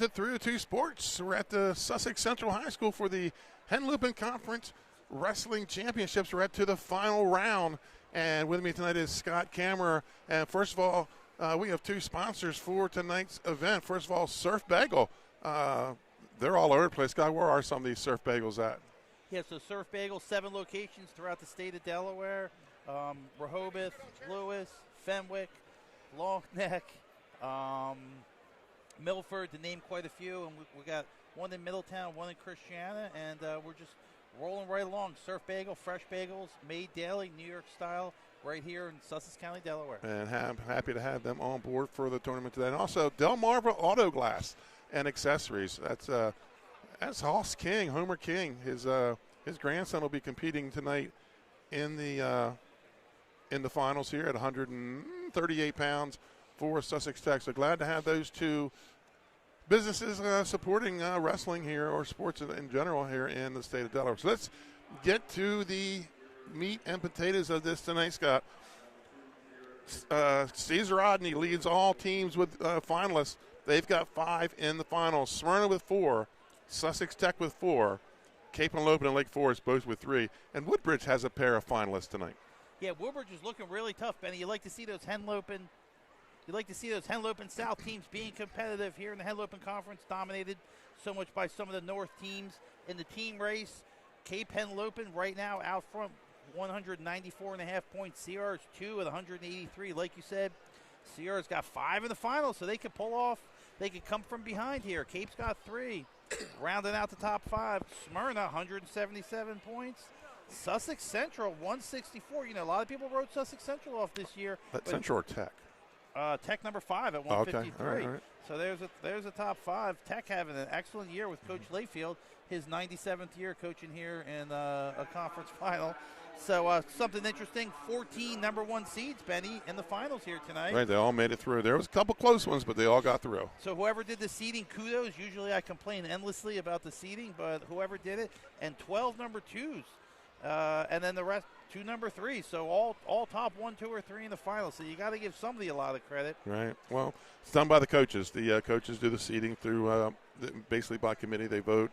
to 302 Sports. We're at the Sussex Central High School for the Henlopen Conference Wrestling Championships. We're at to the final round, and with me tonight is Scott Kammerer. And first of all, we have two sponsors for tonight's event. First of all, Surf Bagel. They're all over the place. Scott, where are some of these Surf Bagels at? Yeah, so Surf Bagel, 7 locations throughout the state of Delaware. Rehoboth, Lewis, Fenwick, Long Neck, Milford, to name quite a few. And we got one in Middletown, one in Christiana, and we're just rolling right along. Surf Bagel, fresh bagels, made daily, New York style, right here in Sussex County, Delaware. And happy to have them on board for the tournament today. And also Delmarva Auto Glass and Accessories. That's Hoss King, Homer King. His grandson will be competing tonight in the finals here at 138 pounds for Sussex Tech. So glad to have those two businesses supporting wrestling here, or sports in general here in the state of Delaware. So let's get to the meat and potatoes of this tonight, Scott. Cesar Rodney leads all teams with finalists. They've got 5 in the finals. Smyrna with 4, Sussex Tech with 4, Cape Henlopen and Lake Forest both with 3, and Woodbridge has a pair of finalists tonight. Yeah, Woodbridge is looking really tough, Benny. You like to see those Henlopen South teams being competitive here in the Henlopen Conference, dominated so much by some of the North teams. In the team race, Cape Henlopen right now out front, 194.5 points. CR's 2 with 183. Like you said, CR's got 5 in the final, so they could pull off. They could come from behind here. Cape's got 3. Rounding out the top 5, Smyrna, 177 points. Sussex Central, 164. You know, a lot of people wrote Sussex Central off this year. That's Central or Tech? Tech number 5 at 153. Okay. All right. So there's a top 5. Tech having an excellent year with Coach Layfield, his 97th year coaching here in a conference final. So something interesting, 14 number 1 seeds, Benny, in the finals here tonight. Right, they all made it through. There was a couple close ones, but they all got through. So whoever did the seeding, kudos. Usually I complain endlessly about the seeding, but whoever did it, and 12 number 2s. And then the rest, 2 number 3s. So all top 1, 2, or 3 in the final. So you got to give somebody a lot of credit. Right. Well, it's done by the coaches. The coaches do the seeding through basically by committee. They vote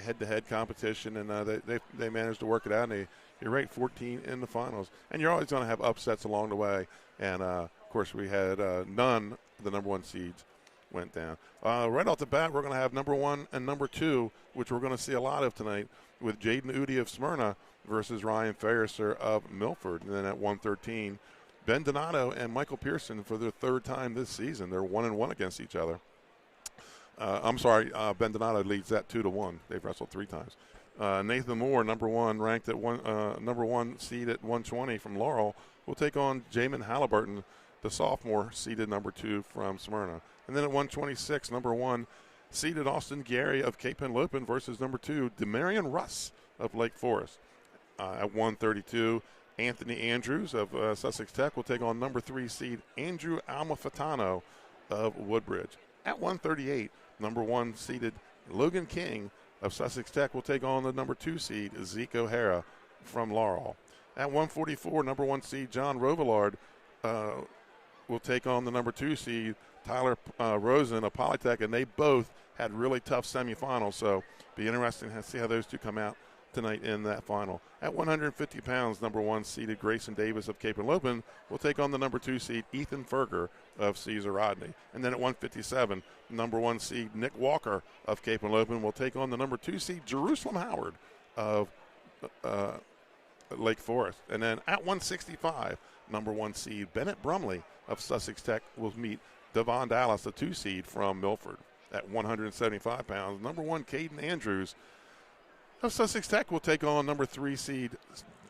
head-to-head competition, and they managed to work it out. And you're right, 14 in the finals. And you're always going to have upsets along the way. And, of course, we had none of the number 1 seeds went down. Right off the bat, we're going to have number 1 and number 2, which we're going to see a lot of tonight, with Jaden Udi of Smyrna versus Ryan Ferriser of Milford. And then at 113, Ben Donato and Michael Pearson for their 3rd time this season. They're 1-1 against each other. Ben Donato leads that 2-1. They've wrestled 3 times. Nathan Moore, number 1, ranked at number 1 seed at 120 from Laurel, will take on Jamin Halliburton, the sophomore, seeded number 2 from Smyrna. And then at 126, number 1, seeded Austin Gary of Cape Henlopen versus number 2, Demarion Russ of Lake Forest. At 132, Anthony Andrews of Sussex Tech will take on number 3 seed Andrew Almafatano of Woodbridge. At 138, number 1 seeded Logan King of Sussex Tech will take on the number 2 seed Zeke O'Hara from Laurel. At 144, number 1 seed John Rovillard will take on the number 2 seed Tyler Rosen of Polytech, and they both had really tough semifinals, so be interesting to see how those two come out tonight in that final. At 150 pounds, number 1 seeded Grayson Davis of Cape Henlopen will take on the number 2 seed Ethan Ferger of Cesar Rodney. And then at 157, number 1 seed Nick Walker of Cape Henlopen will take on the number 2 seed Jerusalem Howard of Lake Forest. And then at 165, number 1 seed Bennett Brumley of Sussex Tech will meet Devon Dallas, the 2 seed from Milford. At 175 pounds, number 1 Caden Andrews of Sussex Tech will take on number 3 seed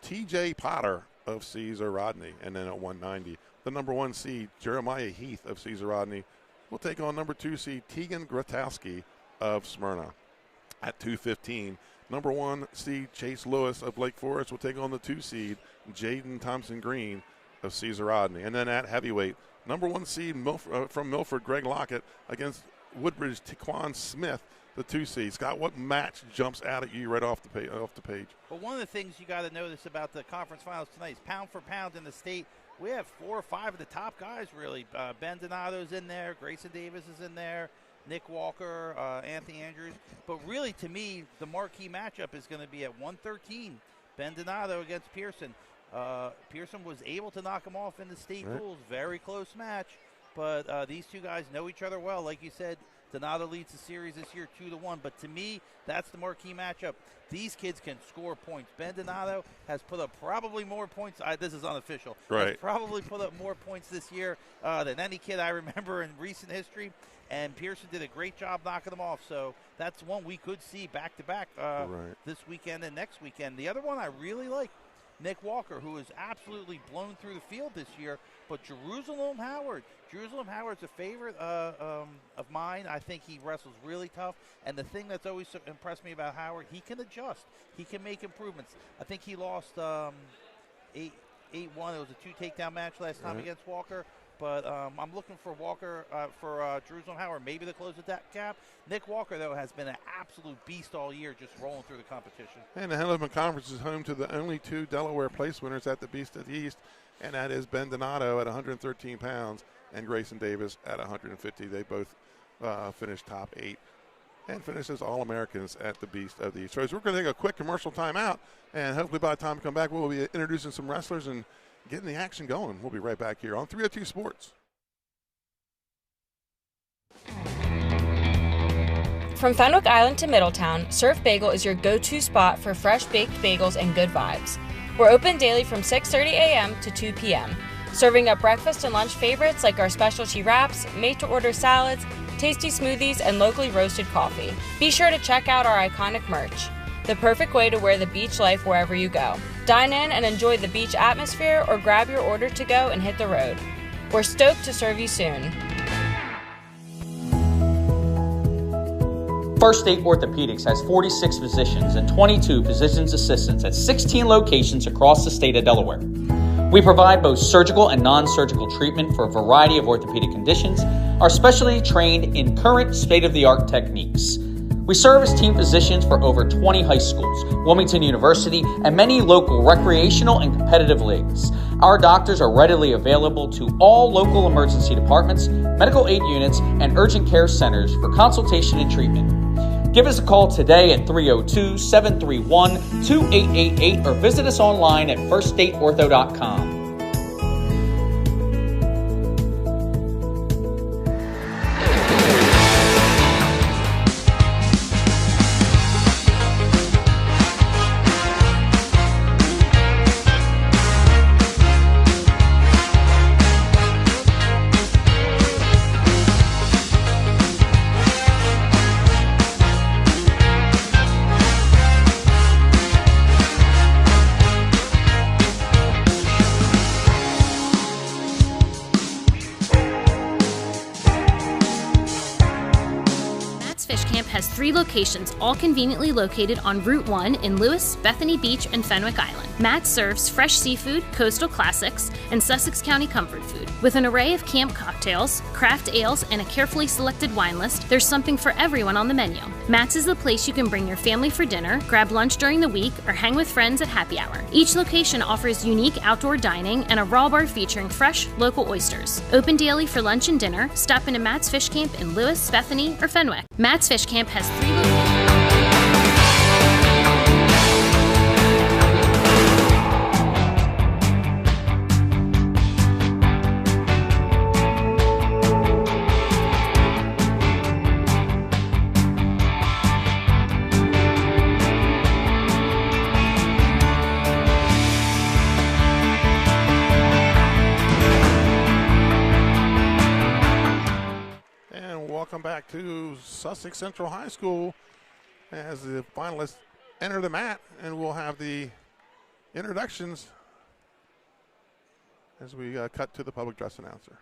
T.J. Potter of Cesar Rodney. And then at 190, the number 1 seed Jeremiah Heath of Cesar Rodney will take on number 2 seed Tegan Gratowski of Smyrna. At 215, number 1 seed Chase Lewis of Lake Forest will take on the 2 seed Jaden Thompson Green of Cesar Rodney. And then at heavyweight, number 1 seed from Milford, Greg Lockett, against Woodbridge, Taquan Smith, the 2 seed. Scott, what match jumps out at you right off the page? Well, one of the things you got to notice about the conference finals tonight is pound for pound in the state. We have 4 or 5 of the top guys, really. Ben Donato's in there. Grayson Davis is in there. Nick Walker, Anthony Andrews. But really, to me, the marquee matchup is going to be at 113, Ben Donato against Pearson. Pearson was able to knock him off in the state duels. Very close match. But these two guys know each other well. Like you said, Donato leads the series this year 2-1. But to me, that's the marquee matchup. These kids can score points. Ben Donato has put up probably more points. This is unofficial. Has probably put up more points this year than any kid I remember in recent history. And Pearson did a great job knocking them off. So that's one we could see back-to-back this weekend and next weekend. The other one I really like, Nick Walker, who has absolutely blown through the field this year. But Jerusalem Howard's a favorite of mine. I think he wrestles really tough. And the thing that's always impressed me about Howard, he can adjust. He can make improvements. I think he lost 8-1. It was a 2-takedown match last time against Walker. But I'm looking for Walker, for Jerusalem Howard, maybe to close the gap. Nick Walker, though, has been an absolute beast all year, just rolling through the competition. And the Henlopen Conference is home to the only 2 Delaware place winners at the Beast of the East, and that is Ben Donato at 113 pounds and Grayson Davis at 150. They both finished top 8 and finished as All-Americans at the Beast of the East. So we're going to take a quick commercial timeout, and hopefully by the time we come back, we'll be introducing some wrestlers and getting the action going. We'll be right back here on 302 Sports. From Fenwick Island to Middletown, Surf Bagel is your go-to spot for fresh baked bagels and good vibes. We're open daily from 6:30 a.m. to 2 p.m., serving up breakfast and lunch favorites like our specialty wraps, made-to-order salads, tasty smoothies, and locally roasted coffee. Be sure to check out our iconic merch, the perfect way to wear the beach life wherever you go. Dine in and enjoy the beach atmosphere, or grab your order to go and hit the road. We're stoked to serve you soon. First State Orthopedics has 46 physicians and 22 physician's assistants at 16 locations across the state of Delaware. We provide both surgical and non-surgical treatment for a variety of orthopedic conditions, are specially trained in current state-of-the-art techniques. We serve as team physicians for over 20 high schools, Wilmington University, and many local recreational and competitive leagues. Our doctors are readily available to all local emergency departments, medical aid units, and urgent care centers for consultation and treatment. Give us a call today at 302-731-2888 or visit us online at firststateortho.com. Locations, all conveniently located on Route 1 in Lewis, Bethany Beach, and Fenwick Island. Matt serves fresh seafood, coastal classics, and Sussex County comfort food. With an array of camp cocktails, craft ales, and a carefully selected wine list, there's something for everyone on the menu. Matt's is the place you can bring your family for dinner, grab lunch during the week, or hang with friends at happy hour. Each location offers unique outdoor dining and a raw bar featuring fresh, local oysters. Open daily for lunch and dinner, stop into Matt's Fish Camp in Lewis, Bethany, or Fenwick. Matt's Fish Camp has 3 locations. Welcome back to Sussex Central High School as the finalists enter the mat, and we'll have the introductions as we cut to the public dress announcer.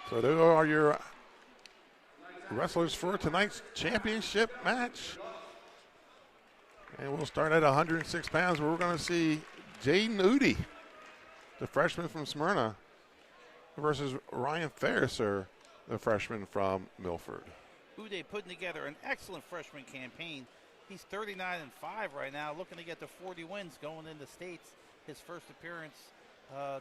So there are your wrestlers for tonight's championship match. And we'll start at 106 pounds, where we're going to see Jaden Udy, the freshman from Smyrna, versus Ryan Ferriser, the freshman from Milford. Uday putting together an excellent freshman campaign. He's 39-5 right now, looking to get to 40 wins going into states. His first appearance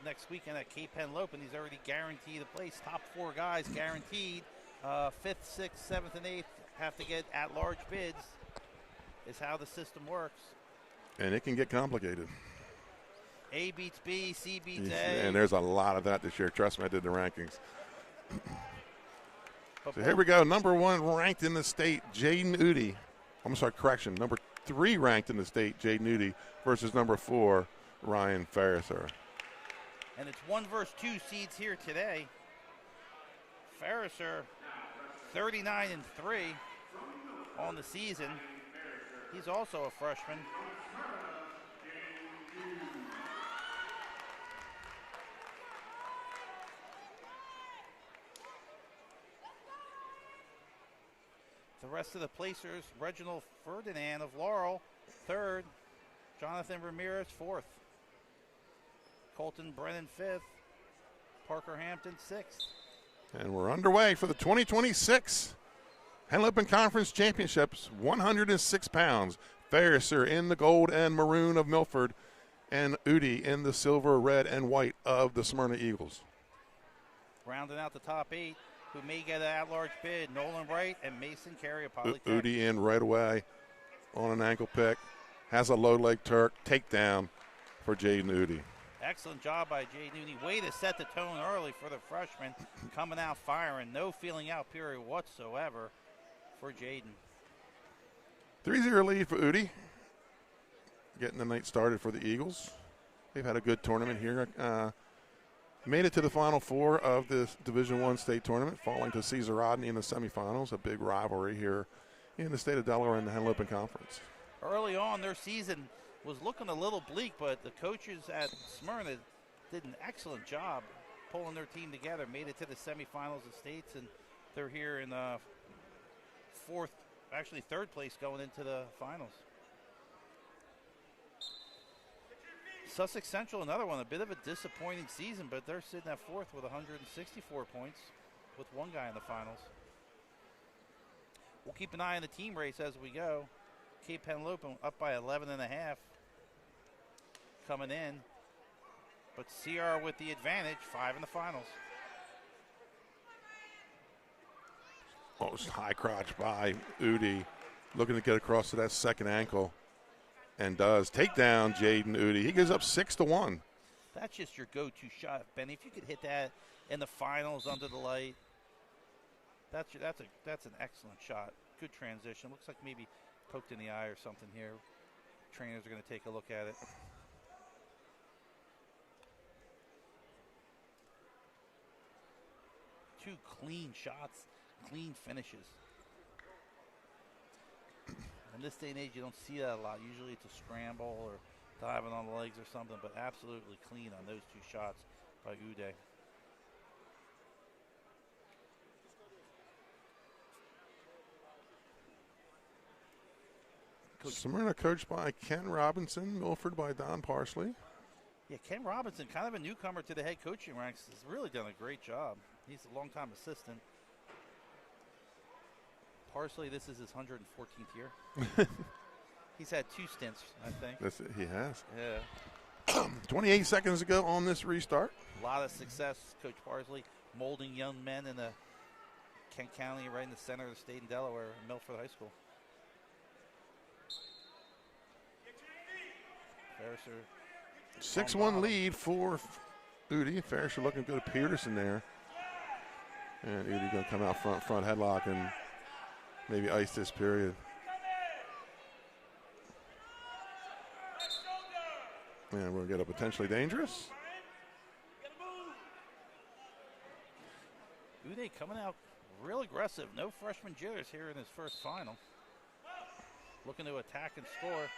next weekend at Cape Henlopen. He's already guaranteed a place. Top 4 guys guaranteed. 5th, 6th, 7th, and 8th have to get at-large bids, is how the system works. And it can get complicated. A beats B, C beats A. And there's a lot of that this year. Trust me, I did the rankings. So here we go. Number 1 ranked in the state, Jaden Udy. I'm sorry, correction. Number 3 ranked in the state, Jaden Udy, versus number 4, Ryan Ferriser. And it's 1 versus 2 seeds here today. Ferriser, 39-3 on the season. He's also a freshman. The rest of the placers, Reginald Ferdinand of Laurel, 3rd. Jonathan Ramirez, 4th. Colton Brennan, 5th. Parker Hampton, 6th. And we're underway for the 2026 Henlopen Conference Championships, 106 pounds. Ferriser in the gold and maroon of Milford, and Udy in the silver, red, and white of the Smyrna Eagles. Rounding out the top 8, who may get an at-large bid, Nolan Wright and Mason Carey of Polytech. Udy in right away on an ankle pick. Has a low leg Turk takedown for Jaden Udy. Excellent job by Jaden Udy. Way to set the tone early for the freshman. Coming out firing. No feeling out period whatsoever for Jaden. 3-0 lead for Udy. Getting the night started for the Eagles. They've had a good tournament here. Made it to the Final Four of this Division I state tournament, falling to Cesar Rodney in the semifinals. A big rivalry here in the state of Delaware in the Henlopen Conference. Early on, their season was looking a little bleak, but the coaches at Smyrna did an excellent job pulling their team together, made it to the semifinals of states, and they're here in 3rd place going into the finals. Sussex Central, another one, a bit of a disappointing season, but they're sitting at 4th with 164 points with 1 guy in the finals. We'll keep an eye on the team race as we go. Cape Henlopen up by 11.5 coming in, but CR with the advantage, 5 in the finals. Almost high crotch by Udy, looking to get across to that second ankle, and does take down Jaden Udy. He gives up 6-1. That's just your go-to shot, Benny. If you could hit that in the finals under the light, that's an excellent shot. Good transition. Looks like maybe poked in the eye or something here. Trainers are going to take a look at it. two clean shots, clean finishes. In this day and age, you don't see that a lot. Usually it's a scramble or diving on the legs or something, but absolutely clean on those two shots by Uday. Smyrna coached by Ken Robinson, Milford by Don Parsley. Yeah, Ken Robinson, kind of a newcomer to the head coaching ranks, has really done a great job. He's a long-time assistant. Parsley, this is his 114th year. He's had 2 stints, I think. That's it, he has. Yeah. 28 seconds to go on this restart. A lot of success, Coach Parsley, molding young men in the Kent County, right in the center of the state in Delaware, Milford High School. Ferriser. 6-1 lead for Udi. Ferriser looking good at Peterson there. And Udi going to come out front headlock and maybe ice this period. And we'll get a potentially dangerous. Uday coming out real aggressive. No freshman jitters here in his first final. Looking to attack and score.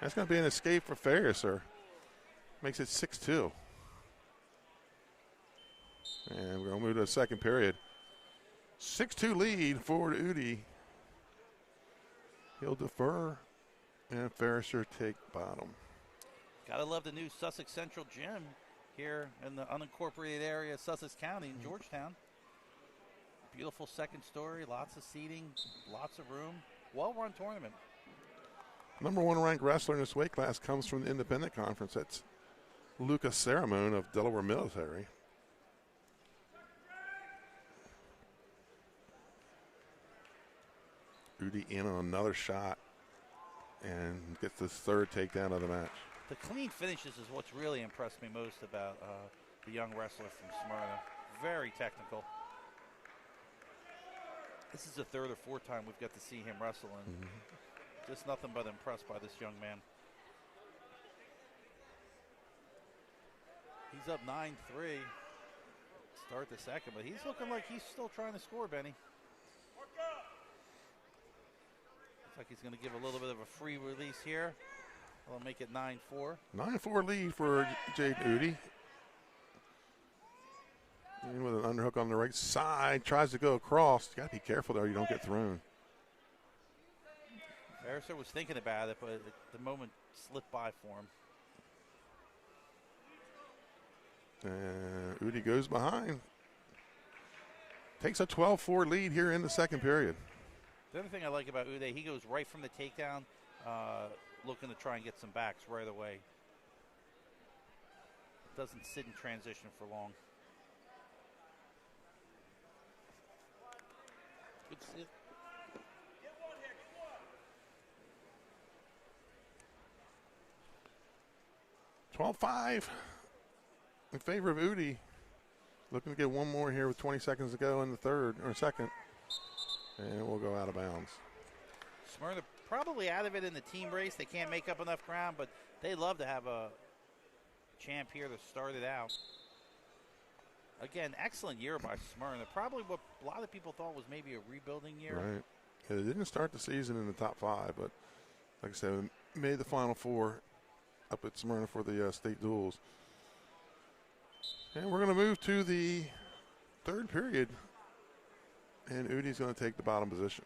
That's going to be an escape for Ferriser. Makes it 6-2. And we're going to move to the second period. 6-2 lead for Udi. He'll defer, and Ferriser take bottom. Gotta love the new Sussex Central Gym here in the unincorporated area of Sussex County in Georgetown. Beautiful second story, lots of seating, lots of room. Well-run tournament. Number 1 ranked wrestler in this weight class comes from the independent conference. That's Lucas Saramone of Delaware Military. Udi in on another shot and gets his third takedown of the match. The clean finishes is what's really impressed me most about the young wrestler from Smyrna. Very technical. This is the 3rd or 4th time we've got to see him wrestle, and just nothing but impressed by this young man. He's up 9-3. Start the second, but he's looking like he's still trying to score, Benny. Looks like he's going to give a little bit of a free release here. That'll make it 9-4. 9-4 lead for Jade Udi. In with an underhook on the right side. Tries to go across. You got to be careful there. You don't get thrown. Ferriser was thinking about it, but the moment slipped by for him. And Udi goes behind. Takes a 12-4 lead here in the second period. The other thing I like about Uday, he goes right from the takedown, looking to try and get some backs right away. Doesn't sit in transition for long. Good sit. 12-5 in favor of Udi. Looking to get one more here with 20 seconds to go in the third or second. And we'll go out of bounds. Smyrna probably out of it in the team race. They can't make up enough ground, but they love to have a champ here to start it out. Again, excellent year by Smyrna. Probably what a lot of people thought was maybe a rebuilding year. Right. Yeah, they didn't start the season in the top 5, but like I said, made the Final Four up at Smyrna for the state duels. And we're going to move to the third period. And Udi's going to take the bottom position.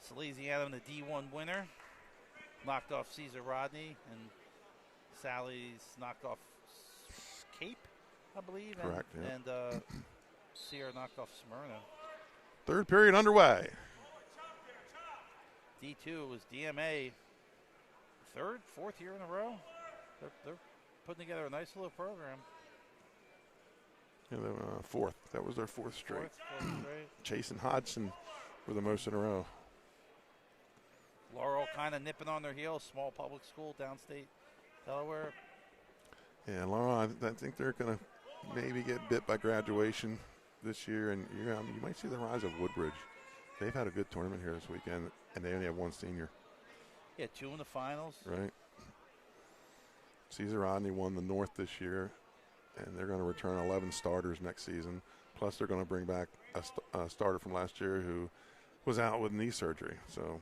Salesianum, the D1 winner, knocked off Caesar Rodney, and Sally's knocked off Cape, I believe. Correct, and, yeah. And Sierra knocked off Smyrna. Third period underway. D2 was DMA, 3rd, 4th year in a row. They're putting together a nice little program. Yeah, they were, 4th. That was their 4th straight. Fourth straight. Chase and Hodgson were the most in a row. Laurel kind of nipping on their heels. Small public school, downstate Delaware. Yeah, Laurel, I think they're going to maybe get bit by graduation this year, and you might see the rise of Woodbridge. They've had a good tournament here this weekend, and they only have one senior. Yeah, 2 in the finals. Right. Caesar Rodney won the North this year, and they're going to return 11 starters next season. Plus, they're going to bring back a starter from last year who was out with knee surgery. So,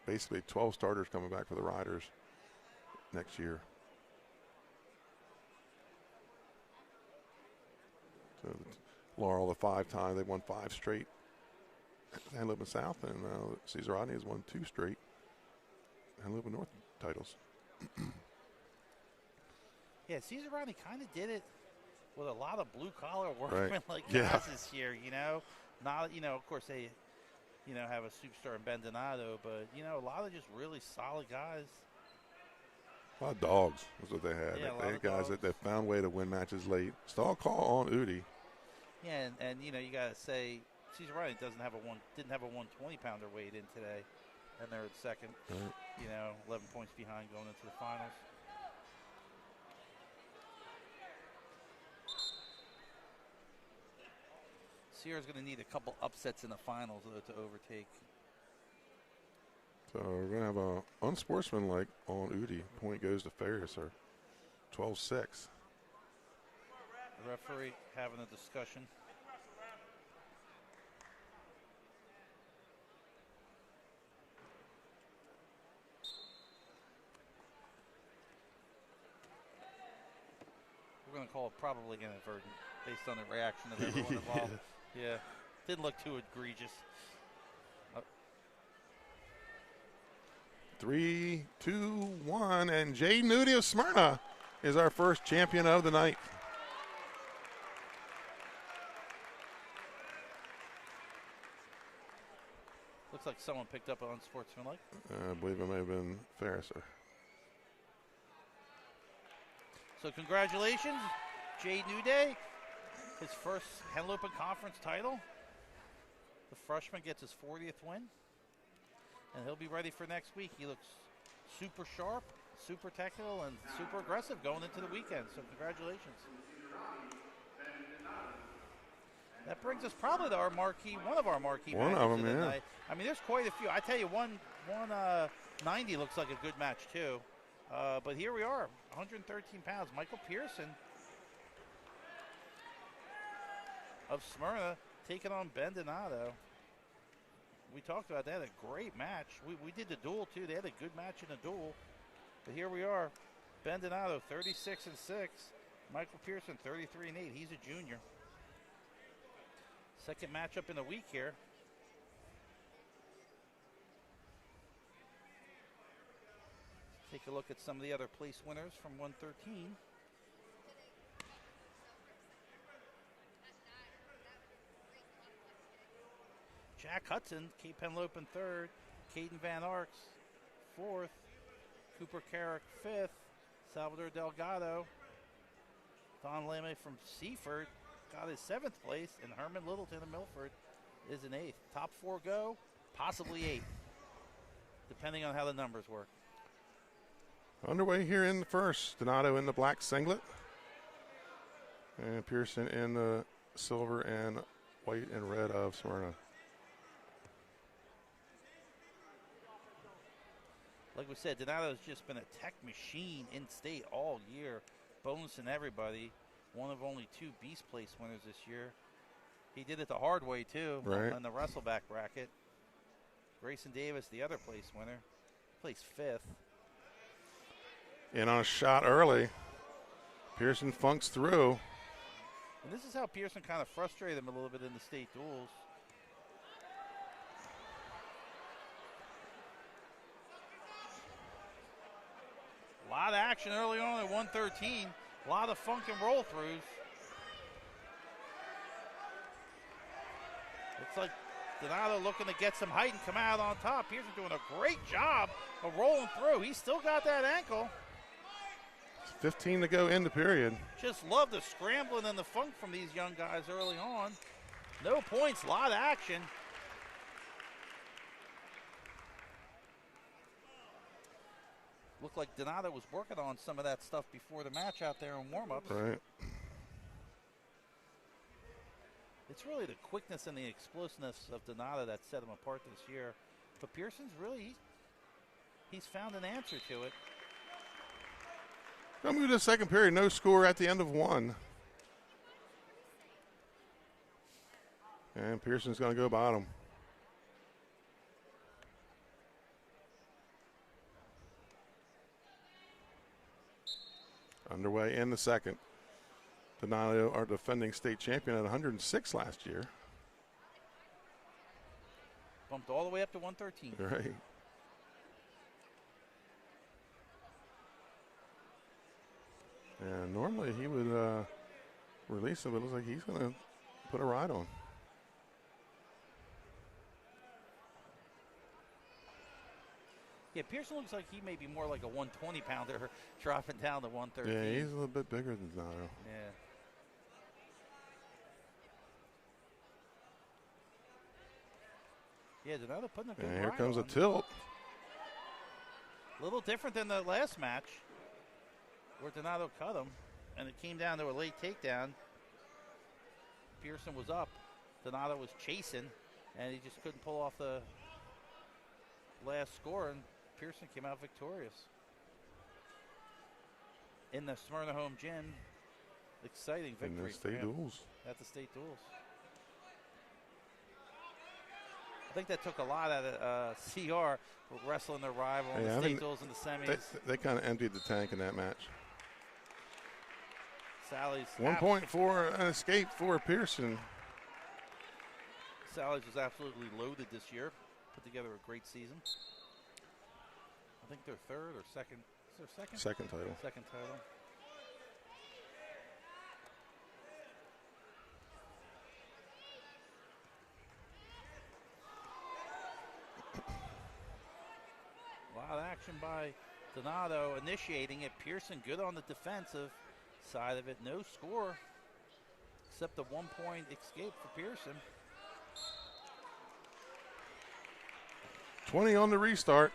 basically, 12 starters coming back for the Riders next year. So, Laurel, the 5-time, they won 5 straight. Henlopen South, and Cesar Rodney has won 2 straight Henlopen North titles. Yeah, Cesar Rodney kind of did it with a lot of blue-collar Right. workmen guys this year, Not, of course they, have a superstar in Ben Donato, but, a lot of just really solid guys. A lot of dogs was what they had. Yeah, They had guys that found a way to win matches late. Stall call on Udi. Yeah, and you got to say, Cesar Rodney didn't have a 120-pounder weight in today, and they're at second. Right. 11 points behind going into the finals. Sierra's going to need a couple upsets in the finals to overtake. So we're going to have a unsportsmanlike on Udi. Point goes to Ferris, or 12-6. The referee having a discussion. We're going to call it probably inadvertent based on the reaction of everyone involved. Yeah, didn't look too egregious. 3, 2, 1, and Jay Nudie of Smyrna is our first champion of the night. Looks like someone picked up on sportsmanlike. I believe it may have been Ferriser. So congratulations, Jay Nuday, his first Henlopen Conference title. The freshman gets his 40th win, and he'll be ready for next week. He looks super sharp, super technical, and super aggressive going into the weekend. So congratulations. That brings us probably to our marquee, one of our marquee matches of the night. I mean, there's quite a few. I tell you, 190 looks like a good match too. But here we are, 113 pounds. Michael Pearson of Smyrna taking on Ben Donato. We talked about that, a great match. We did the duel too. They had a good match in the duel. But here we are, Ben Donato 36-6, Michael Pearson 33-8. He's a junior. Second matchup in the week here. Take a look at some of the other place winners from 113. Jack Hudson, Cape Henlopen third, Caden Van Arks fourth, Cooper Carrick fifth, Salvador Delgado, Don Leme from Seaford got his 7th place, and Herman Littleton of Milford is an 8th. Top 4 go, possibly 8, depending on how the numbers work. Underway here in the first. Donato in the black singlet, and Pearson in the silver and white and red of Smyrna. Like we said, Donato's just been a tech machine in state all year, bonusing everybody. One of only 2 Beast Place winners this year. He did it the hard way, too, right, in the Wrestleback bracket. Grayson Davis, the other place winner, placed 5th. In on a shot early. Pearson funks through. And this is how Pearson kind of frustrated him a little bit in the state duels. A lot of action early on at 113. A lot of funk and roll throughs. Looks like Donato looking to get some height and come out on top. Pearson doing a great job of rolling through. He's still got that ankle. 15 to go in the period. Just love the scrambling and the funk from these young guys early on. No points, a lot of action. Looked like Donato was working on some of that stuff before the match out there in warm-ups. Right. It's really the quickness and the explosiveness of Donato that set him apart this year. But Pearson's really, he's found an answer to it. We'll move to the second period. No score at the end of 1. And Pearson's going to go bottom. Underway in the second. Donato, our defending state champion, at 106 last year. Bumped all the way up to 113. Right. And normally he would release him, but it looks like he's going to put a ride on. Yeah, Pearson looks like he may be more like a 120-pounder dropping down to 113. Yeah, he's a little bit bigger than Donato. Yeah. Yeah, Donato putting a good And ride here comes on. a tilt. A little different than the last match where Donato cut him, and it came down to a late takedown. Pearson was up. Donato was chasing, and he just couldn't pull off the last score, and Pearson came out victorious. In the Smyrna home gym, exciting victory In the for state him duels. at the state duels. I think that took a lot out of CR wrestling their rival in Yeah, the I state think duels and the semis. They kind of emptied the tank in that match. Sally's 1 point for an escape for Pearson. Sally's was absolutely loaded this year. Put together a great season. I think they're third or second. Is there second? Second title. Second title. A lot of action by Donato initiating it. Pearson good on the defensive side of it. No score except the 1 point escape for Pearson. 20 on the restart.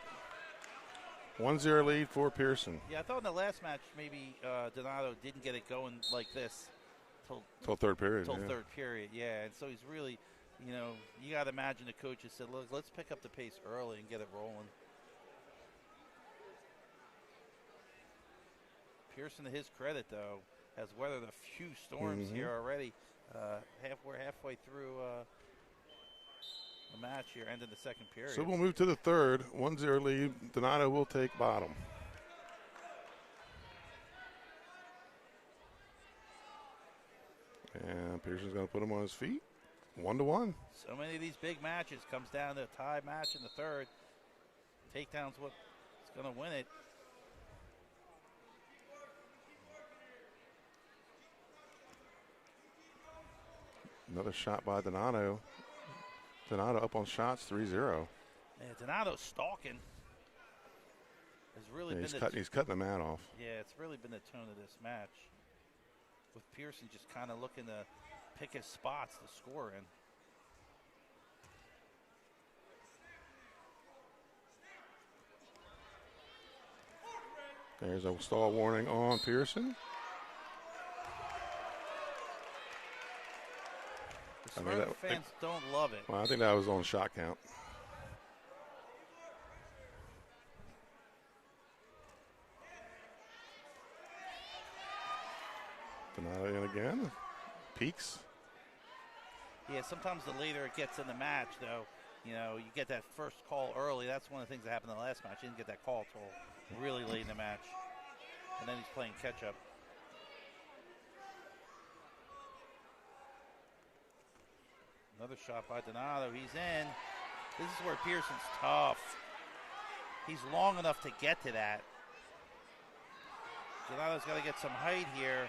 1-0 lead for Pearson. Yeah, I thought in the last match maybe Donato didn't get it going like this Till third period. Till yeah. third period, yeah. And so he's really, you got to imagine the coaches said, look, let's pick up the pace early and get it rolling. Pearson, to his credit, though, has weathered a few storms here already. We're halfway through the match here, ending the second period. So we'll move to the third. 1-0 lead. Donato will take bottom. And Pearson's going to put him on his feet. 1-1. So many of these big matches comes down to a tie match in the third. Takedown's what's going to win it. Another shot by Donato. Donato up on shots, 3-0. Yeah, Donato's stalking. Has really Yeah, been he's cutting the mat off. Yeah, it's really been the tone of this match. With Pearson just kind of looking to pick his spots to score in. There's a stall warning on Pearson. The Smyrna fans don't love it. Well, I think that was on shot count. Donato in again. Peaks. Yeah, sometimes the later it gets in the match, though, you get that first call early. That's one of the things that happened in the last match. He didn't get that call till really late in the match. And then he's playing catch-up. Another shot by Donato. He's in. This is where Pearson's tough. He's long enough to get to that. Donato's got to get some height here.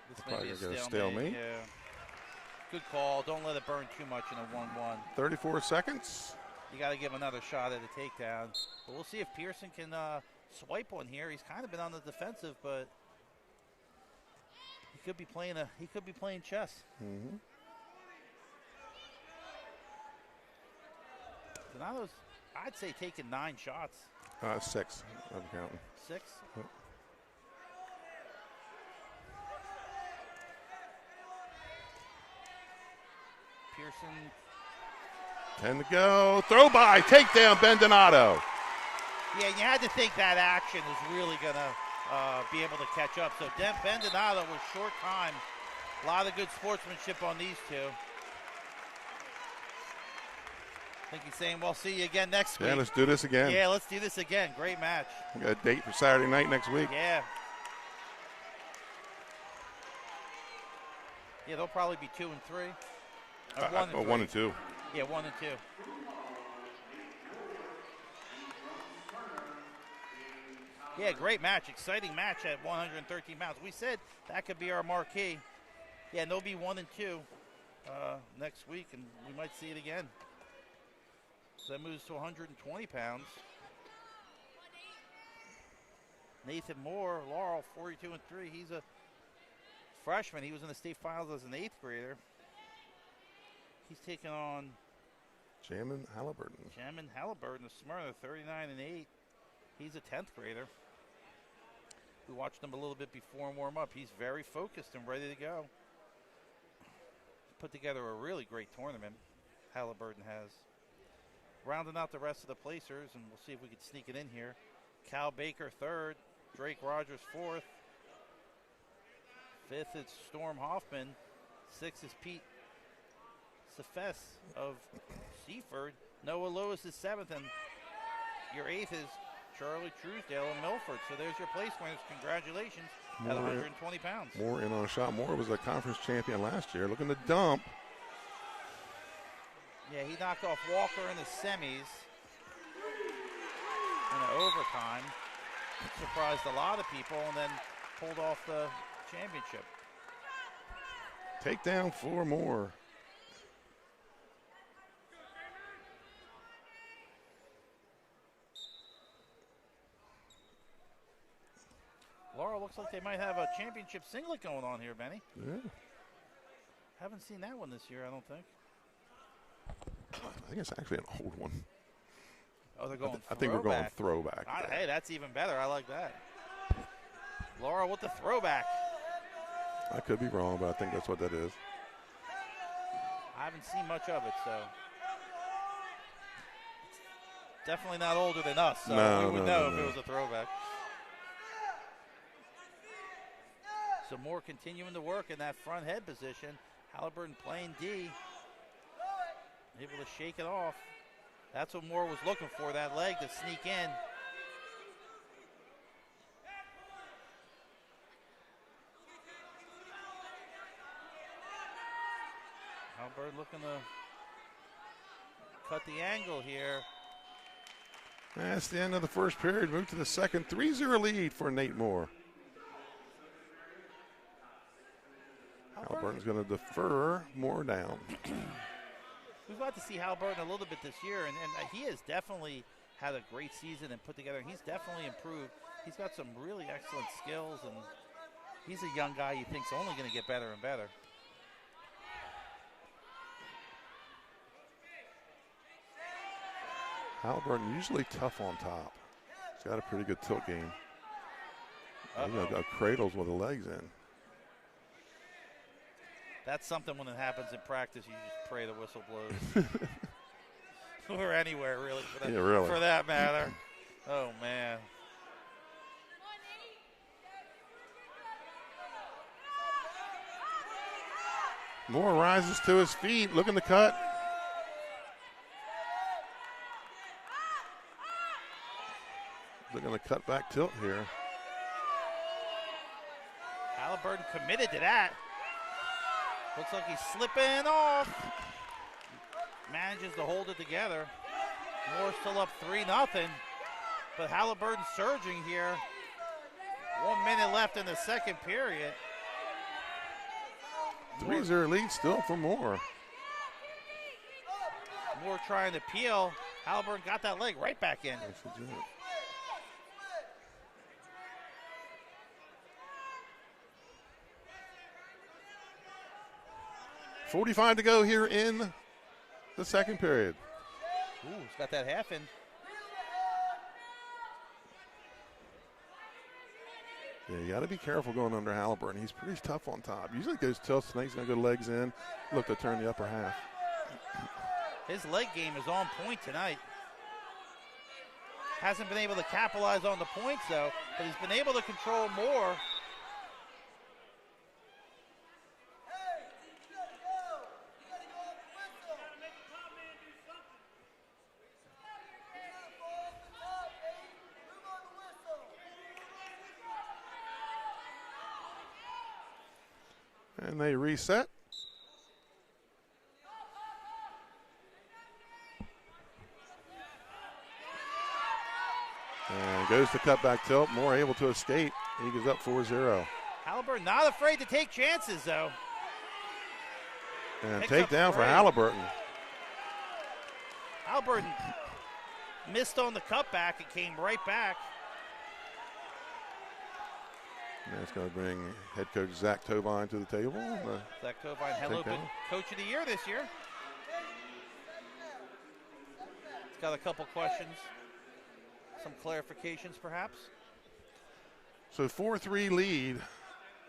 This may be a stalemate. Yeah. Good call. Don't let it burn too much in a 1-1. 34 seconds. You got to give another shot at a takedown. But we'll see if Pearson can swipe one here. He's kind of been on the defensive, but he could be playing chess. Mm-hmm. Donato's, I'd say, taking 9 shots. 6. I'm counting. 6. Yep. Pearson. 10 to go. Throw by. Takedown, Ben Donato. Yeah, you had to think that action is really going to be able to catch up. So Ben Donato was short time. A lot of good sportsmanship on these two. I think he's saying, we'll see you again next week. Yeah, let's do this again. Yeah, let's do this again. Great match. We got a date for Saturday night next week. Yeah. Yeah, they'll probably be 2 and 3. Or 1 and 2. Yeah, 1 and 2. Yeah, great match. Exciting match at 113 pounds. We said that could be our marquee. Yeah, and they'll be 1 and 2 next week, and we might see it again. So that moves to 120 pounds. Nathan Moore, Laurel, 42 and 3. He's a freshman. He was in the state finals as an 8th grader. He's taking on Jamin Halliburton. Jamin Halliburton of Smyrna, 39 and 8. He's a 10th grader. We watched him a little bit before and warm up. He's very focused and ready to go. Put together a really great tournament, Halliburton has. Rounding out the rest of the placers, and we'll see if we can sneak it in here. Cal Baker 3rd, Drake Rogers 4th. 5th is Storm Hoffman. 6th is Pete Sefes of Seaford. Noah Lewis is 7th, and your 8th is Charlie Truesdale of Milford. So there's your place winners. Congratulations at 120 pounds. Moore in on a shot. Moore was a conference champion last year. Looking to dump. Yeah, he knocked off Walker in the semis in the overtime. Surprised a lot of people, and then pulled off the championship. Takedown for Moore. Laura, looks like they might have a championship singlet going on here, Benny. Yeah. Haven't seen that one this year, I don't think. I think it's actually an old one. Oh, they're going I think we're going throwback. Hey, that's even better. I like that. Laura with the throwback. I could be wrong, but I think that's what that is. I haven't seen much of it, so. It's definitely not older than us, so we would know if it was a throwback. So Moore continuing to work in that front head position. Halliburton playing D. Able to shake it off. That's what Moore was looking for, that leg to sneak in. Halliburton looking to cut the angle here. That's the end of the first period. Move to the second. 3-0 lead for Nate Moore. Halliburton's going to defer Moore down. We've got to see Halliburton a little bit this year, and he has definitely had a great season and put together. He's definitely improved. He's got some really excellent skills, and he's a young guy you think's only going to get better and better. Halliburton usually tough on top. He's got a pretty good tilt game. He's got cradles with the legs in. That's something when it happens in practice, you just pray the whistle blows. Or anywhere, really, for that matter. Oh, man. Moore rises to his feet, looking to cut. They're going to cut back tilt here. Halliburton committed to that. Looks like he's slipping off. Manages to hold it together. Moore still up 3-0. But Halliburton surging here. 1 minute left in the second period. 3-0 lead still for Moore. Moore trying to peel. Halliburton got that leg right back in. Yes, he did. 45 to go here in the second period. Ooh, he's got that half in. Yeah, you got to be careful going under Halliburton. He's pretty tough on top. Usually goes tilts tonight. He's going to go legs in. Look to turn the upper half. His leg game is on point tonight. Hasn't been able to capitalize on the points, though, but he's been able to control more. And they reset. And goes to cutback tilt. Moore able to escape. He goes up 4-0. Halliburton not afraid to take chances, though. And Picks takedown for Halliburton. Halliburton missed on the cutback and came right back. And that's going to bring head coach Zach Tobine to the table. Zach Tobine, Henlopen, Coach of the Year this year. He's got a couple questions, some clarifications perhaps. So 4-3 lead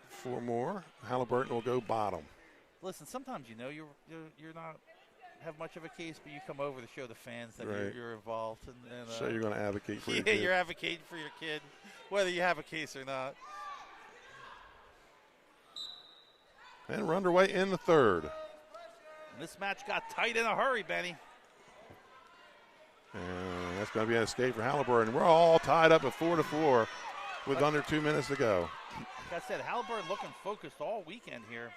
for Moore. Halliburton will go bottom. Listen, sometimes you're not have much of a case, but you come over to show the fans that Right. you're involved. And So you're going to advocate for your yeah, kid. you're advocating for your kid, whether you have a case or not. And we're underway in the third. And this match got tight in a hurry, Benny. And that's going to be an escape for Halliburton. We're all tied up at 4-4 with under 2 minutes to go. Like I said, Halliburton looking focused all weekend here.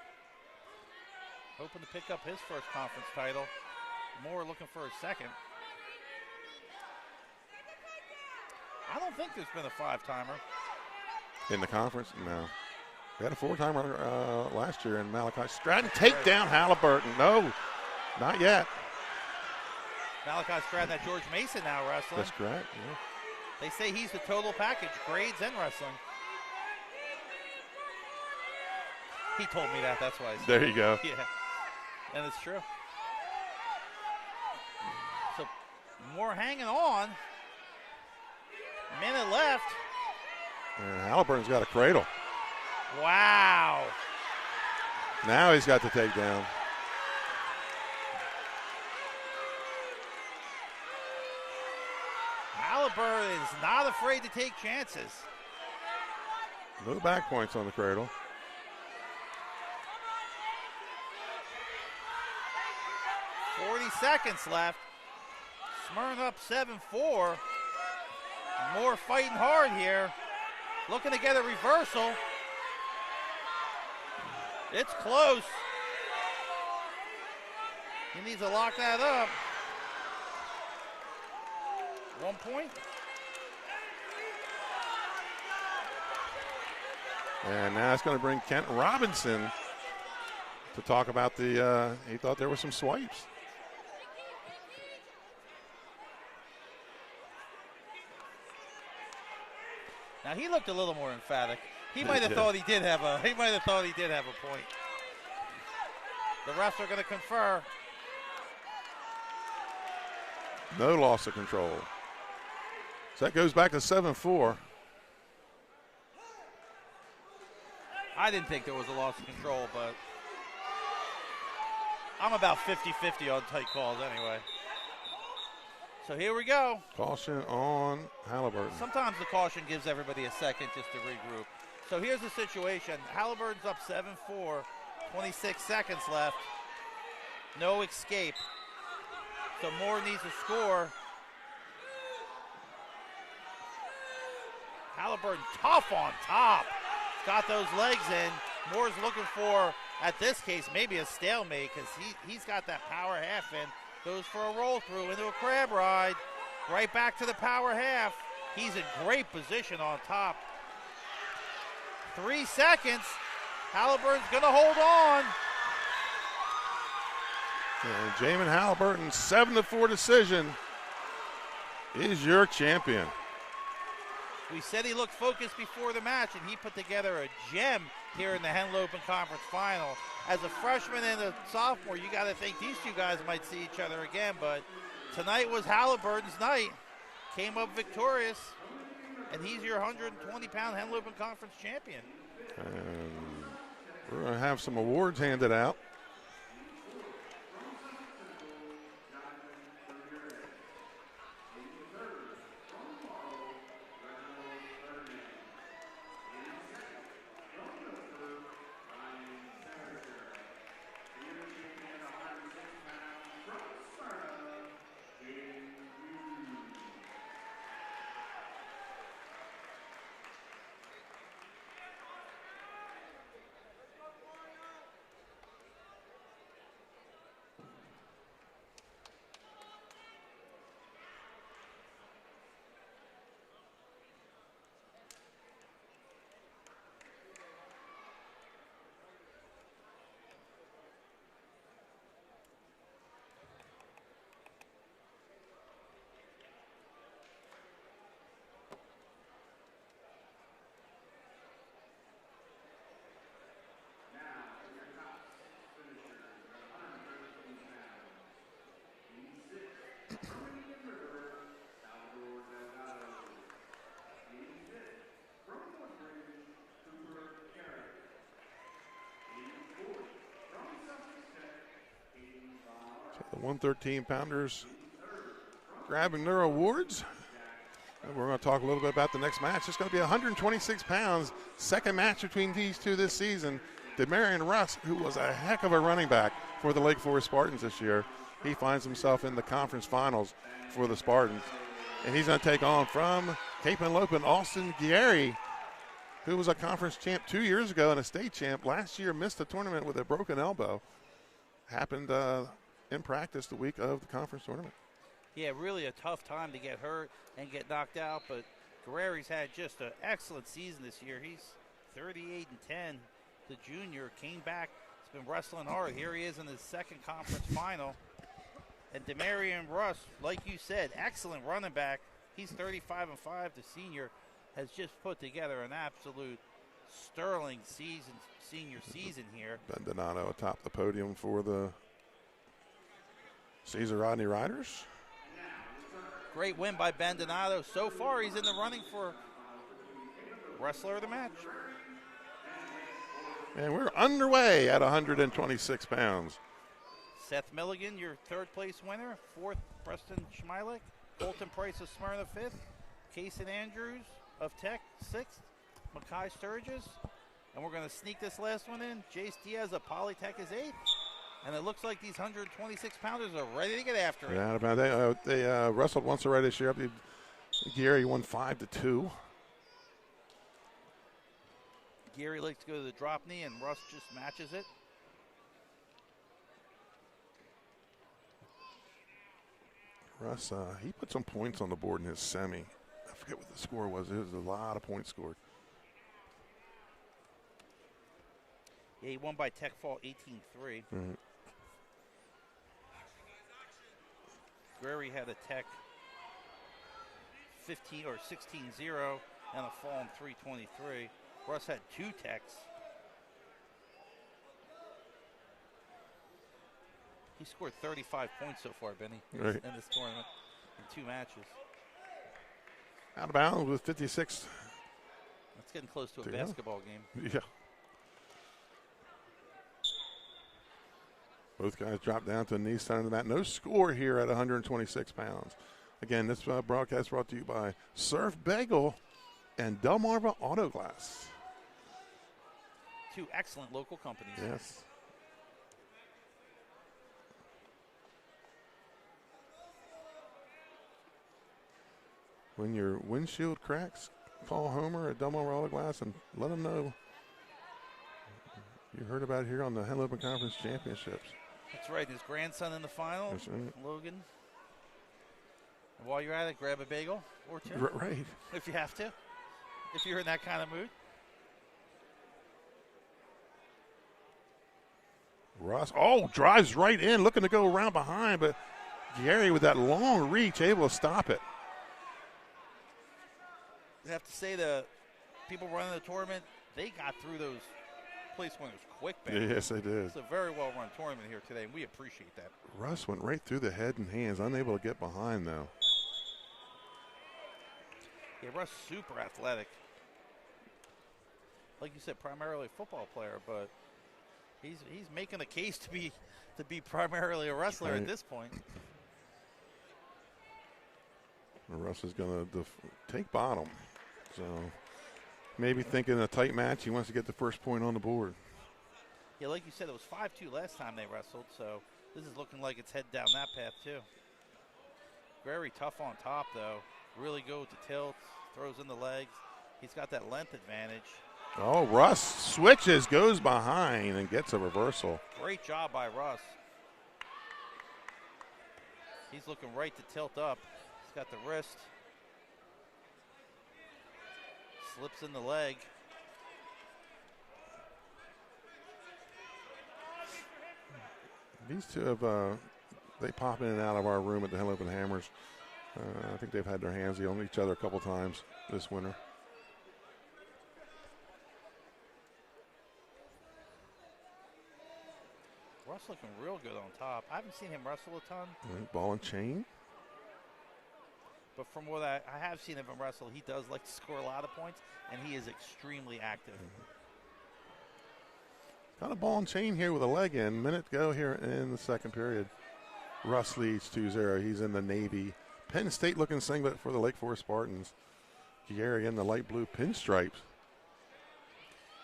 Hoping to pick up his first conference title. Moore looking for his second. I don't think there's been a five-timer. In the conference? No. We had a four-timer last year in Malachi Stratton. Take down Halliburton. No, not yet. Malachi Stratton, that George Mason now wrestling. That's correct. Yeah. They say he's the total package, grades and wrestling. He told me that, that's why I said There you go. Yeah, and it's true. So, Moore hanging on. Minute left. And Halliburton's got a cradle. Wow. Now he's got the takedown. Halliburton is not afraid to take chances. No back points on the cradle. Seconds left. Smyrna up 7-4. Moore fighting hard here. Looking to get a reversal. It's close. He needs to lock that up. 1 point. And now it's going to bring Kent Robinson to talk about the, he thought there were some swipes. Now he looked a little more emphatic. He might have thought he did have a point. The refs are going to confer. No loss of control. So that goes back to 7-4. I didn't think there was a loss of control, but I'm about 50-50 on tight calls anyway. So here we go. Caution on Halliburton. Sometimes the caution gives everybody a second just to regroup. So here's the situation. Halliburton's up 7-4, 26 seconds left. No escape. So Moore needs to score. Halliburton tough on top. Got those legs in. Moore's looking for, at this case, maybe a stalemate because he's got that power half in. Goes for a roll through into a crab ride. Right back to the power half. He's in great position on top. 3 seconds. Halliburton's going to hold on. And Jamin Halliburton's 7-4 decision is your champion. We said he looked focused before the match, and he put together a gem here in the Henlopen Conference Final. As a freshman and a sophomore, you got to think these two guys might see each other again, but tonight was Halliburton's night. Came up victorious, and he's your 120-pound Henlopen Conference champion. And we're going to have some awards handed out. 113-pounders grabbing their awards. And we're going to talk a little bit about the next match. It's going to be 126 pounds, second match between these two this season. Demarion Russ, who was a heck of a running back for the Lake Forest Spartans this year, he finds himself in the conference finals for the Spartans. And he's going to take on from Cape Henlopen, Austin Gary, who was a conference champ 2 years ago and a state champ. Last year missed the tournament with a broken elbow. Happened in practice the week of the conference tournament. Yeah, really a tough time to get hurt and get knocked out, but Guerreri's had just an excellent season this year. He's 38-10. The junior came back. He's been wrestling hard. Here he is in his second conference final. And Demarion Russ, like you said, excellent running back. He's 35-5. The senior has just put together an absolute sterling senior season here. Ben Donato atop the podium for the Caesar Rodney Riders. Great win by Ben Donato. So far, he's in the running for wrestler of the match. And we're underway at 126 pounds. Seth Milligan, your third place winner. Fourth, Preston Schmeilik. Colton Price of Smyrna, fifth. Kason Andrews of Tech, sixth. Makai Sturgis. And we're going to sneak this last one in. Jace Diaz of Polytech is eighth. And it looks like these 126-pounders are ready to get after it. Yeah, about they wrestled once already this year. Gary won 5-2. Gary likes to go to the drop knee, and Russ just matches it. Russ, he put some points on the board in his semi. I forget what the score was. It was a lot of points scored. Yeah, he won by Tech Fall 18-3. Mm-hmm. Guerreri had a Tech 15 or 16-0 and a Fall in 323. Russ had two Techs. He scored 35 points so far, Benny, right, in this tournament in two matches. Out of bounds with 56. That's getting close to a basketball game. Yeah. Both guys dropped down to the knee side of the mat. No score here at 126 pounds. Again, this broadcast brought to you by Surf Bagel and Delmarva Auto Glass. Two excellent local companies. Yes. When your windshield cracks, call Homer at Delmarva Auto Glass and let them know you heard about it here on the Henlopen Conference Championships. That's right. His grandson in the final, That's right. Logan. And while you're at it, grab a bagel or two. Right. If you have to. If you're in that kind of mood. Russ, drives right in, looking to go around behind, but Gary with that long reach able to stop it. I have to say the people running the tournament, they got through those place winners quick, Ben. Yes, they did. It's a very well-run tournament here today, and we appreciate that. Russ went right through the head and hands, unable to get behind, though. Yeah, Russ super athletic. Like you said, primarily a football player, but he's making a case to be primarily a wrestler at this point. Russ is going to take bottom. So maybe thinking a tight match, he wants to get the first point on the board. Yeah, like you said, it was 5-2 last time they wrestled, so this is looking like it's head down that path too. Very tough on top, though. Really good with the tilts, throws in the legs. He's got that length advantage. Oh, Russ switches, goes behind, and gets a reversal. Great job by Russ. He's looking right to tilt up. He's got the wrist. Slips in the leg. These two have, they pop in and out of our room at the Henlopen Hammers. I think they've had their hands on each other a couple times this winter. Russ looking real good on top. I haven't seen him wrestle a ton. Ball and chain. But from what I have seen him wrestle, he does like to score a lot of points, and he is extremely active. Got a ball and chain here with a leg in. Minute to go here in the second period. Russ leads 2-0. He's in the navy Penn State looking singlet for the Lake Forest Spartans. Gary in the light blue pinstripes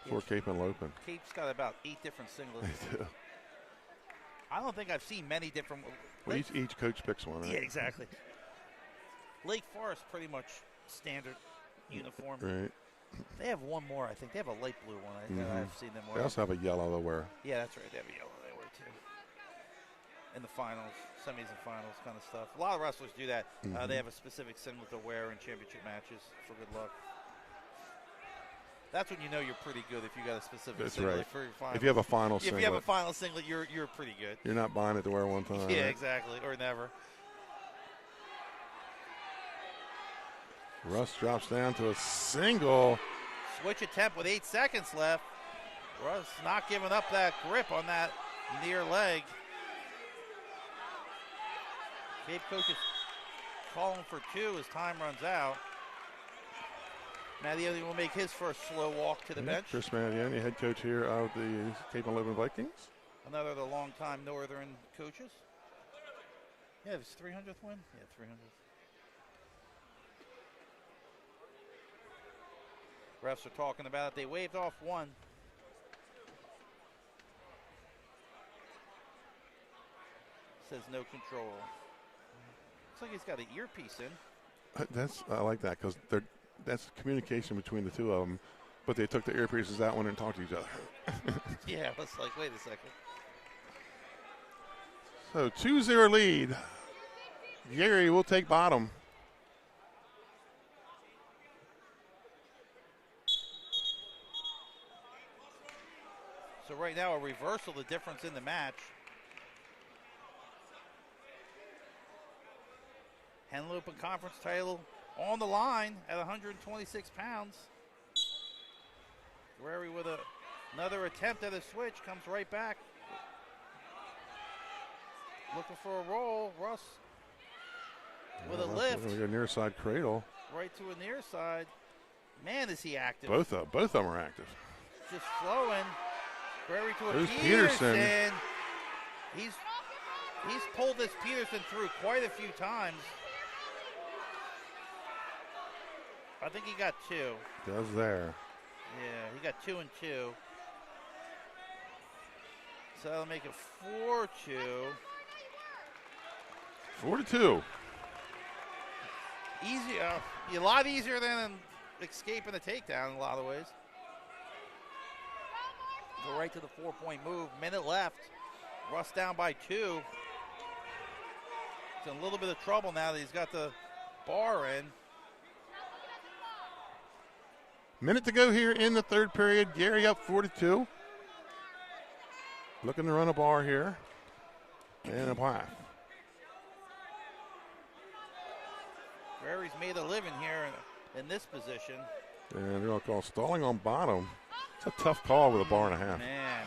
for Cape Henlopen. Cape's got about 8 different singlets. They do. I don't think I've seen many different. Well, each coach picks one. Right? Yeah, exactly. Lake Forest pretty much standard uniform. Right. They have one more, I think. They have a light blue one. I've seen them wear. They also have a yellow they wear. Yeah, that's right. They have a yellow they wear too. In the finals, semis and finals kind of stuff. A lot of wrestlers do that. They have a specific singlet to wear in championship matches for good luck. That's when you know you're pretty good if you got a specific singlet for your final. If you have a final singlet. If you have a final singlet, you're pretty good. You're not buying it to wear one time. Yeah, right? exactly. Or never. Russ drops down to a single. Switch attempt with 8 seconds left. Russ not giving up that grip on that near leg. Cape coach is calling for 2 as time runs out. Mattioni will make his first slow walk to the bench. Chris Mattioni, head coach here of the Cape Henlopen Vikings. Another of the longtime Northern coaches. Yeah, it was 300th win? Yeah, 300th. Refs are talking about it. They waved off 1. Says no control. Looks like he's got an earpiece in. I like that because that's communication between the two of them. But they took the earpieces out, went and talked to each other. Yeah, I was like, wait a second. So 2-0 lead. Gary will take bottom. So right now a reversal, the difference in the match. Henlopen Conference title on the line at 126 pounds. Guerrero with another attempt at a switch, comes right back. Looking for a roll. Russ with a lift. A near side cradle. Right to a near side. Man, is he active. Both of them are active. Just flowing. Guerrero to a There's Peterson. Peterson. He's pulled this Peterson through quite a few times. I think he got 2. Does there. Yeah, he got 2 and 2. So that'll make it 4-2. 4-2. Easy, a lot easier than escaping a takedown in a lot of ways. Go right to the 4-point move. Minute left. Russ down by 2. He's in a little bit of trouble now that he's got the bar in. Minute to go here in the third period. Gary up 4-2. Looking to run a bar here. And a half. Gary's made a living here in this position. And they're going to call stalling on bottom. It's a tough call with a bar and a half. Man.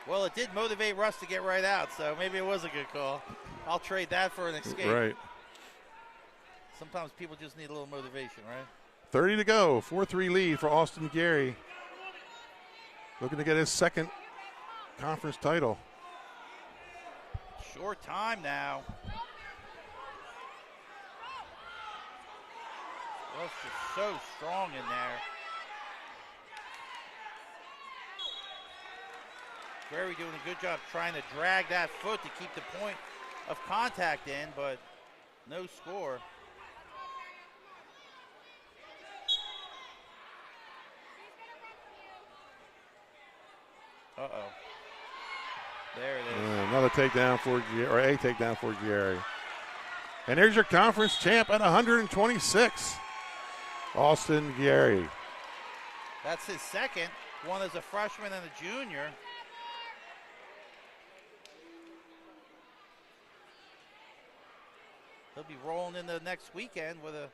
Well, it did motivate Russ to get right out, so maybe it was a good call. I'll trade that for an escape. Right. Sometimes people just need a little motivation, right? 30 to go. 4-3 lead for Austin Gary. Looking to get his second conference title. Short time now. Russ is so strong in there. Gary doing a good job trying to drag that foot to keep the point of contact in, but no score. Uh-oh. There it is. Another takedown for Gary, or a takedown for Gary. And there's your conference champ at 126. Austin Gary. That's his second, one as a freshman and a junior. He'll be rolling into next weekend with a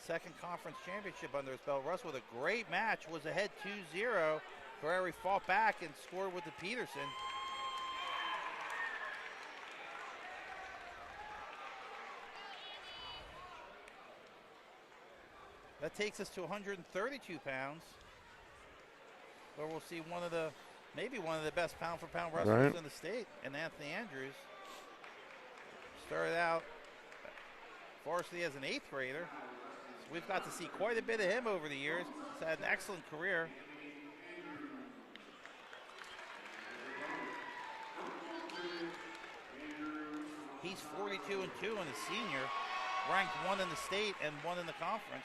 second conference championship under his belt. Russ with a great match, was ahead 2-0. Guerrero fought back and scored with the Peterson. That takes us to 132 pounds, where we'll see one of the maybe one of the best pound-for-pound wrestlers Right. in the state, and Anthony Andrews. Started out varsity as an 8th grader. So we've got to see quite a bit of him over the years. He's had an excellent career. He's 42-2 and a senior, ranked 1 in the state and 1 in the conference.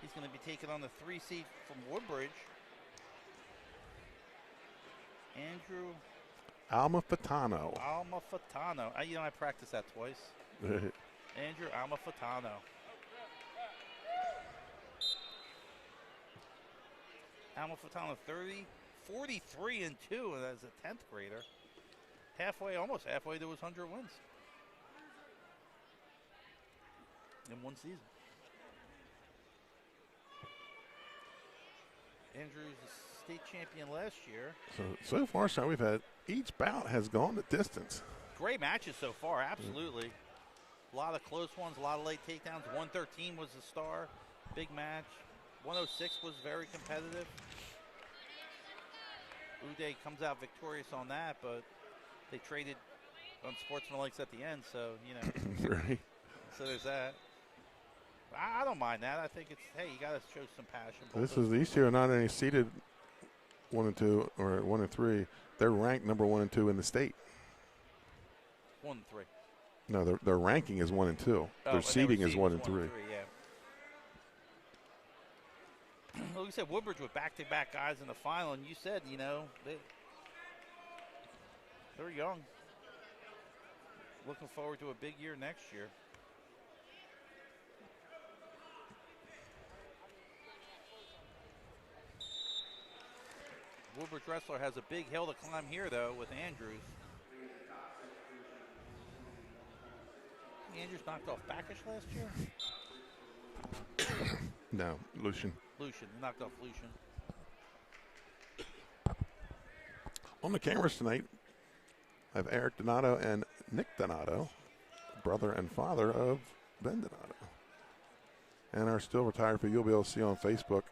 He's going to be taking on the 3 seed from Woodbridge, Andrew Almafatano. Almafatano. I practiced that twice. Andrew Almafatano. Almafatano 43-2 as a 10th grader. Almost halfway to his 100 wins in one season. Andrews is state champion last year. So far, so we've had each bout has gone the distance. Great matches so far, absolutely. A lot of close ones, a lot of late takedowns. 113 was the star, big match. 106 was very competitive. Uday comes out victorious on that, but they traded unsportsmanlike at the end, so, Right. So there's that. I don't mind that. I think it's, hey, you got to show some passion. These two are not any seeded 1 and 2 or 1 and 3. They're ranked number 1 and 2 in the state. 1 and 3. No, their ranking is 1 and 2. Their seeding is 1 and 3. Yeah. Like you said, Woodbridge with back-to-back guys in the final, and you said, they're young. Looking forward to a big year next year. Woodbridge wrestler has a big hill to climb here, though, with Andrews. Andrews knocked off Backish last year? No, Lucian. Lucian, knocked off Lucian. On the cameras tonight, I have Eric Donato and Nick Donato, brother and father of Ben Donato. And our still retired for you'll be able to see on Facebook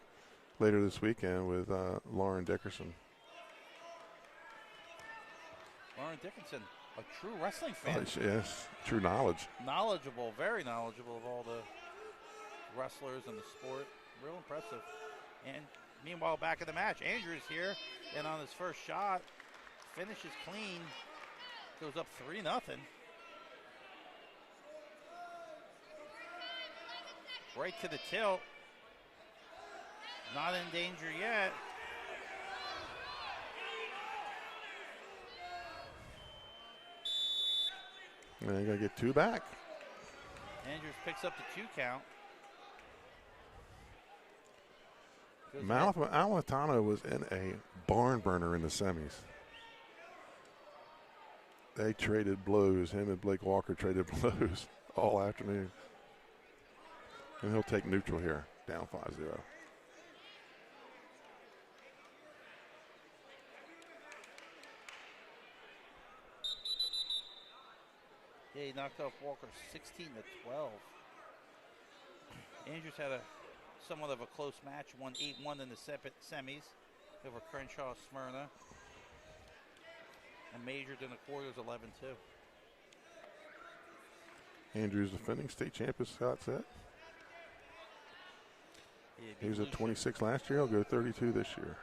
later this weekend with Lauren Dickerson. Lauren Dickinson, a true wrestling fan. Yes, true knowledge. Knowledgeable, very knowledgeable of all the wrestlers and the sport. Real impressive. And meanwhile, back in the match, Andrews here, and on his first shot, finishes clean, goes up 3-0. Right to the tilt. Not in danger yet. And you got to get 2 back. Andrews picks up the 2 count. Alatano was in a barn burner in the semis. They traded blows. Him and Blake Walker traded blows all afternoon. And he'll take neutral here, down 5-0. Yeah, he knocked off Walker 16-12. Andrews had somewhat of a close match, won 8-1 in the semis over Crenshaw Smyrna, and majored in the quarters 11-2. Andrews defending state champion, Scott said. He was at 26 last year. He'll go 32 this year.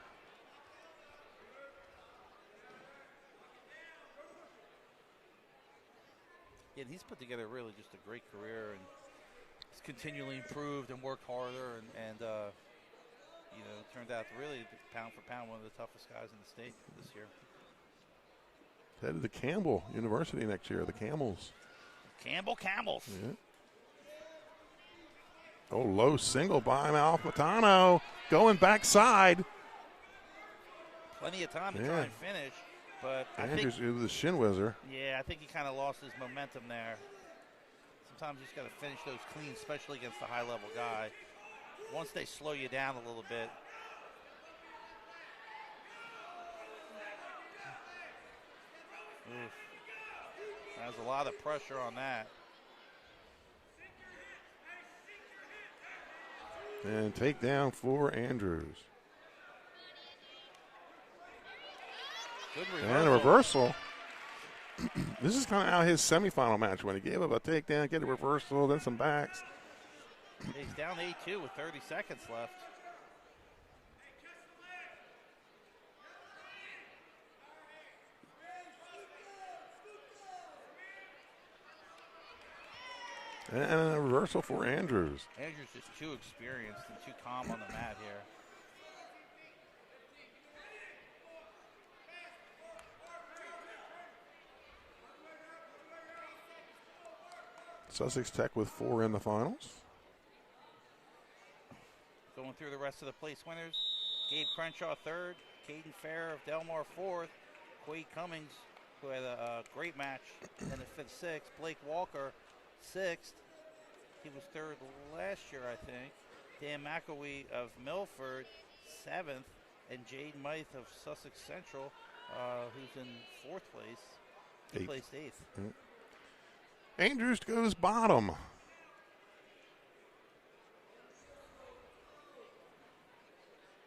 Yeah, and he's put together really just a great career, and he's continually improved and worked harder, and turned out really pound for pound one of the toughest guys in the state this year. Headed to Campbell University next year, the Camels. Camels. Yeah. Oh, low single by Alfatano. Going backside. Plenty of time to try and finish, but Andrews with the shin whizzer. Yeah, I think he kind of lost his momentum there. Sometimes you just got to finish those clean, especially against a high-level guy. Once they slow you down a little bit. Oof. There's a lot of pressure on that. And takedown for Andrews. Good reversal. And a reversal. This is kind of how his semifinal match went. He gave up a takedown, get a reversal, then some backs. He's down 8-2 with 30 seconds left. And a reversal for Andrews. Andrews just too experienced and too calm on the mat here. Sussex Tech with 4 in the finals. Going through the rest of the place winners. Gabe Crenshaw third. Caden Fair of Delmar fourth. Quade Cummings, who had a great match in the fifth, sixth. Blake Walker sixth. He was third last year, I think. Dan McElwee of Milford seventh. And Jade Mythe of Sussex Central, who's in fourth place. He placed eighth. Mm-hmm. Andrews goes bottom.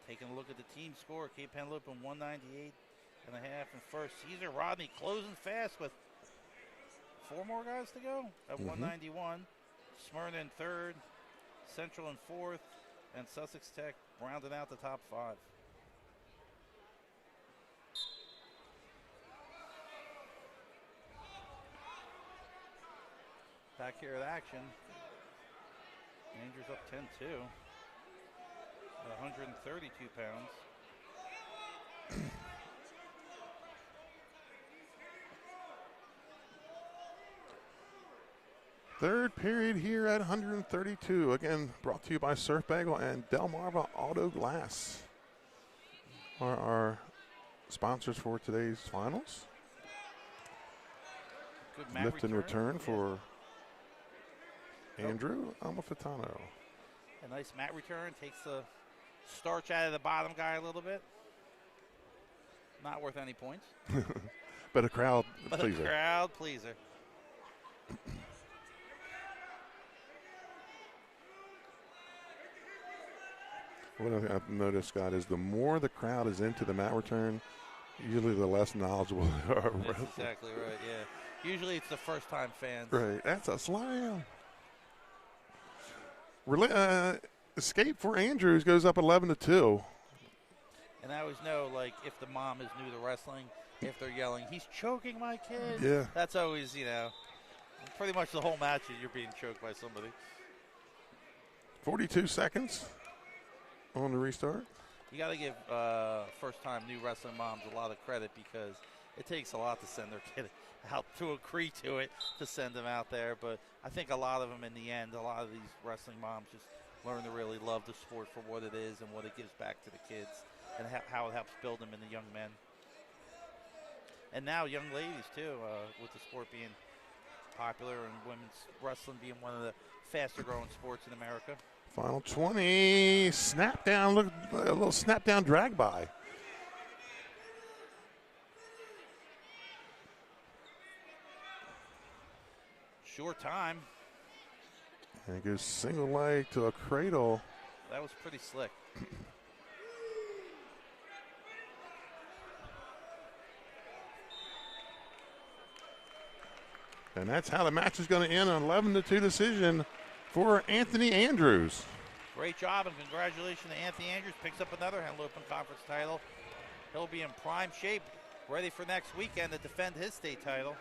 Taking a look at the team score, Cape Henlopen 198.5 in first. Caesar Rodney closing fast with 4 more guys to go at 191. Smyrna in third, Central in fourth, and Sussex Tech rounding out the top 5. Back here at action. Andrews up 10-2. 132 pounds. Third period here at 132. Again, brought to you by Surf Bagel and Delmarva Auto Glass are our sponsors for today's finals. Good mat Lift and return for Andrew Amalfitano. A nice mat return. Takes the starch out of the bottom guy a little bit. Not worth any points. But a crowd pleaser. A crowd pleaser. What I've noticed, Scott, is the more the crowd is into the mat return, usually the less knowledgeable they are. That's exactly right, yeah. Usually it's the first-time fans. Right, that's a slam. Escape for Andrews goes up 11-2. And I always know, like, if the mom is new to wrestling, if they're yelling, "He's choking my kid." Yeah. That's always, pretty much the whole match is you're being choked by somebody. 42 seconds on the restart. You got to give first-time new wrestling moms a lot of credit because it takes a lot to send their kid out, to agree to it, to send them out there. But I think a lot of them, in the end, a lot of these wrestling moms just learn to really love the sport for what it is and what it gives back to the kids and how it helps build them into young men. And now young ladies, too, with the sport being popular and women's wrestling being one of the faster-growing sports in America. Final 20, snap down, look, a little snap down drag by. Short time. And it goes single leg to a cradle. That was pretty slick. And that's how the match is going to end, an 11-2 decision for Anthony Andrews. Great job and congratulations to Anthony Andrews. Picks up another Henlopen Conference title. He'll be in prime shape, ready for next weekend to defend his state title.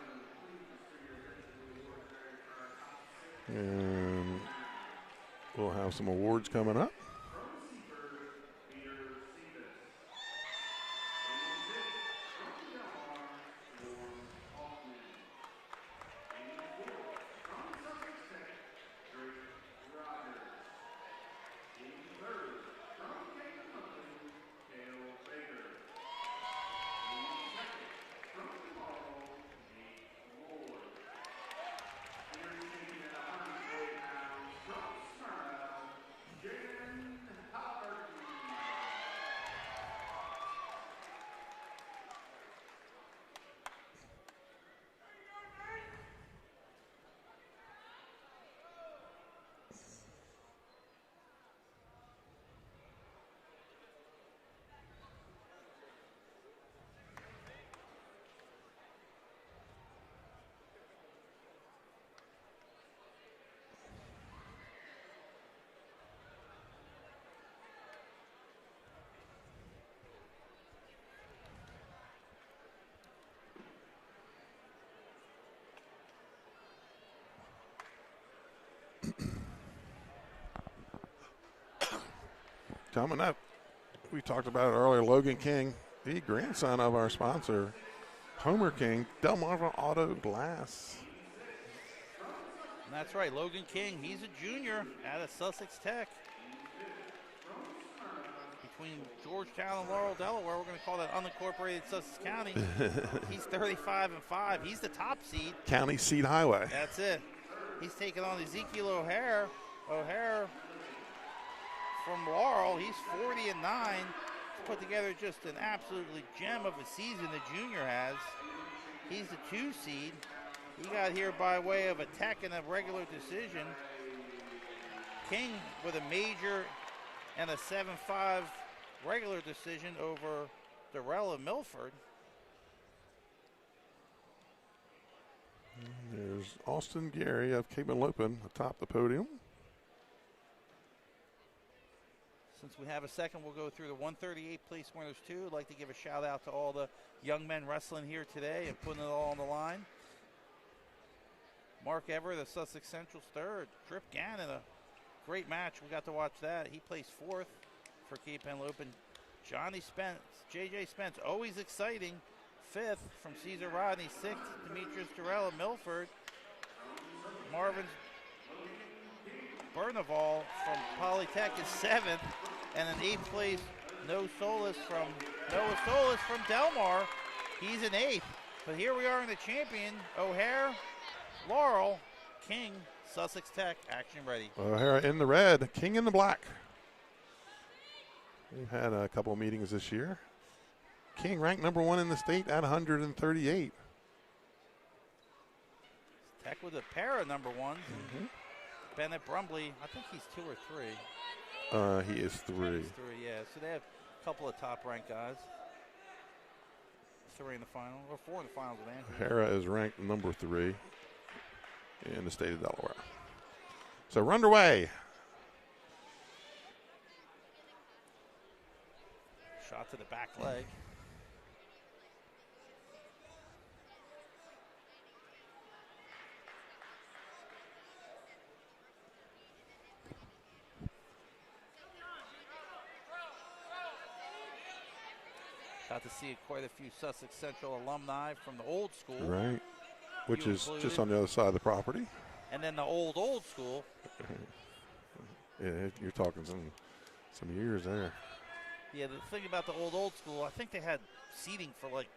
And we'll have some awards coming up. Coming up, we talked about it earlier, Logan King, the grandson of our sponsor, Homer King, Delmarva Auto Glass. That's right, Logan King. He's a junior out of Sussex Tech. Between Georgetown and Laurel, Delaware, we're going to call that unincorporated Sussex County. He's 35-5. He's the top seed. County Seat Highway. That's it. He's taking on Ezekiel O'Hare. O'Hare from Laurel. He's 40-9. He's put together just an absolutely gem of a season the junior has. He's the 2 seed. He got here by way of a tech and a regular decision. King with a major and a 7-5 regular decision over Durrell of Milford. There's Austin Gary of Cape Henlopen atop the podium. Since we have a second, we'll go through the 138 place winners too. I'd like to give a shout out to all the young men wrestling here today and putting it all on the line. Mark Everett of Sussex Central's third. Trip Gannon, a great match. We got to watch that. He placed 4th for Cape Henlopen. Johnny Spence, J.J. Spence, always exciting. 5th from Caesar Rodney. 6th, Demetrius Durrell of Milford. Marvin Bernaval from Polytech is 7th. And in 8th place, Noah Solis from Delmar. He's in 8th. But here we are in the champion, O'Hare, Laurel, King, Sussex Tech, action ready. O'Hara in the red, King in the black. We've had a couple of meetings this year. King ranked number 1 in the state at 138. Tech with a pair of number 1s. Mm-hmm. Bennett Brumley, I think he's 2 or 3. He is 3. He's 3, yeah. So they have a couple of top-ranked guys. 3 in the final, or 4 in the finals with Andrew. O'Hara is ranked number 3 in the state of Delaware. So we're underway. Shot to the back leg. Got to see quite a few Sussex Central alumni from the old school. Right, which is included. just on the other side of the property. And then the old school. Yeah, you're talking some years there. Yeah, the thing about the old school, I think they had seating for like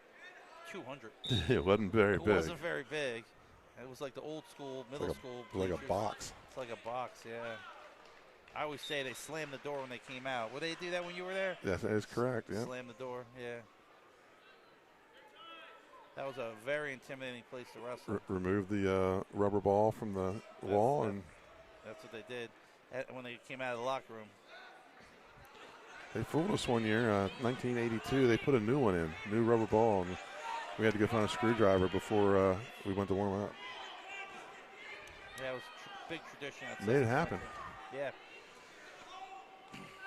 200. It wasn't very big. It wasn't very big. It was like the old school, middle school. Like a bleachers. box. It's like a box, yeah. I always say they slammed the door when they came out. Would they do that when you were there? Yes, that is correct, yeah. Slam the door, yeah. That was a very intimidating place to wrestle. Remove the rubber ball from the wall. And that's what they did when they came out of the locker room. They fooled us one year, 1982. They put a new one in, new rubber ball, and we had to go find a screwdriver before we went to warm up. Yeah, it was big tradition. Made it happen. Yeah.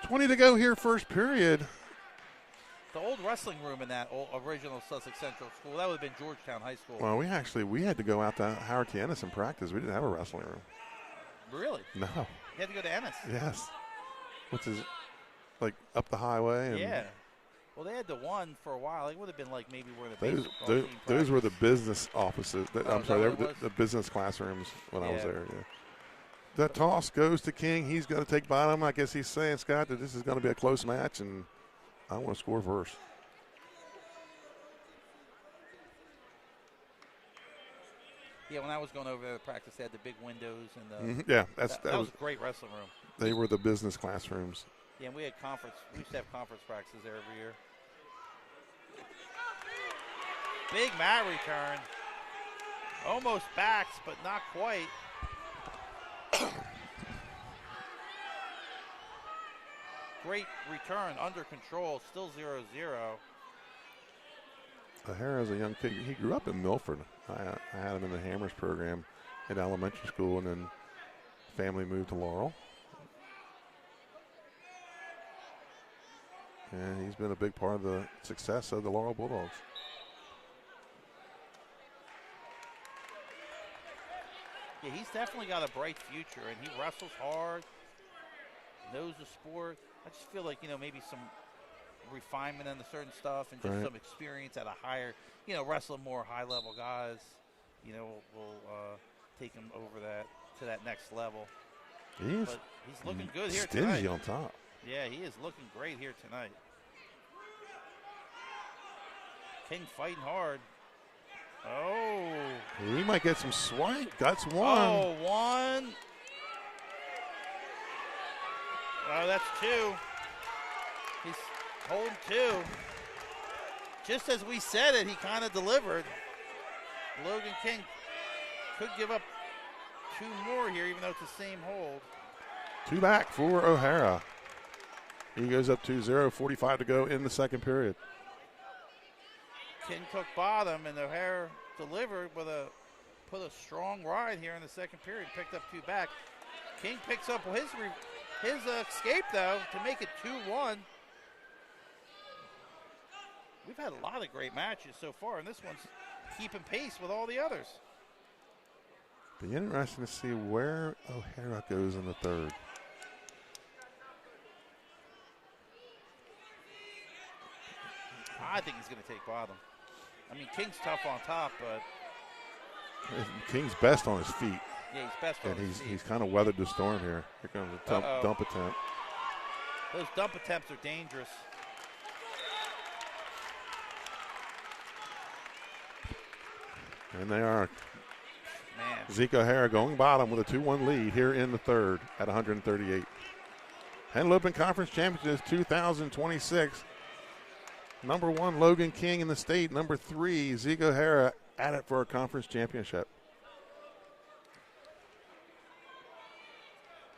20 to go here, first period. The old wrestling room in that original Sussex Central school, that would have been Georgetown High School. Well, we had to go out to Howard T. Ennis and practice. We didn't have a wrestling room. Really? No. You had to go to Ennis? Yes. Which is like up the highway. And yeah. Well, they had the one for a while. It would have been like maybe where the those were the business offices. I'm sorry, they were the business classrooms when I was there. Yeah. That toss goes to King. He's going to take bottom. I guess he's saying, Scott, that this is going to be a close match, and I want to score first. Yeah, when I was going over there to practice, they had the big windows and yeah, that was a great wrestling room. They were the business classrooms. Yeah, and we had we used to have conference practices there every year. Big mat return. Almost backs, but not quite. Great return, under control, still 0-0. O'Hara is a young kid. He grew up in Milford. I had him in the Hammers program at elementary school, and then family moved to Laurel. And he's been a big part of the success of the Laurel Bulldogs. Yeah, he's definitely got a bright future, and he wrestles hard, knows the sport. I just feel like, maybe some refinement on the certain stuff and just some experience at a higher, wrestling more high-level guys, will take him over to that next level. But he's looking good here tonight. Stingy on top. Yeah, he is looking great here tonight. King fighting hard. Oh. He might get some swipe. That's one. Oh, one. Oh, that's two. He's holding two. Just as we said it, he kind of delivered. Logan King could give up two more here, even though it's the same hold. 2 back for O'Hara. He goes up 2-0, 45 to go in the second period. King took bottom, and O'Hara delivered put a strong ride here in the second period. Picked up 2 back. King picks up his escape, though, to make it 2-1. We've had a lot of great matches so far, and this one's keeping pace with all the others. Be interesting to see where O'Hara goes in the third. I think he's going to take bottom. I mean, King's tough on top, but King's best on his feet. Yeah, he's best on his feet. He's kind of weathered the storm here. Here comes a dump attempt. Those dump attempts are dangerous. And they are. Man. Zeke O'Hara going bottom with a 2-1 lead here in the third at 138. Henlopen Conference Championships 2026. Number 1, Logan King in the state. Number 3, Zeke O'Hara at it for a conference championship.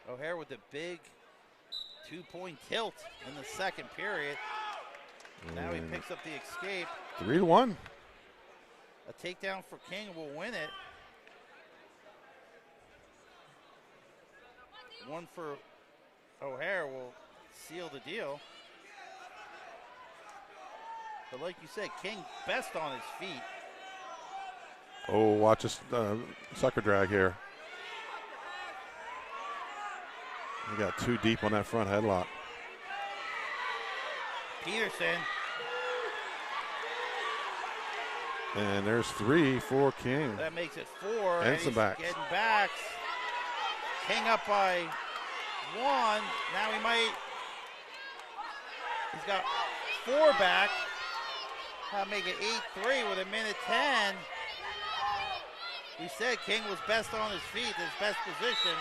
O'Hara with the big 2-point tilt in the second period. Now he picks up the escape. 3-1. A takedown for King will win it. One for O'Hara will seal the deal. But like you said, King best on his feet. Oh, watch this sucker drag here. He got too deep on that front headlock. Peterson. And there's 3 for King. That makes it 4. And some backs. Getting backs. King up by 1. Now he's got 4 back. That'll make it 8-3 with 1:10. We said King was best on his feet, his best position.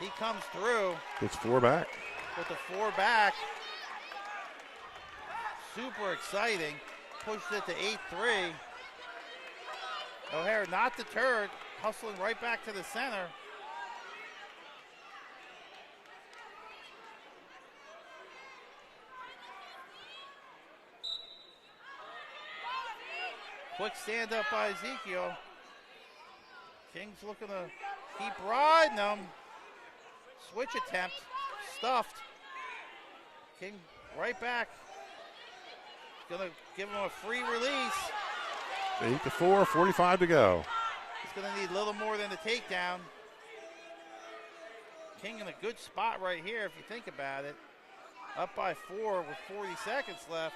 He comes through. It's 4 back. With the 4 back. Super exciting. Pushed it to 8-3. O'Hara not deterred, hustling right back to the center. Quick stand up by Ezekiel. King's looking to keep riding him. Switch attempt, stuffed. King right back. Gonna give him a free release. 8-4, 45 to go. He's gonna need a little more than the takedown. King in a good spot right here if you think about it. Up by 4 with 40 seconds left.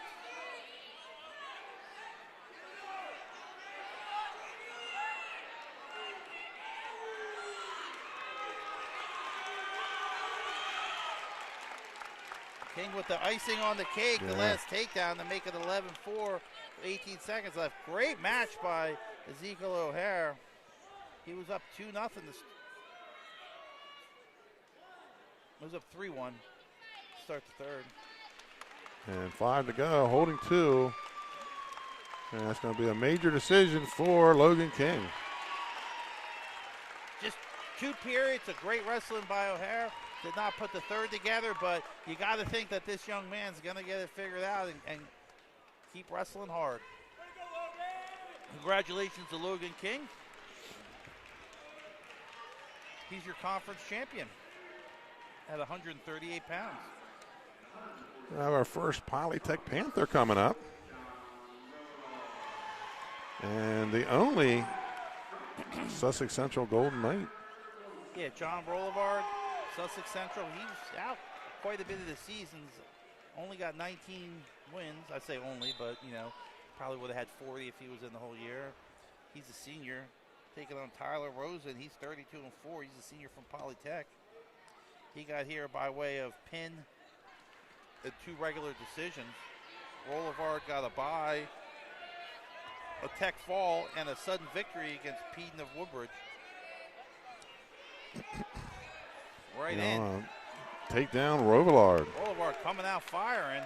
King with the icing on the cake, the last takedown to make it 11-4, 18 seconds left. Great match by Ezekiel O'Hara. He was up 2-0. It was up 3-1. Start the third. And 5 to go, holding 2. And that's going to be a major decision for Logan King. Just 2 periods of great wrestling by O'Hara. Did not put the third together, but you got to think that this young man's going to get it figured out and keep wrestling hard. Congratulations to Logan King. He's your conference champion at 138 pounds. We have our first Polytech Panther coming up. And the only Sussex Central Golden Knight. Yeah, John Boulevard. Sussex Central, he's out quite a bit of the seasons. Only got 19 wins. I say only, but, probably would have had 40 if he was in the whole year. He's a senior. Taking on Tyler Rosen. He's 32-4. He's a senior from Polytech. He got here by way of pin and 2 regular decisions. Rolivard got a bye, a tech fall, and a sudden victory against Peden of Woodbridge. Right in. Take down Rolivard. Rolivard coming out firing.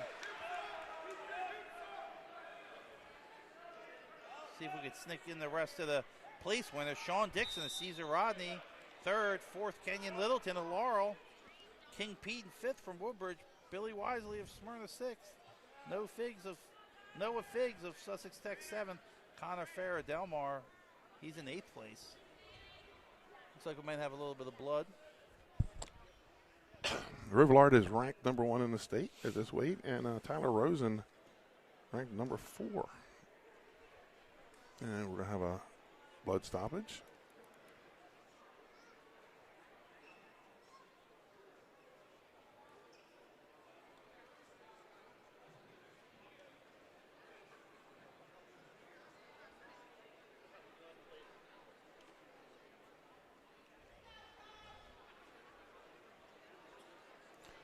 See if we can sneak in the rest of the place winners. Sean Dixon of Caesar Rodney, 3rd. 4th, Kenyon Littleton of Laurel. King Peden, 5th from Woodbridge. Billy Wisely of Smyrna, 6th. Noah Figgs of Sussex Tech, 7th. Connor Fair of Delmar, he's in 8th place. Looks like we might have a little bit of blood. Rolivard is ranked number 1 in the state at this weight, and Tyler Rosen ranked number 4. And we're going to have a blood stoppage.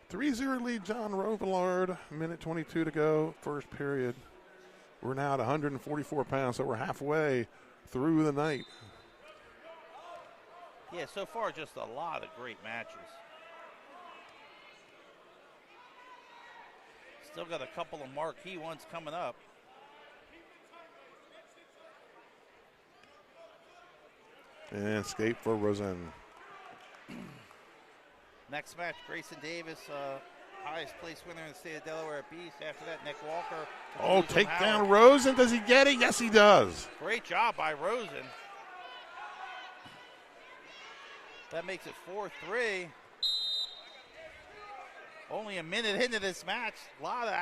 .30 lead John Rolivard. Minute 22 to go, first period. We're now at 144 pounds, so we're halfway through the night. Yeah, so far just a lot of great matches. Still got a couple of marquee ones coming up. And escape for Rosen. Next match, Grayson Davis, highest place winner in the state of Delaware at Beast. After that, Nick Walker. Oh, take down Rosen. Does he get it? Yes, he does. Great job by Rosen. That makes it 4-3. Only a minute into this match. A lot of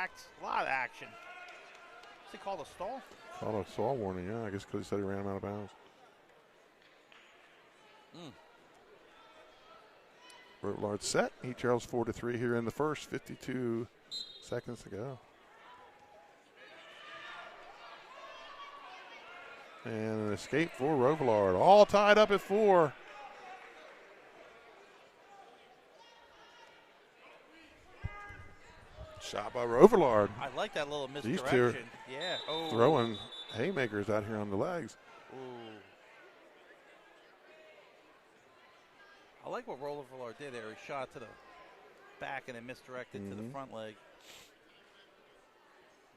action. Is it called a stall? Called a stall warning, yeah. I guess because he said he ran him out of bounds. Rolivard set. He trails 4-3 here in the first. 52 seconds to go. And an escape for Rolivard. All tied up at 4. Shot by Rolivard. I like that little misdirection. These two yeah. Oh. Throwing haymakers out here on the legs. Ooh. I like what Rolivard did there. He shot to the back and then misdirected to the front leg.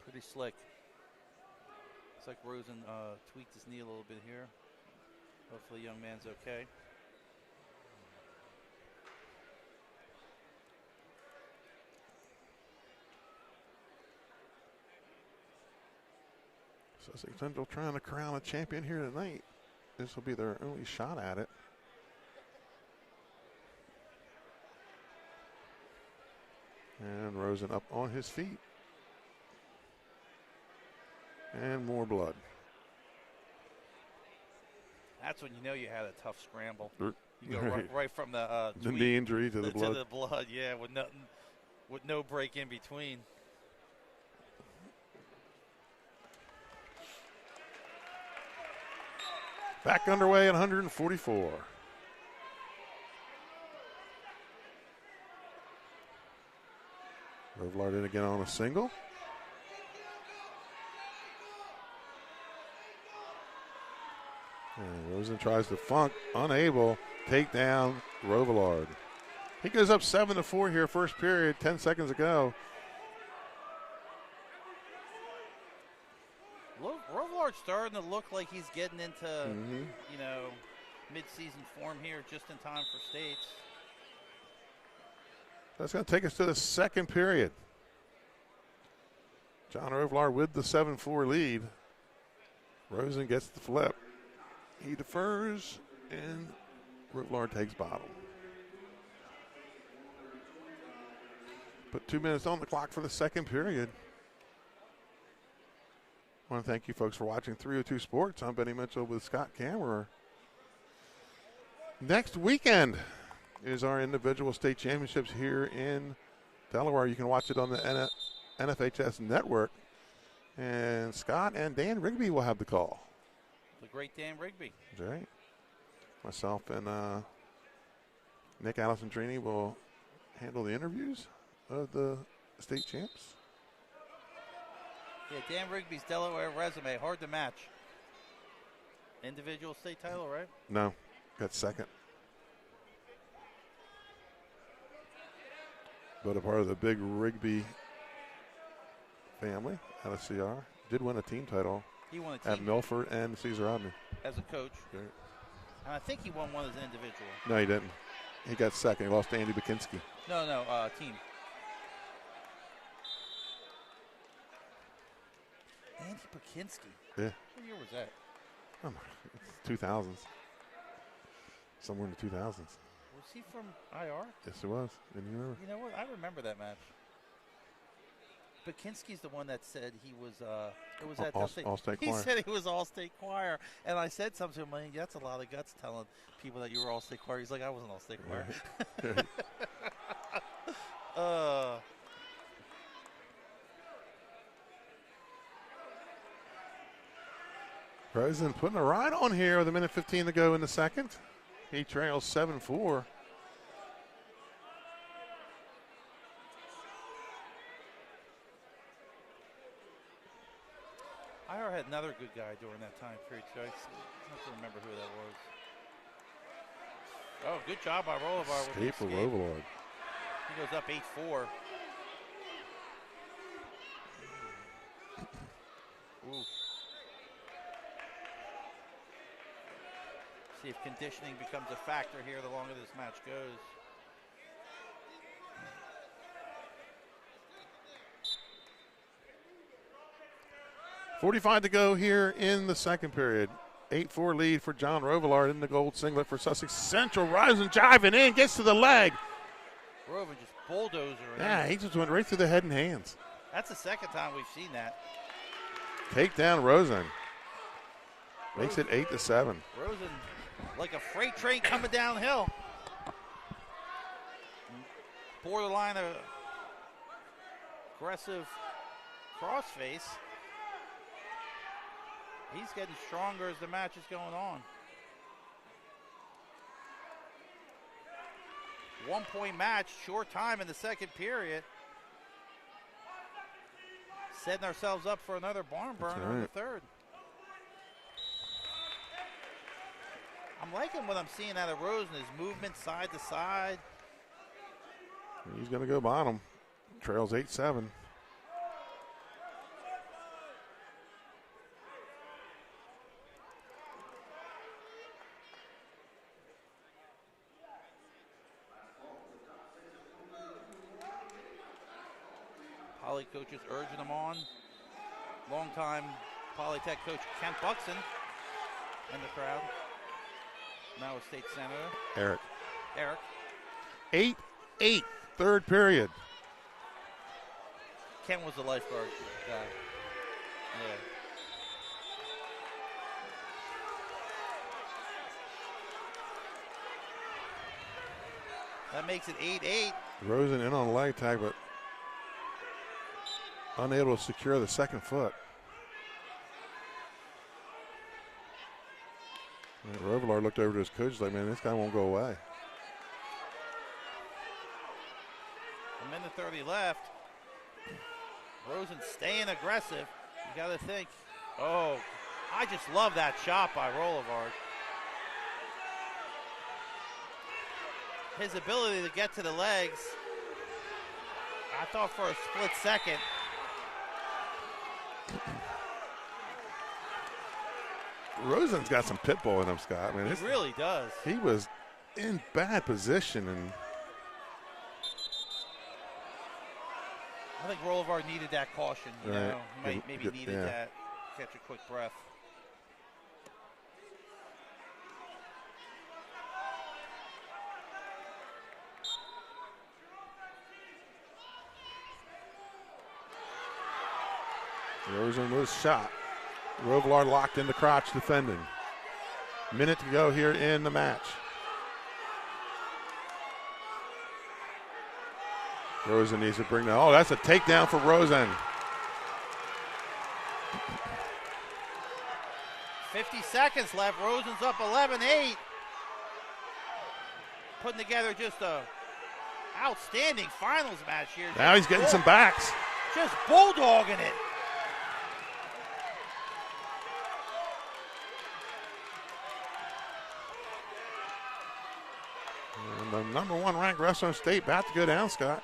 Pretty slick. Looks like Rosen tweaked his knee a little bit here. Hopefully young man's okay. Sussex Central trying to crown a champion here tonight. This will be their only shot at it. And Rosen up on his feet. And more blood. That's when you know you had a tough scramble. You go right from the knee injury to the blood. To the blood, yeah, with no break in between. Back underway at 144. Rolivard in again on a single. And Rosen tries to funk, unable, take down Rolivard. He goes up 7-4 here, first period, 10 seconds ago. Rovilard's starting to look like he's getting into, mid-season form here just in time for states. That's going to take us to the second period. John Rolivard with the 7-4 lead. Rosen gets the flip. He defers, and Rolivard takes bottom. Put 2 minutes on the clock for the second period. I want to thank you folks for watching 302 Sports. I'm Benny Mitchell with Scott Kammerer. Next weekend is our individual state championships here in Delaware. You can watch it on the NFHS network. And Scott and Dan Rigby will have the call. The great Dan Rigby. That's right. Myself and Nick Alessandrini will handle the interviews of the state champs. Yeah, Dan Rigby's Delaware resume, hard to match. Individual state title, right? No, got second. But a part of the big Rigby family out of CR. Did win a team title. He won a team at Milford and Cesar Rodney. As a coach. Okay. And I think he won one as an individual. No, he didn't. He got second. He lost to Andy Bakinski. No, team. Andy Bakinski. Yeah. What year was that? 2000s. Somewhere in the 2000s. Was he from IR? Yes, it was. Didn't you remember? You know what? I remember that match. Bakinski's the one that said he was. It was at All-State He Choir. said he was All-State Choir, and I said something to him. That's a lot of guts telling people that you were All-State Choir. He's like, I wasn't All-State Choir. Right. Rosen putting a ride on here with 1:15 to go in the second. He trails 7-4. IR had another good guy during that time period, too. I have to remember who that was. Oh, good job by Rolovar. Escape for Rovalard. He goes up 8-4. Ooh. See if conditioning becomes a factor here the longer this match goes. .45 to go here in the second period. 8-4 lead for John Rovalard in the gold singlet for Sussex Central. Rising, jiving in, gets to the leg. Rovan just bulldozer. Yeah, he just went right through the head and hands. That's the second time we've seen that. Take down Rosen. Makes it 8-7. Rosen, like a freight train coming downhill. Borderline of aggressive crossface. He's getting stronger as the match is going on. 1-point match, short time in the second period. Setting ourselves up for another barn burner in the third. I'm liking what I'm seeing out of Rosen, his movement side to side. He's going to go bottom. Trails 8-7. Poly coaches urging them on. Longtime Polytech coach Kent Buxton in the crowd. Now a state senator. Eric. 8-8, third period. Kent was the lifeguard guy. Yeah. That makes it 8-8. Rosen in on a leg tag, but unable to secure the second foot. And Rovalard looked over to his coach like, man, this guy won't go away. A minute 30 left. Rosen staying aggressive. You got to think. Oh, I just love that shot by Rolavard. His ability to get to the legs. I thought for a split second. Rosen's got some pit bull in him, Scott. I mean, He really does. He was in bad position, and I think Rolavard needed that caution. You Right. know, maybe needed that. Catch a quick breath. Rosen was shot. Rovalard locked in the crotch defending. Minute to go here in the match. Rosen needs to bring that. Oh, that's a takedown for Rosen. 50 seconds left. Rosen's up 11-8. Putting together just a outstanding finals match here. Now he's getting some backs. Just bulldogging it. And the number 1 ranked wrestler in state about to go down, Scott.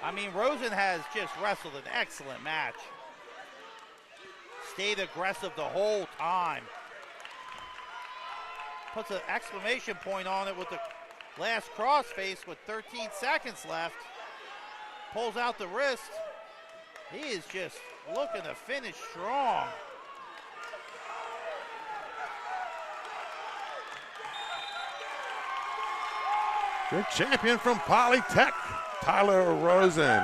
I mean, Rosen has just wrestled an excellent match. Stayed aggressive the whole time. Puts an exclamation point on it with the last crossface with 13 seconds left. Pulls out the wrist. He is just looking to finish strong. Your champion from Polytech, Tyler Rosen.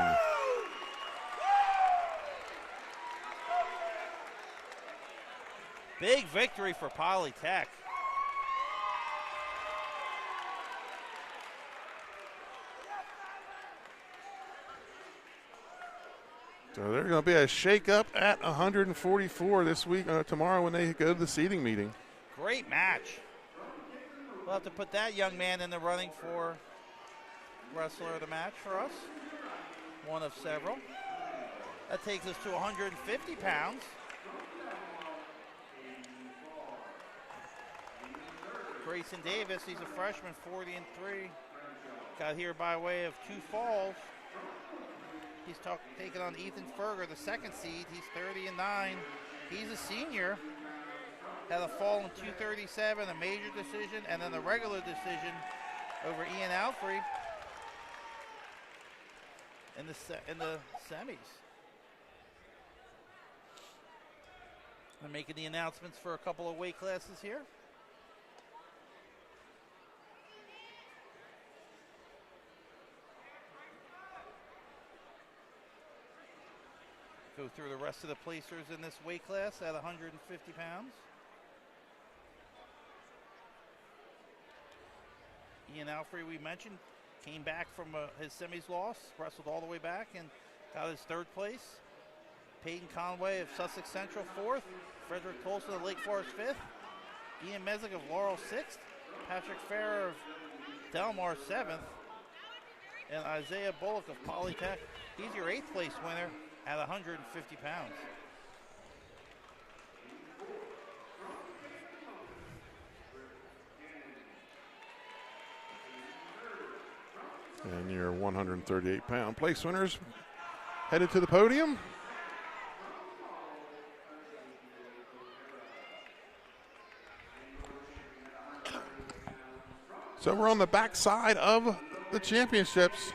Big victory for Polytech. So there's going to be a shake-up at 144 this week, tomorrow when they go to the seating meeting. Great match. We'll have to put that young man in the running for wrestler of the match for us. One of several. That takes us to 150 pounds. Grayson Davis, he's a freshman, 40-3. Got here by way of 2 falls. He's taking on Ethan Ferger, the 2nd seed. He's 30-9. He's a senior. Had a fall in 237, a major decision, and then a regular decision over Ian Alfrey in the semis. I'm making the announcements for a couple of weight classes here. Go through the rest of the placers in this weight class at 150 pounds. Ian Alfrey, we mentioned, came back from his semis loss, wrestled all the way back and got his 3rd place. Peyton Conway of Sussex Central 4th. Frederick Tolson of Lake Forest 5th. Ian Mesick of Laurel 6th. Patrick Farrer of Delmar 7th. And Isaiah Bullock of Polytech. He's your 8th place winner at 150 pounds. And your 138-pound place winners headed to the podium. So we're on the back side of the championships.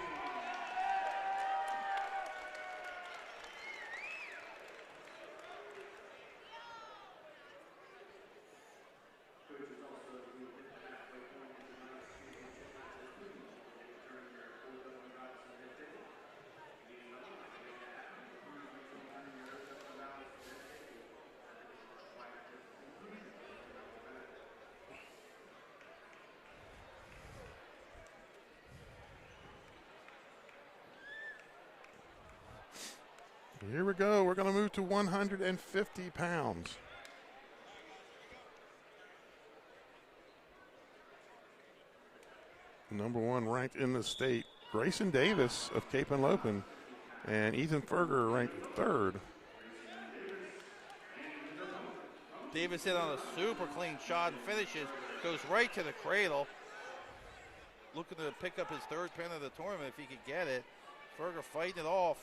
Here we go. We're going to move to 150 pounds. Number 1 ranked in the state, Grayson Davis of Cape Henlopen, and Ethan Ferger ranked 3rd. Davis hit on a super clean shot and finishes, goes right to the cradle. Looking to pick up his 3rd pin of the tournament if he could get it. Ferger fighting it off.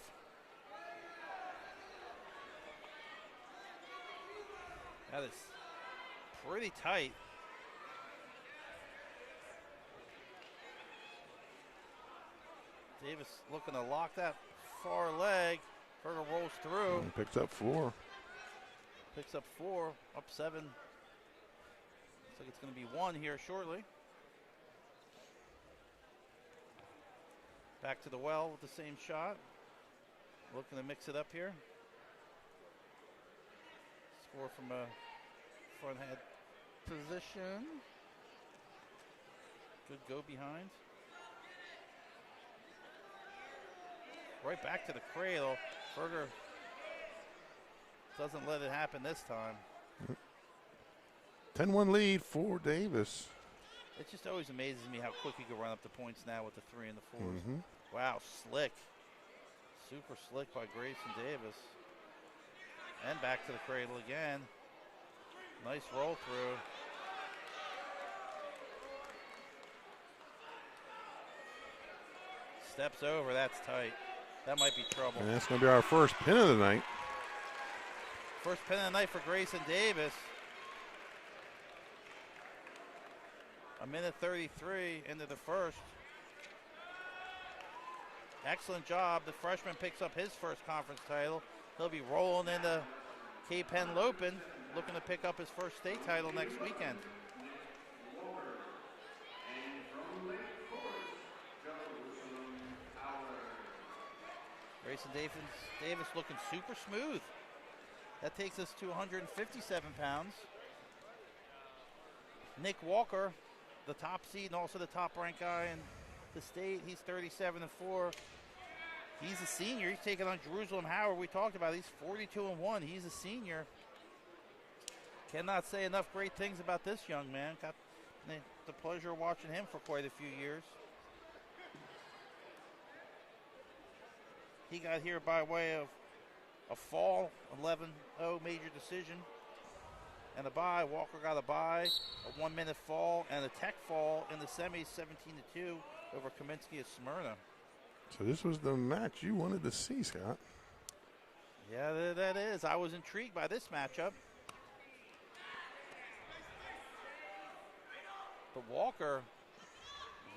That is pretty tight. Davis looking to lock that far leg. Ferger rolls through. And picks up 4. Picks up 4, up 7. Looks like it's going to be 1 here shortly. Back to the well with the same shot. Looking to mix it up here. Score from a front head position. Good go behind. Right back to the cradle. Berger doesn't let it happen this time. 10-1 lead for Davis. It just always amazes me how quick you can run up the points now with the 3 and the 4s. Mm-hmm. Wow, slick. Super slick by Grayson Davis. And back to the cradle again. Nice roll through. Steps over, that's tight. That might be trouble. And that's going to be our first pin of the night. First pin of the night for Grayson Davis. A minute 33 into the first. Excellent job. The freshman picks up his first conference title. He'll be rolling into Cape Henlopen, looking to pick up his first state title next weekend. Grayson Davis looking super smooth. That takes us to 157 pounds. Nick Walker, the top seed and also the top ranked guy in the state. He's 37-4. He's a senior. He's taking on Jerusalem Howard. We talked about it. He's 42-1. He's a senior. Cannot say enough great things about this young man. Got the pleasure of watching him for quite a few years. He got here by way of a fall 11-0 major decision and a bye. Walker got a bye, a 1-minute fall, and a tech fall in the semis, 17-2 over Kaminsky of Smyrna. So this was the match you wanted to see, Scott. Yeah, that is. I was intrigued by this matchup. But Walker,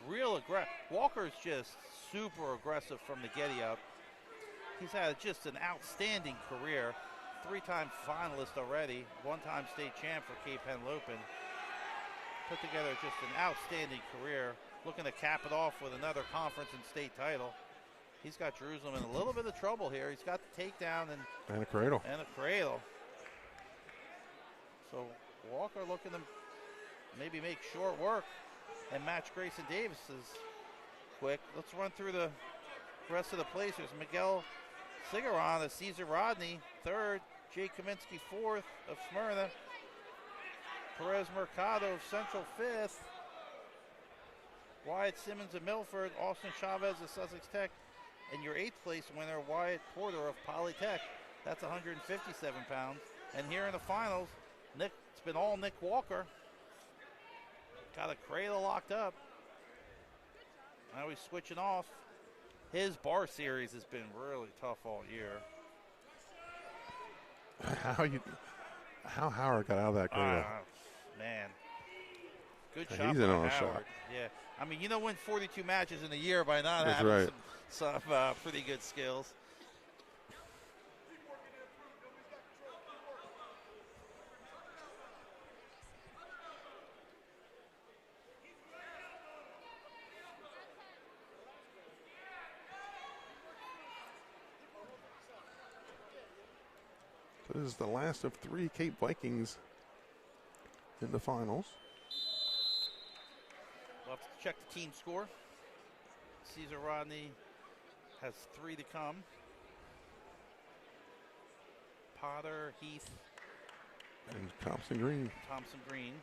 real aggressive. Walker's just super aggressive from the get-up. He's had just an outstanding career. 3-time finalist already. 1-time state champ for Cape Henlopen. Put together just an outstanding career. Looking to cap it off with another conference and state title. He's got Jerusalem in a little bit of trouble here. He's got the takedown and a cradle. So Walker looking to maybe make short work and match Grayson Davis's quick. Let's run through the rest of the placers. Miguel Cigaron of Cesar Rodney, 3rd. Jay Kaminsky, 4th of Smyrna. Perez Mercado of Central, 5th. Wyatt Simmons of Milford. Austin Chavez of Sussex Tech. And your 8th place winner, Wyatt Porter of Polytech. That's 157 pounds. And here in the finals, it's been all Nick Walker. Got a cradle locked up. Now he's switching off. His bar series has been really tough all year. How Howard got out of that cradle? Man. Good Yeah, shot he's by in on a Howard. shot. Yeah. I mean, you don't win 42 matches in a year by not That's having right. some pretty good skills. So this is the last of 3 Cape Vikings in the finals. We'll have to check the team score. Cesar Rodney has 3 to come. Potter, Heath, And Thompson Green. Thompson Green,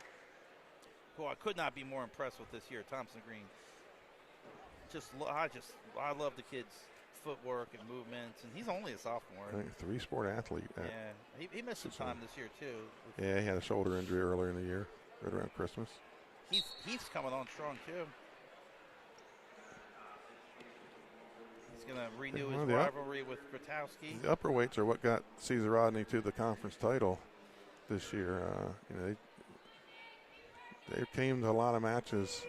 who I could not be more impressed with this year. Thompson Green. I love the kid's footwork and movements, and he's only a sophomore. I think 3-sport athlete. Yeah, he missed some time this year too. Yeah, he had a shoulder injury earlier in the year, right around Christmas. Heath's coming on strong too. He's going to renew his rivalry with Grotowski. The upper weights are what got Cesar Rodney to the conference title this year. They came to a lot of matches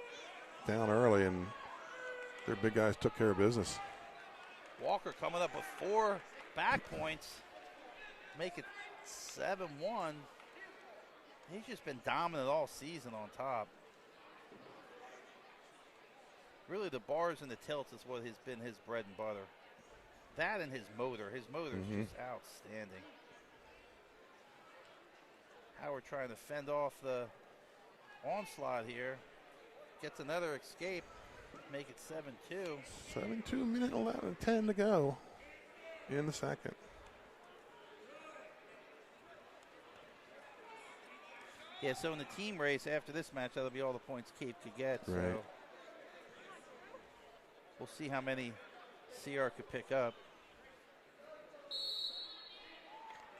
down early, and their big guys took care of business. Walker coming up with 4 back points, make it 7-1. He's just been dominant all season on top. Really, the bars and the tilts is what has been his bread and butter. That and his motor. His motor is just outstanding. Howard trying to fend off the onslaught here. Gets another escape. Make it 7-2. 7-2, minute 11, 10 to go in the second. Yeah, so in the team race after this match, that'll be all the points Cape could get. Right. So we'll see how many CR could pick up.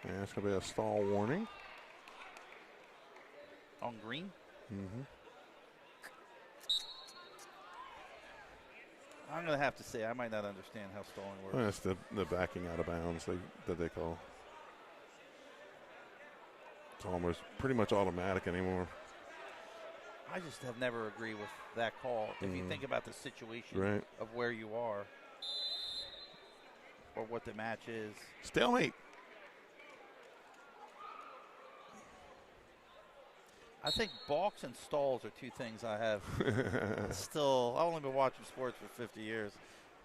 And it's going to be a stall warning. On green? Mm-hmm. I'm going to have to say I might not understand how stalling works. Well, that's the backing out of bounds that they call. It's almost pretty much automatic anymore. I just have never agreed with that call. If you think about the situation Right. of where you are or what the match is. Stalemate. I think balks and stalls are two things I have still. I've only been watching sports for 50 years.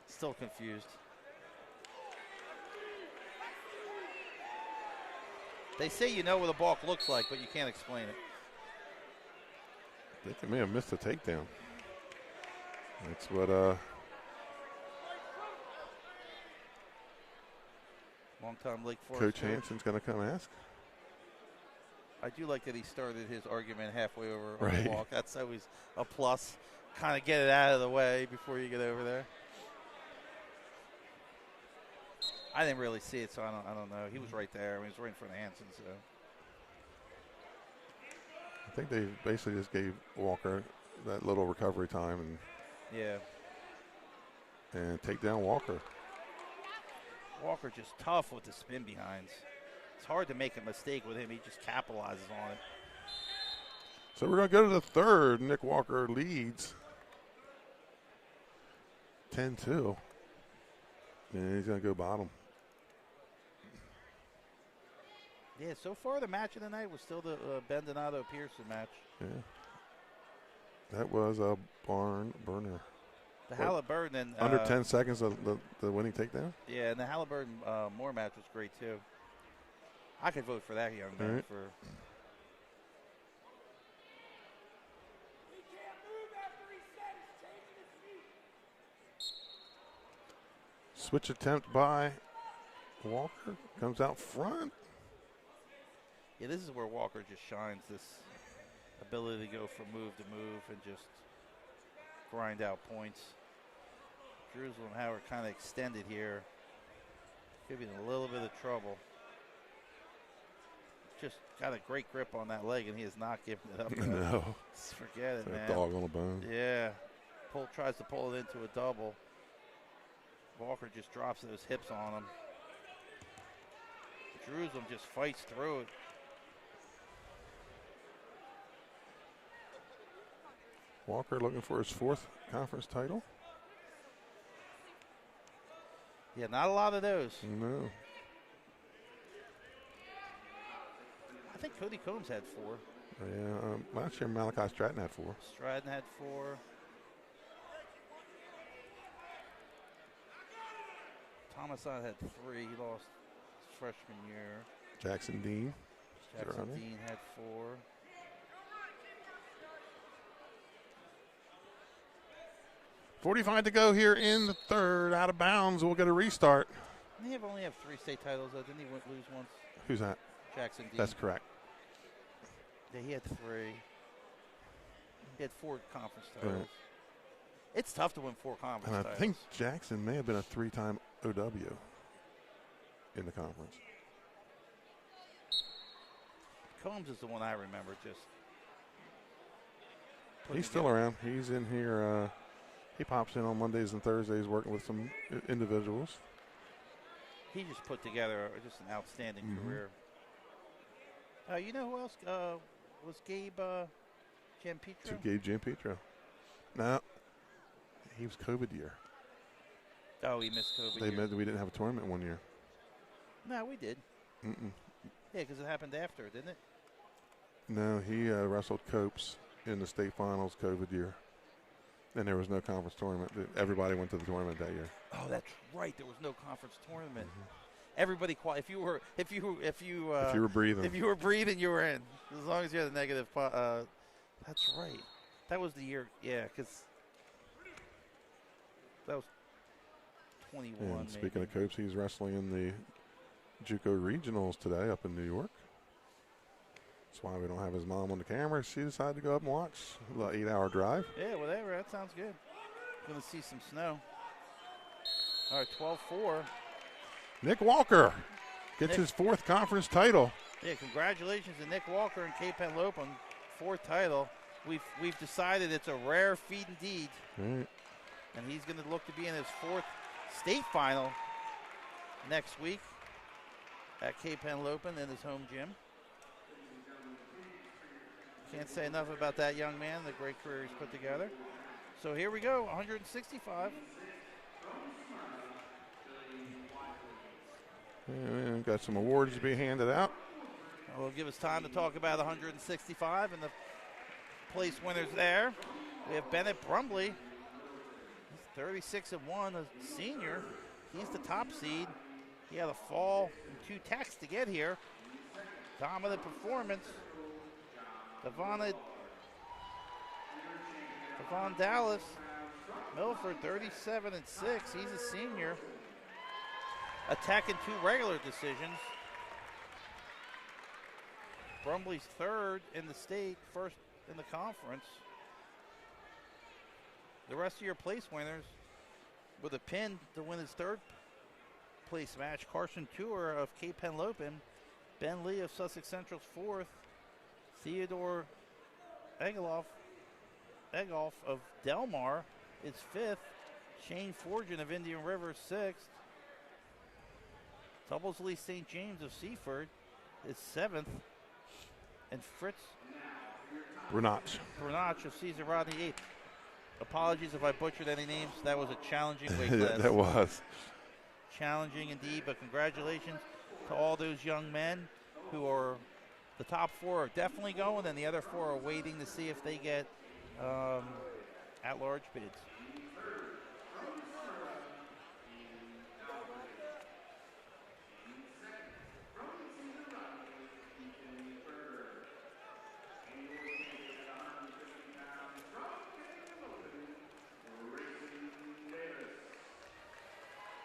Still confused. They say you know what a balk looks like, but you can't explain it. I think they may have missed a takedown. That's what Long-time Lake Forest Coach Hanson's going to come ask. I do like that he started his argument halfway over on Right. the walk. That's always a plus. Kind of get it out of the way before you get over there. I didn't really see it, so I don't know. He was right there. I mean, he was right in front of Hanson. So I think they basically just gave Walker that little recovery time yeah, and take down Walker. Walker just tough with the spin behinds. It's hard to make a mistake with him. He just capitalizes on it. So we're going to go to the third. Nick Walker leads 10-2. And he's going to go bottom. Yeah, so far the match of the night was still the Ben Donato-Pearson match. Yeah. That was a barn burner. The Halliburton. Under 10 seconds of the winning takedown? Yeah, and the Halliburton Moore match was great, too. I could vote for that young man Right. for. Switch attempt by Walker. Comes out front. Yeah, this is where Walker just shines, this ability to go from move to move and just grind out points. Jerusalem Howard kind of extended here. Could be in a little bit of trouble. Just got a great grip on that leg, and he is not giving it up. No. Just forget it, Like man. a dog on a bone. Yeah. Tries to pull it into a double. Walker just drops those hips on him. Jerusalem just fights through it. Walker looking for his fourth conference title. Yeah, not a lot of those. No. I think Cody Combs had 4. Yeah, last year Malachi Stratton had 4. Stratton had 4. Thomason had 3. He lost his freshman year. Jackson Dean. Jackson Gerardo. Dean had 4. .45 to go here in the third. Out of bounds. We'll get a restart. They only have 3 state titles, though. Didn't he lose once? Who's that? Jackson Dean. That's correct. Yeah, he had 3. He had 4 conference titles. Right. It's tough to win 4 conference And I titles. think Jackson may have been a 3-time OW in the conference. Combs is the one I remember just. He's still around. He's in here. He pops in on Mondays and Thursdays working with some individuals. He just put together just an outstanding career. You know who else was Gabe Gianpietro? Gabe Gianpietro. No, he was COVID year. Oh, he missed COVID. We didn't have a tournament one year. No, we did. Mm-mm. Yeah, because it happened after, didn't it? No, he wrestled Copes in the state finals COVID year. And there was no conference tournament. Everybody went to the tournament that year. Oh, that's right. There was no conference tournament. Everybody if you were breathing. If you were breathing, you were in. As long as you had a negative. That's right. That was the year. Yeah, because That was 21. And speaking maybe. of Copes, he's wrestling in the JUCO regionals today up in New York. That's why we don't have his mom on the camera. She decided to go up and watch the 8-hour drive. Yeah, whatever. That sounds good. Going to see some snow. All right, 12-4. Nick Walker gets his 4th conference title. Yeah, congratulations to Nick Walker and Cape Henlopen, 4th title. We've decided it's a rare feat indeed. Right. And he's going to look to be in his 4th state final next week at Cape Henlopen in his home gym. Can't say enough about that young man, the great career he's put together. So here we go, 165. And got some awards to be handed out. We'll give us time to talk about 165 and the place winners there. We have Bennett Brumley. He's 36-1, a senior. He's the top seed. He had a fall and 2 tacks to get here. Dominant performance. Devon Dallas, Milford, 37-6. He's a senior. Attacking 2 regular decisions. Brumley's 3rd in the state, 1st in the conference. The rest of your place winners with a pin to win his 3rd place match. Carson Tour of Cape Henlopen. Ben Lee of Sussex Central's 4th. Theodore Egolf of Delmar is 5th. Shane Fortune of Indian River 6th. Doubles-Lee St. James of Seaford is 7th. And Fritz Brunach of Cesar Rodney 8th. Apologies if I butchered any names. That was a challenging weight class. That was. Challenging indeed, but congratulations to all those young men who are, the top 4 are definitely going, and the other 4 are waiting to see if they get at-large bids.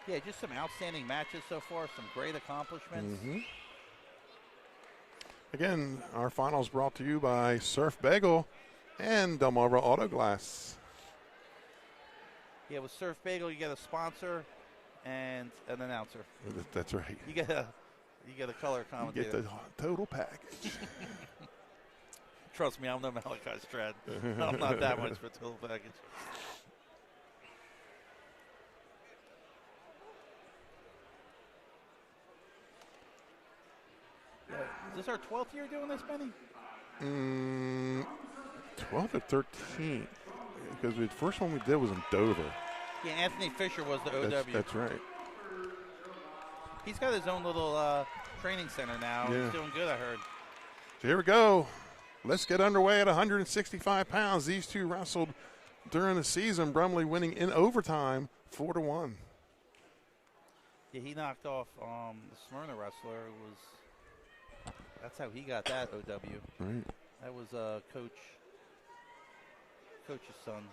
Yeah, just some outstanding matches so far, some great accomplishments. Mm-hmm. Again, our finals brought to you by Surf Bagel and Delmarva Auto Glass. Yeah, with Surf Bagel, you get a sponsor and an announcer. That's right. You get a color commentator. You get the total package. Trust me, I'm no Malachi Strad. I'm not that much for total package. Is this our 12th year doing this, Benny? 12 or 13. Because the first one we did was in Dover. Yeah, Anthony Fisher was the OW. That's right. He's got his own little training center now. Yeah. He's doing good, I heard. So here we go. Let's get underway at 165 pounds. These two wrestled during the season. Brumley winning in overtime 4-1. Yeah, he knocked off the Smyrna wrestler. That's how he got that OW. Right. That was coach's son.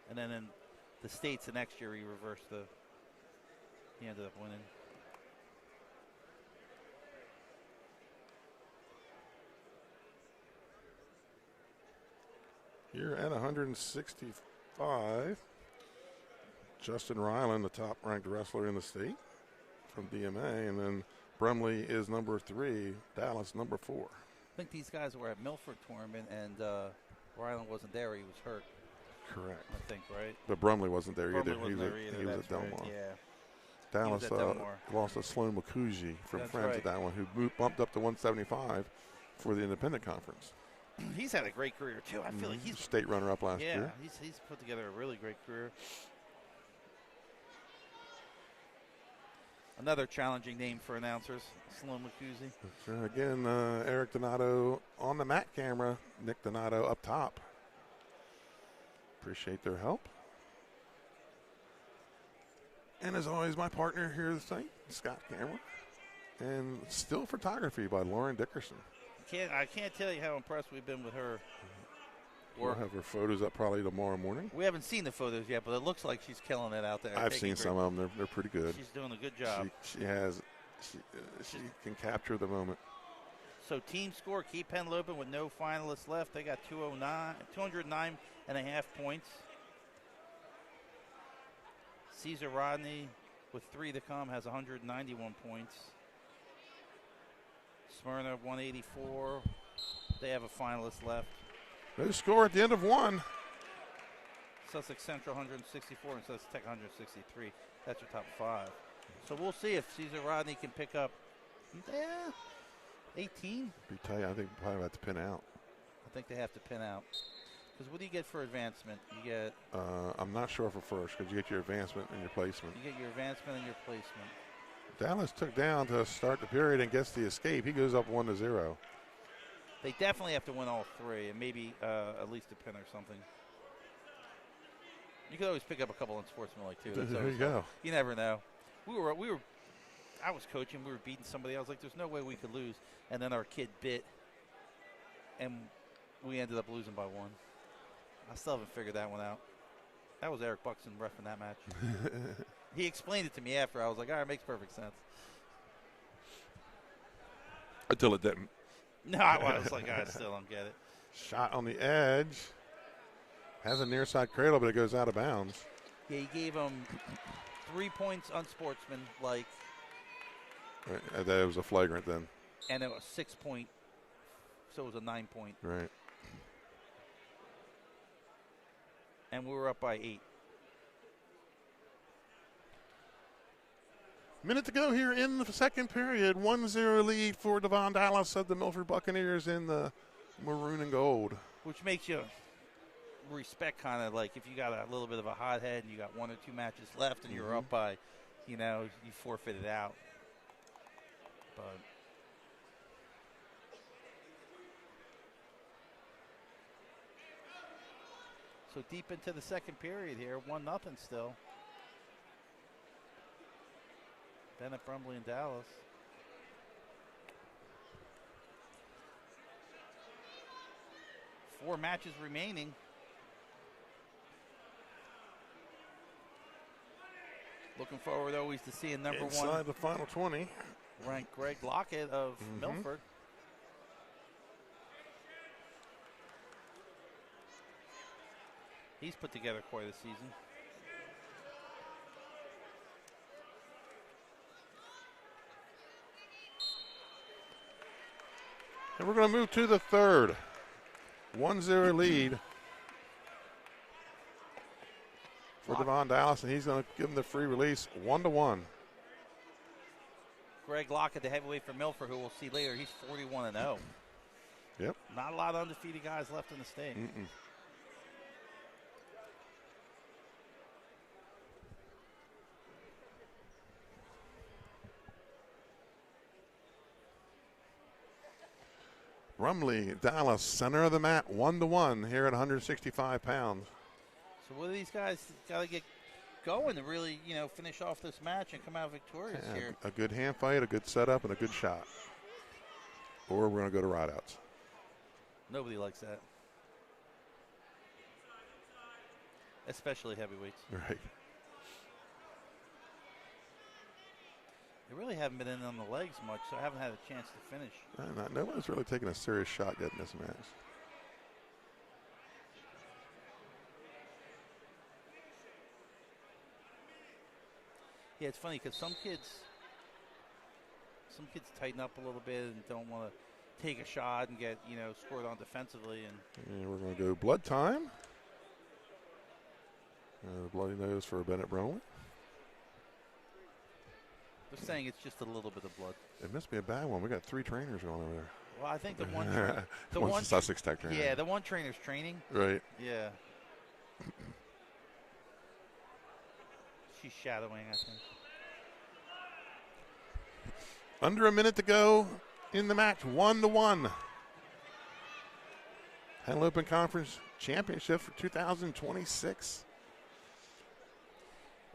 And then in the States the next year he reversed he ended up winning. Here at 165, Justin Ryland, the top-ranked wrestler in the state from DMA, and then Brumley is number 3, Dallas number 4. I think these guys were at Milford tournament, and Ryland wasn't there. He was hurt. Correct. I think, right? But Brumley wasn't there Brumley either. wasn't there either. He was That's at Delmar. right. Yeah. Dallas Delmar. lost to Sloan Makuji from That's Friends right. at that one, who bumped up to 175 for the independent conference. He's had a great career too. I feel like he's state runner-up last year. He's put together a really great career. Another challenging name for announcers, Sloan Makuzi. Again, Eric Donato on the mat camera. Nick Donato up top. Appreciate their help. And as always, my partner here at the site, Scott Cameron. And still photography by Lauren Dickerson. I can't tell you how impressed we've been with her. We'll have her photos up probably tomorrow morning. We haven't seen the photos yet, but it looks like she's killing it out there. I've seen some of them. They're pretty good. She's doing a good job. She can capture the moment. So team score, Cape Henlopen with no finalists left. They got 209.5 points. Caesar Rodney with 3 to come has 191 points. Smyrna 184. They have a finalist left. No score at the end of one. Sussex Central 164 and Sussex Tech 163. That's your top 5. So we'll see if Caesar Rodney can pick up 18. Be tight. I think probably have to pin out. I think they have to pin out. Because what do you get for advancement? You get. I'm not sure for first because you get your advancement and your placement. You get your advancement and your placement. Dallas took down to start the period and gets the escape. He goes up 1-0. They definitely have to win all 3 and maybe at least a pin or something. You could always pick up a couple on Sportsmanlike too. There you go. You never know. We were. I was coaching. We were beating somebody. I was like, "There's no way we could lose." And then our kid bit, and we ended up losing by 1. I still haven't figured that one out. That was Eric Buxton reffing that match. He explained it to me after. I was like, "All right, makes perfect sense." Until it didn't. No, I was like, I still don't get it. Shot on the edge. Has a near side cradle, but it goes out of bounds. Yeah, he gave him 3 points unsportsmanlike. Right, that was a flagrant then. And it was 6 point, so it was a 9 point. Right. And we were up by 8. Minute to go here in the second period. 1-0 lead for Devon Dallas of the Milford Buccaneers in the maroon and gold. Which makes you respect kind of like if you got a little bit of a hot head and you got 1 or 2 matches left and you're up by, you forfeit it out. But so deep into the second period here, 1-0 still. Bennett, Brumley, and Dallas. Four matches remaining. Looking forward always to seeing number Inside 1. the final 20. Ranked Greg Lockett of Milford. He's put together quite a season. And we're going to move to the third. 1-0 lead for Devon Dallas, and he's going to give him the free release 1-1. Greg Lockett, the heavyweight for Milford, who we'll see later, he's 41-0. Yep. Not a lot of undefeated guys left in the state. Brumley, Dallas, center of the mat, 1-1 here at 165 pounds. So what do these guys got to get going to really, finish off this match and come out victorious here? A good hand fight, a good setup, and a good shot. Or we're going to go to rideouts. Nobody likes that. Especially heavyweights. Right. They really haven't been in on the legs much, so I haven't had a chance to finish. No one's really taken a serious shot yet in this match. Yeah, it's funny because some kids tighten up a little bit and don't want to take a shot and get, scored on defensively. And we're going to go blood time. Bloody nose for Bennett Brumley. They're saying it's just a little bit of blood. It must be a bad one. We got 3 trainers going over there. Well, I think the one, One's Sussex Tech trainer. Yeah, the one trainer's training. Right. Yeah. She's shadowing, I think. Under a minute to go in the match, 1-1. Henlopen Conference Championship for 2026.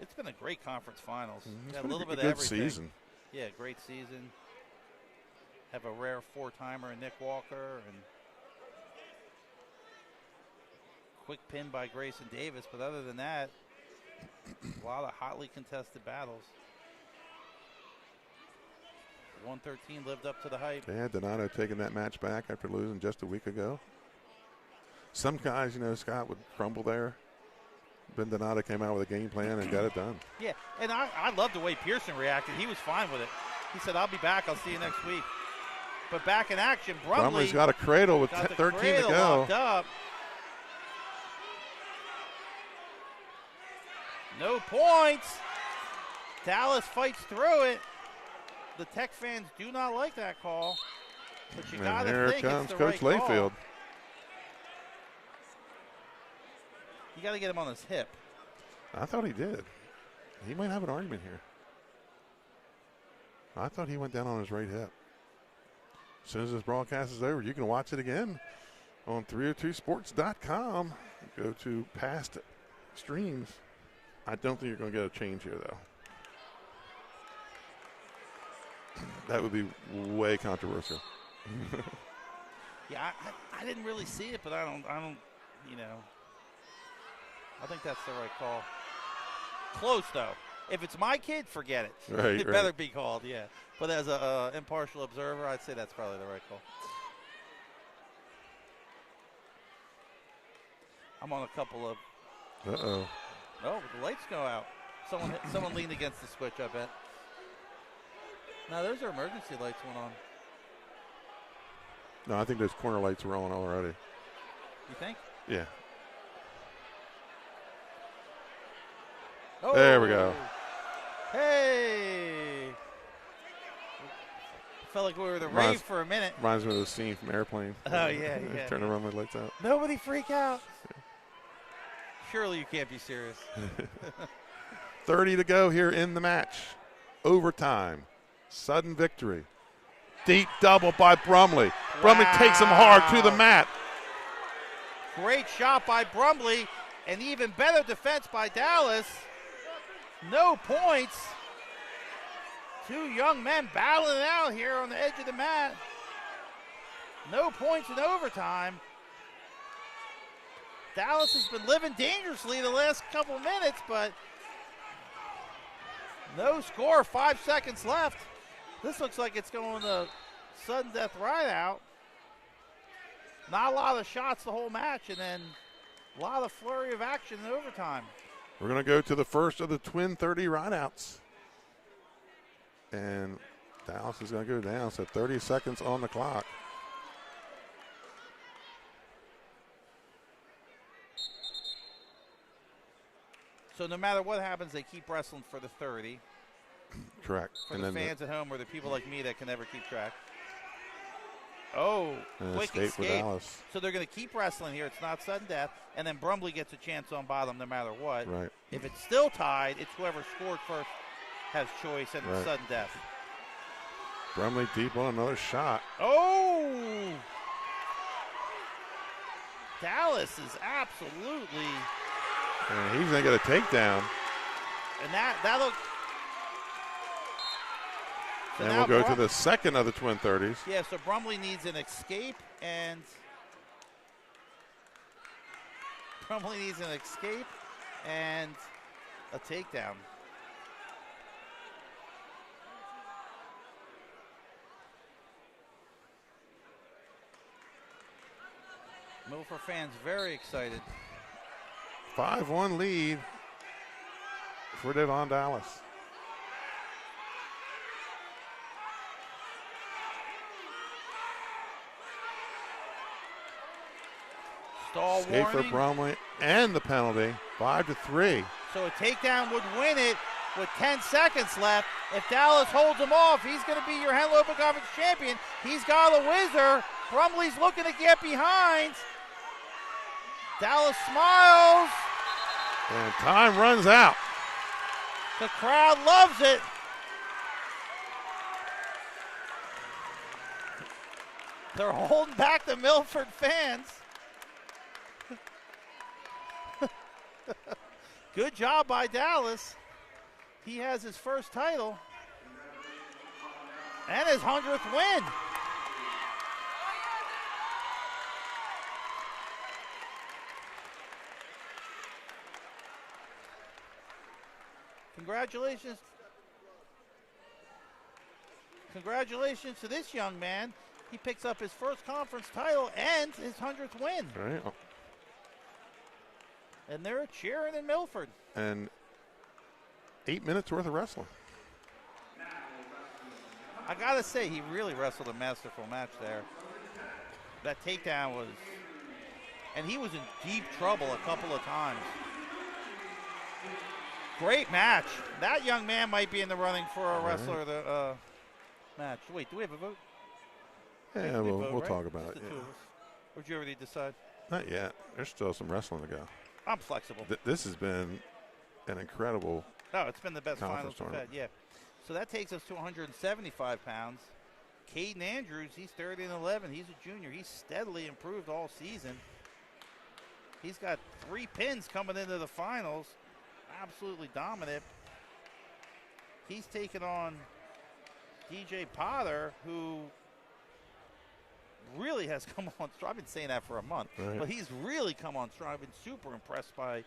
It's been a great conference finals. It's Got been a little bit of good everything. season. Yeah, great season. Have a rare 4-timer in Nick Walker, and quick pin by Grayson Davis, but other than that, a lot of hotly contested battles. 113 lived up to the hype. Yeah, Donato taking that match back after losing just a week ago. Some guys, Scott, would crumble there. Ben Donato came out with a game plan and got it done. Yeah, and I love the way Pearson reacted. He was fine with it. He said, I'll be back. I'll see you next week. But back in action, Brumley's got a cradle with 13 to go. Locked up. No points. Dallas fights through it. The Tech fans do not like that call. But you got to think it's the Coach right Layfield. Call. You got to get him on his hip. I thought he did. He might have an argument here. I thought he went down on his right hip. As soon as this broadcast is over, you can watch it again on 302sports.com. Go to past streams. I don't think you're going to get a change here, though. That would be way controversial. Yeah, I didn't really see it, but I don't, I think that's the right call. Close, though. If it's my kid, forget it. Right, it better be called, yeah. But as an impartial observer, I'd say that's probably the right call. I'm on a couple of. Uh-oh. Oh, the lights go out. Someone leaned against the switch, I bet. No, those are emergency lights went on. No, I think those corner lights were on already. You think? Yeah. Oh. There we go. Hey. Felt like we were the rave for a minute. Reminds me of the scene from Airplane. Oh, yeah. Turn the runway lights out. Nobody freak out. Surely you can't be serious. 30 to go here in the match. Overtime. Sudden victory. Deep double by Brumley. Wow. Brumley takes him hard to the mat. Great shot by Brumley, and even better defense by Dallas. No points. Two young men battling it out here on the edge of the mat. No points in overtime. Dallas has been living dangerously the last couple minutes, but no score, 5 seconds left. This looks like it's going to sudden death right out. Not a lot of shots the whole match, and then a lot of flurry of action in overtime. We're going to go to the first of the twin 30 rideouts. And Dallas is going to go down, so 30 seconds on the clock. So no matter what happens, they keep wrestling for the 30. Correct. For the fans at home or the people like me that can never keep track. Oh, quick escape. For Dallas. So they're going to keep wrestling here. It's not sudden death. And then Brumley gets a chance on bottom no matter what. Right. If it's still tied, it's whoever scored first has choice and it's sudden death. Brumley deep on another shot. Oh! Dallas is absolutely. And he's going to get a takedown. And that looked. So and we'll go to the second of the twin 30s. Yeah, so Brumley needs an escape and a takedown. Milford fans very excited. 5-1 lead for Devon Dallas. Stall escape warning. for Brumley and the penalty, 5-3. So a takedown would win it with 10 seconds left. If Dallas holds him off, he's going to be your Henlopen Conference champion. He's got a whizzer. Brumley's looking to get behind. Dallas smiles. And time runs out. The crowd loves it. They're holding back the Milford fans. Good job by Dallas. He has his first title and his 100th win. congratulations. Congratulations to this young man. He picks up his first conference title and his 100th win. Right. And they're cheering in Milford. And 8 minutes worth of wrestling. I got to say, he really wrestled a masterful match there. That takedown was, and he was in deep trouble a couple of times. Great match. That young man might be in the running for a wrestler of the match. Wait, do we have a vote? Yeah, we'll we'll talk about Just it. the two Yeah. of us. Or did you already decide? Not yet. There's still some wrestling to go. I'm flexible. This has been an incredible. No, it's been the best Conference finals we've had. Yeah. So that takes us to 175 pounds. Caden Andrews, he's 30-11. He's a junior. He's steadily improved all season. He's got 3 pins coming into the finals. Absolutely dominant. He's taken on DJ Potter, who really has come on strong. I've been saying that for a month, but he's really come on strong. I've been super impressed by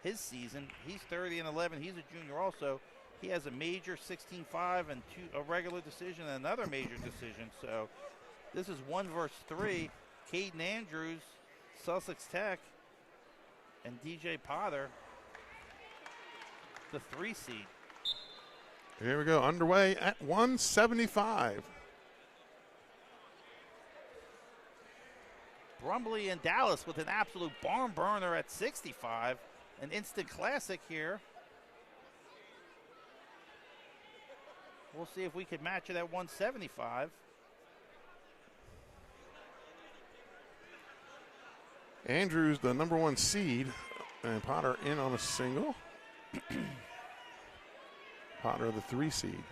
his season. He's 30-11. He's a junior also. He has a major 16-5 and a regular decision and another major decision. So this is 1 versus 3. Caden Andrews, Sussex Tech, and DJ Potter, the 3 seed. Here we go. Underway at 175. Brumbley and Dallas with an absolute barn burner at 65. An instant classic here. We'll see if we can match it at 175. Andrews, the number 1 seed, and Potter in on a single. Potter, the 3 seed.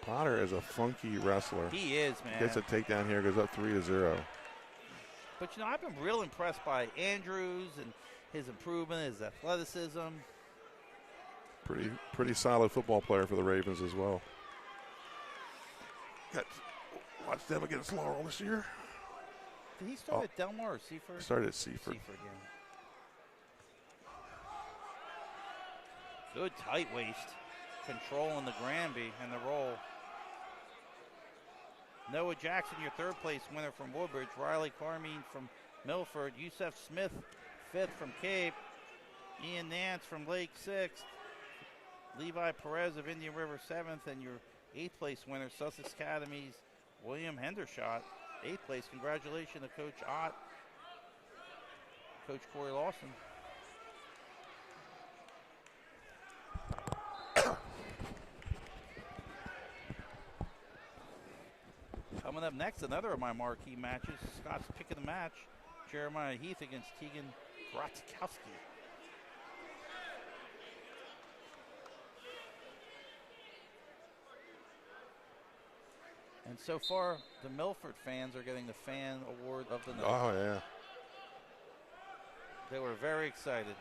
Potter is a funky wrestler. He is, man. Gets a takedown here, goes up 3-0. But, you know, I've been real impressed by Andrews and his improvement, his athleticism. Pretty solid football player for the Ravens as well. Watched them against Laurel this year. Did he start at Delmar or Seaford? Started at Seaford. Seaford, yeah. Good tight waist. Controlling the Granby and the roll. Noah Jackson, your 3rd place winner from Woodbridge. Riley Carmine from Milford. Yusef Smith, 5th from Cape. Ian Nance from Lake, 6th. Levi Perez of Indian River, 7th. And your 8th place winner, Sussex Academy's William Hendershot, 8th place. Congratulations to Coach Ott, Coach Corey Lawson. Coming up next, another of my marquee matches. Scott's pick of the match. Jeremiah Heath against Tegan Grotzkowski. And so far, the Milford fans are getting the fan award of the night. Oh, yeah. They were very excited.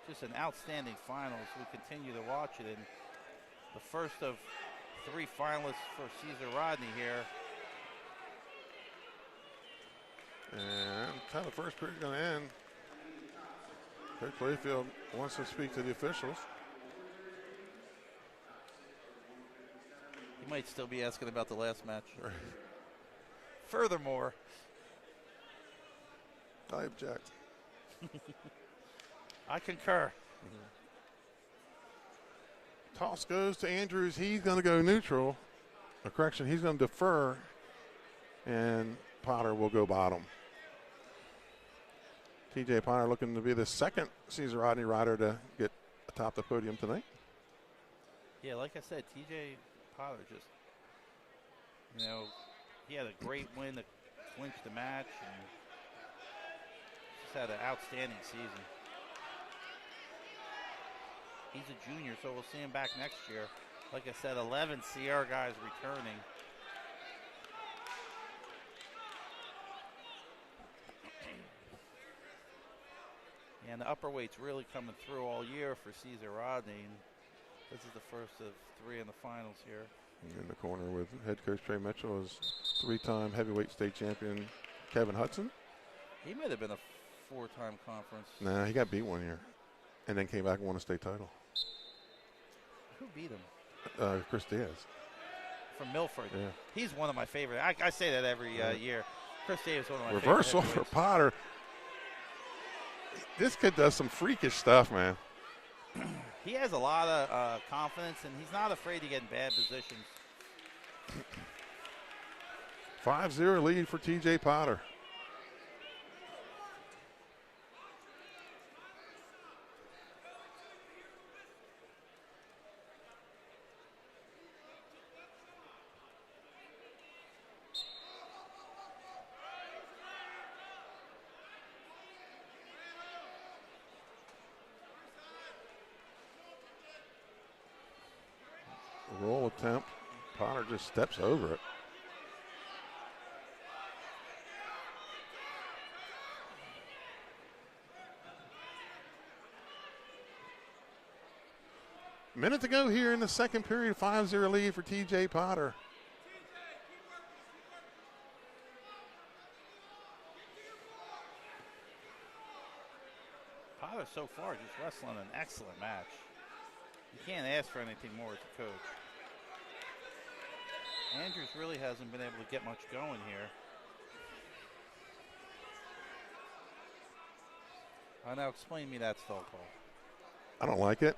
Just an outstanding finals. We continue to watch it. And the first of 3 finalists for Caesar Rodney here. And how the first period is going to end. Coach Playfield wants to speak to the officials. He might still be asking about the last match. Right. Furthermore, I object. I concur. Toss goes to Andrews. He's going to go neutral. A correction, he's going to defer. And Potter will go bottom. TJ Potter looking to be the 2nd Caesar Rodney rider to get atop the podium tonight. Yeah, like I said, TJ Potter just, you know, he had a great win to clinch the match and just had an outstanding season. He's a junior, so we'll see him back next year. Like I said, 11 CR guys returning. And the upper weight's really coming through all year for Caesar Rodney. And This is the first of 3 in the finals here. In the corner with head coach Trey Mitchell is 3-time heavyweight state champion Kevin Hudson. He might have been a 4-time conference. Nah, he got beat one year and then came back and won a state title. Who beat him? Chris Diaz. From Milford. Yeah. He's one of my favorite. I say that every year. Chris Diaz is one of my Reversal favorite. for Potter. This kid does some freakish stuff, man. He has a lot of confidence, and he's not afraid to get in bad positions. 5-0 lead for TJ Potter. Roll attempt. Potter just steps over it. Minute to go here in the second period. 5-0 lead for TJ Potter. Potter so far just wrestling an excellent match. You can't ask for anything more as a coach. Andrews really hasn't been able to get much going here. Now explain me that stall call. I don't like it,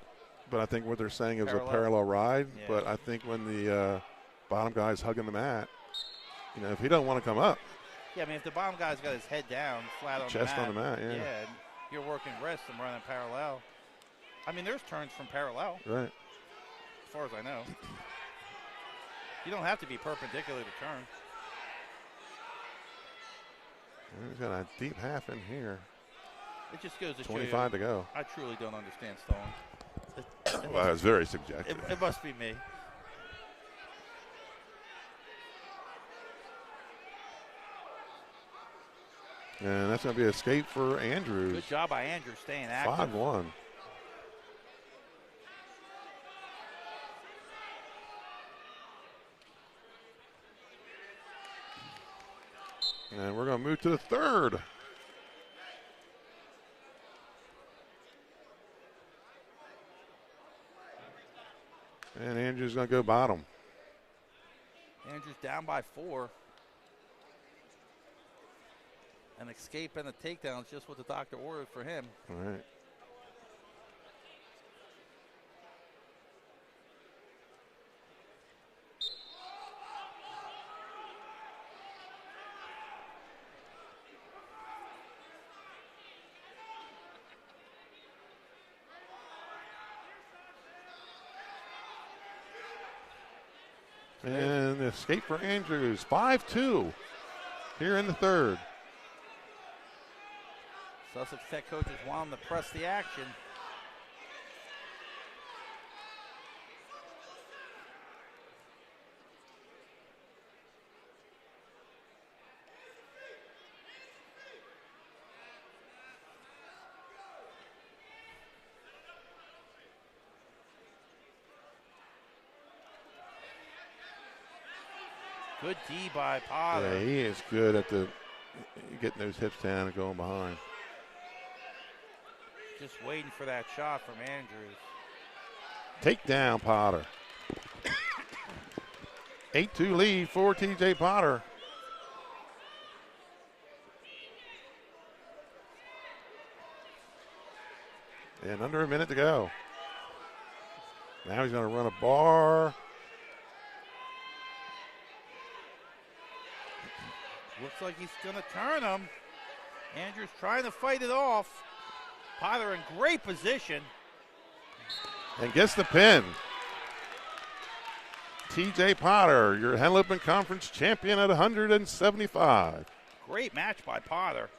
but I think what they're saying is Parallel. a parallel ride. Yeah. But I think when the bottom guy's hugging the mat, you know, if he doesn't want to come up, Yeah, I mean, if the bottom guy's got his head down, flat on Chest the mat. on the mat, yeah. Yeah, and you're working wrist and running parallel. I mean, there's turns from parallel, right? as far as I know. You don't have to be perpendicular to turn. He's got a deep half in here. It just goes to show you. 25 to go. I truly don't understand stalling. Well, it's very subjective. It must be me. And that's going to be an escape for Andrews. Good job by Andrews staying active. 5-1. And we're going to move to the third. And Andrews going to go bottom. Andrews down by 4. An escape and a takedown is just what the doctor ordered for him. All right. And escape for Andrews. 5-2 here in the third. Sussex Tech coaches want him to press the action. Good D by Potter. Yeah, he is good at getting those hips down and going behind. Just waiting for that shot from Andrews. Take down Potter. 8-2 lead for TJ Potter. And under a minute to go. Now he's going to run a bar. Looks like he's going to turn him. Andrews trying to fight it off. Potter in great position. And gets the pin. TJ Potter, your Henlopen Conference champion at 175. Great match by Potter.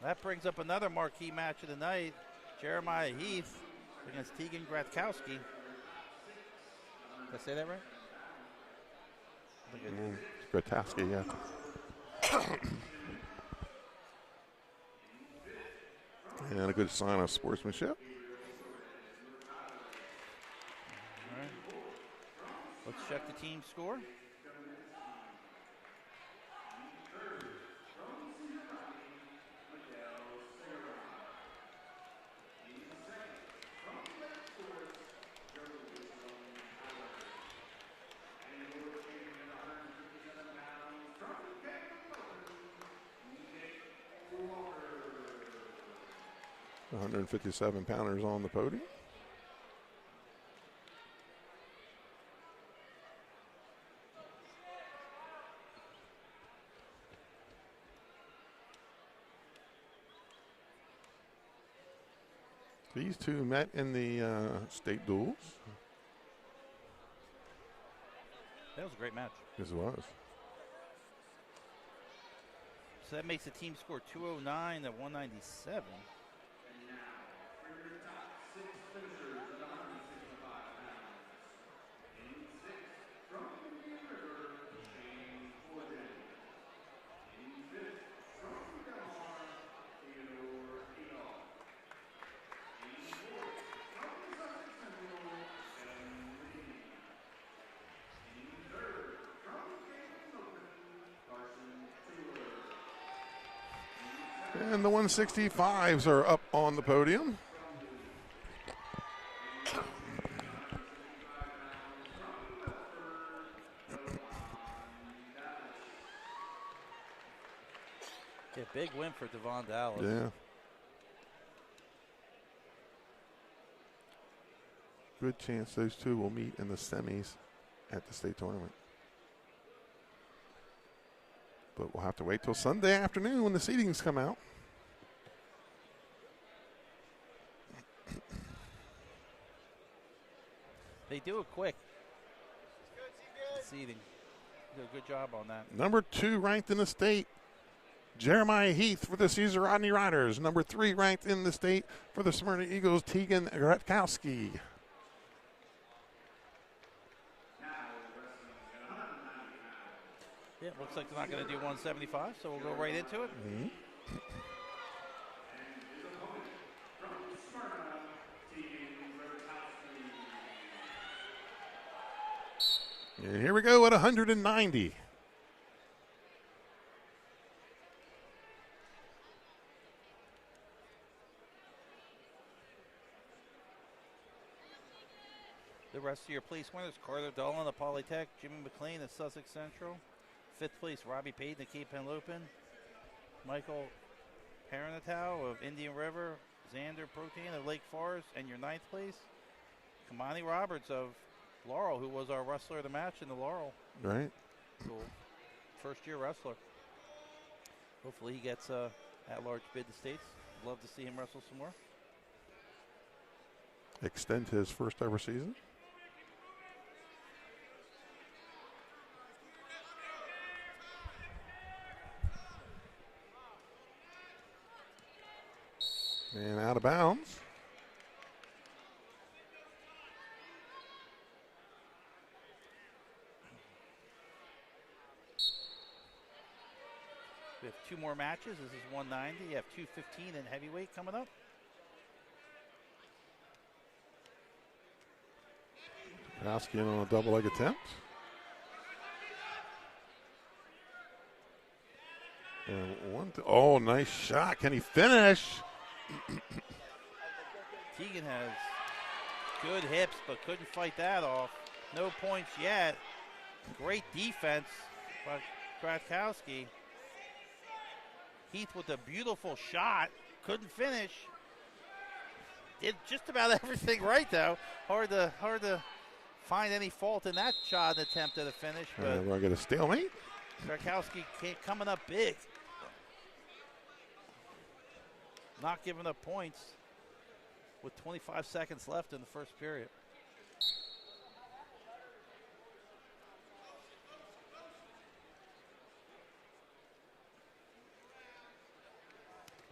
That brings up another marquee match of the night. Jeremiah Heath against Tegan Gratkowski. Did I say that right? I think I did. Gratowski, yeah. And a good sign of sportsmanship. check the team score. The 157 pounders on the podium. These two met in the state duels. That was a great match. This was. So that makes the team score 209 to 197. And the 165s are up on the podium. Yeah, big win for Devon Dallas. Yeah. Good chance those two will meet in the semis at the state tournament. But we'll have to wait till Sunday afternoon when the seedings come out. They do it quick. Seeding. Do a good job on that. Number 2 ranked in the state, Jeremiah Heath for the Caesar Rodney Riders. Number 3 ranked in the state for the Smyrna Eagles, Tegan Gretkowski. Yeah, looks like they're not going to do 175, so we'll go right into it. Mm-hmm. And here we go at 190. The rest of your place winners: Carter Dolan of Polytech, Jimmy McLean of Sussex Central. 5th place, Robbie Payton of Cape Henlopen. Michael Paranatow of Indian River. Xander Protein of Lake Forest. And your 9th place, Kamani Roberts of Laurel, who was our wrestler of the match in the Laurel. Right. Cool. First-year wrestler. Hopefully he gets at-large bid to States. Love to see him wrestle some more. Extend his first ever season. And out of bounds. We have 2 more matches. This is 190. You have 215 in heavyweight coming up. Kowski on a double leg attempt. And oh, nice shot. Can he finish? Tegan has good hips, but couldn't fight that off. No points yet. Great defense by Gratkowski. Heath with a beautiful shot. Couldn't finish. Did just about everything right, though. Hard to find any fault in that shot and attempt at a finish. But we're going to get a stalemate. Gratkowski coming up big. Not giving up points with 25 seconds left in the first period.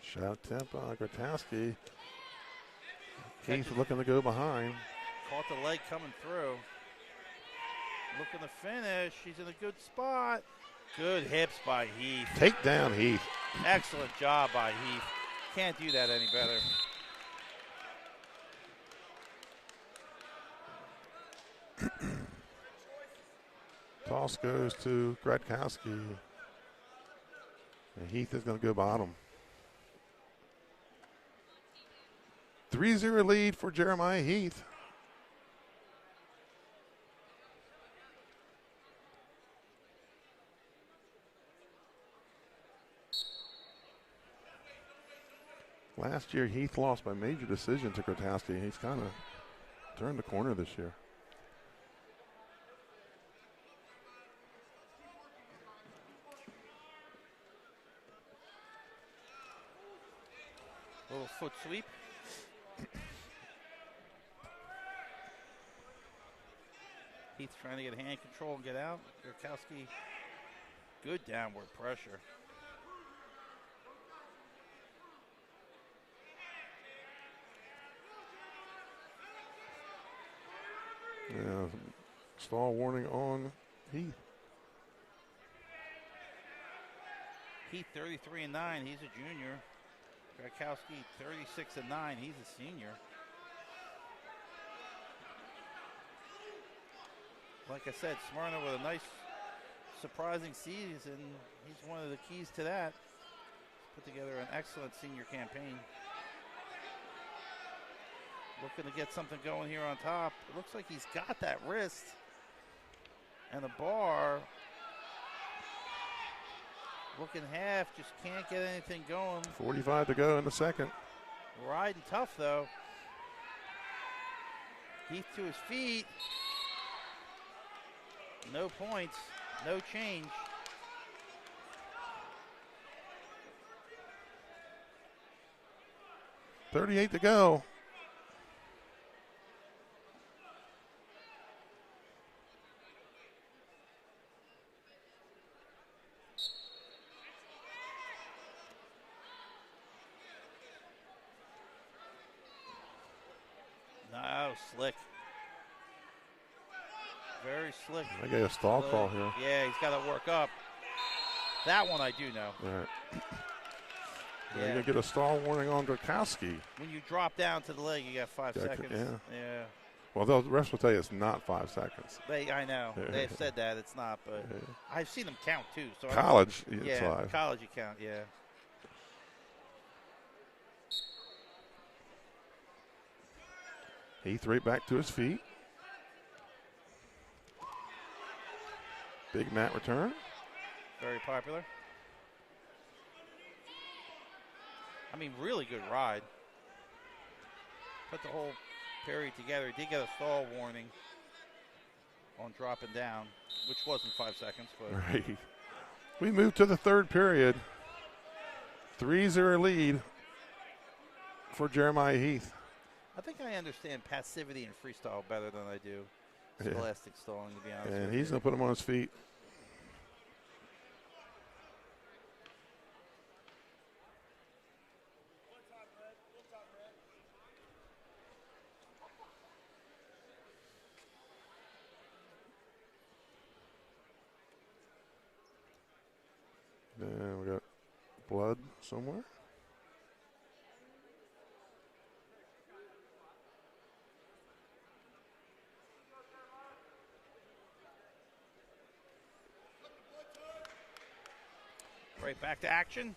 Shot attempt on Gratkowski. Heath looking to go behind. Caught the leg coming through. Looking to finish. He's in a good spot. Good hips by Heath. Take down Heath. Excellent job by Heath. Can't do that any better. Toss goes to Gradkowski. And Heath is going to go bottom. 3-0 lead for Jeremiah Heath. Last year, Heath lost by major decision to Gradkowski. He's kind of turned the corner this year. Little foot sweep. Heath trying to get hand control and get out. Gradkowski, good downward pressure. Yeah, stall warning on Heath. Heath 33-9. He's a junior. Gradkowski 36-9. He's a senior. Like I said, Smyrna with a nice, surprising season. He's one of the keys to that. He's put together an excellent senior campaign. Looking to get something going here on top. It looks like he's got that wrist. And the bar, looking half, just can't get anything going. 45 to go in the second. Riding tough, though. Heath to his feet. No points, no change. $38 to go. No, slick. Very slick. I get a stall call here. Yeah, he's got to work up. That one I do know. All right. Yeah. You're going to get a stall warning on Gradkowski. When you drop down to the leg, you got 5 seconds. Yeah. Well, the refs will tell you it's not 5 seconds. I know. They've said that. It's not, but I've seen them count, too. So college, it's 5. College you count, yeah. Heath right back to his feet. Big mat return. Very popular. I mean, really good ride. Put the whole period together. He did get a stall warning on dropping down, which wasn't 5 seconds. But right. We move to the third period. 3-0 lead for Jeremiah Heath. I think I understand passivity and freestyle better than I do scholastic stalling, to be honest. And he's going to put him on his feet. And we got blood somewhere. Right back to action.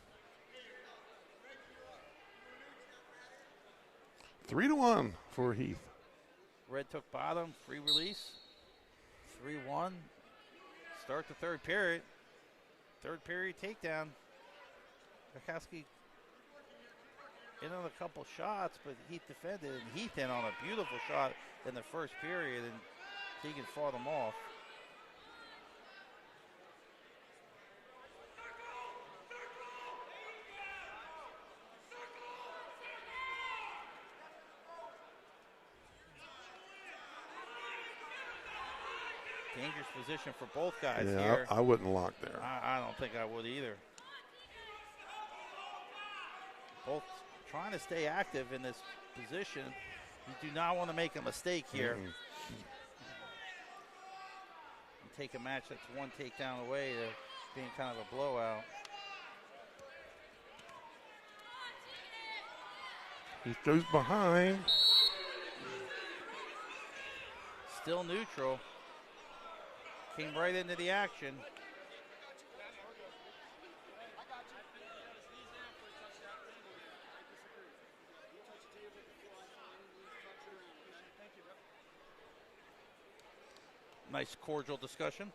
3-1 for Heath. Red took bottom, free release. 3-1. Start the third period. Third period takedown. Gradkowski in on a couple shots, but Heath defended, and Heath in on a beautiful shot in the first period, and Teagan fought him off. Dangerous position for both guys here. I wouldn't lock there. I don't think I would either. Both trying to stay active in this position. You do not want to make a mistake here. And take a match that's one takedown away to being kind of a blowout. He goes behind. Still neutral. came right into the action. Nice cordial discussion.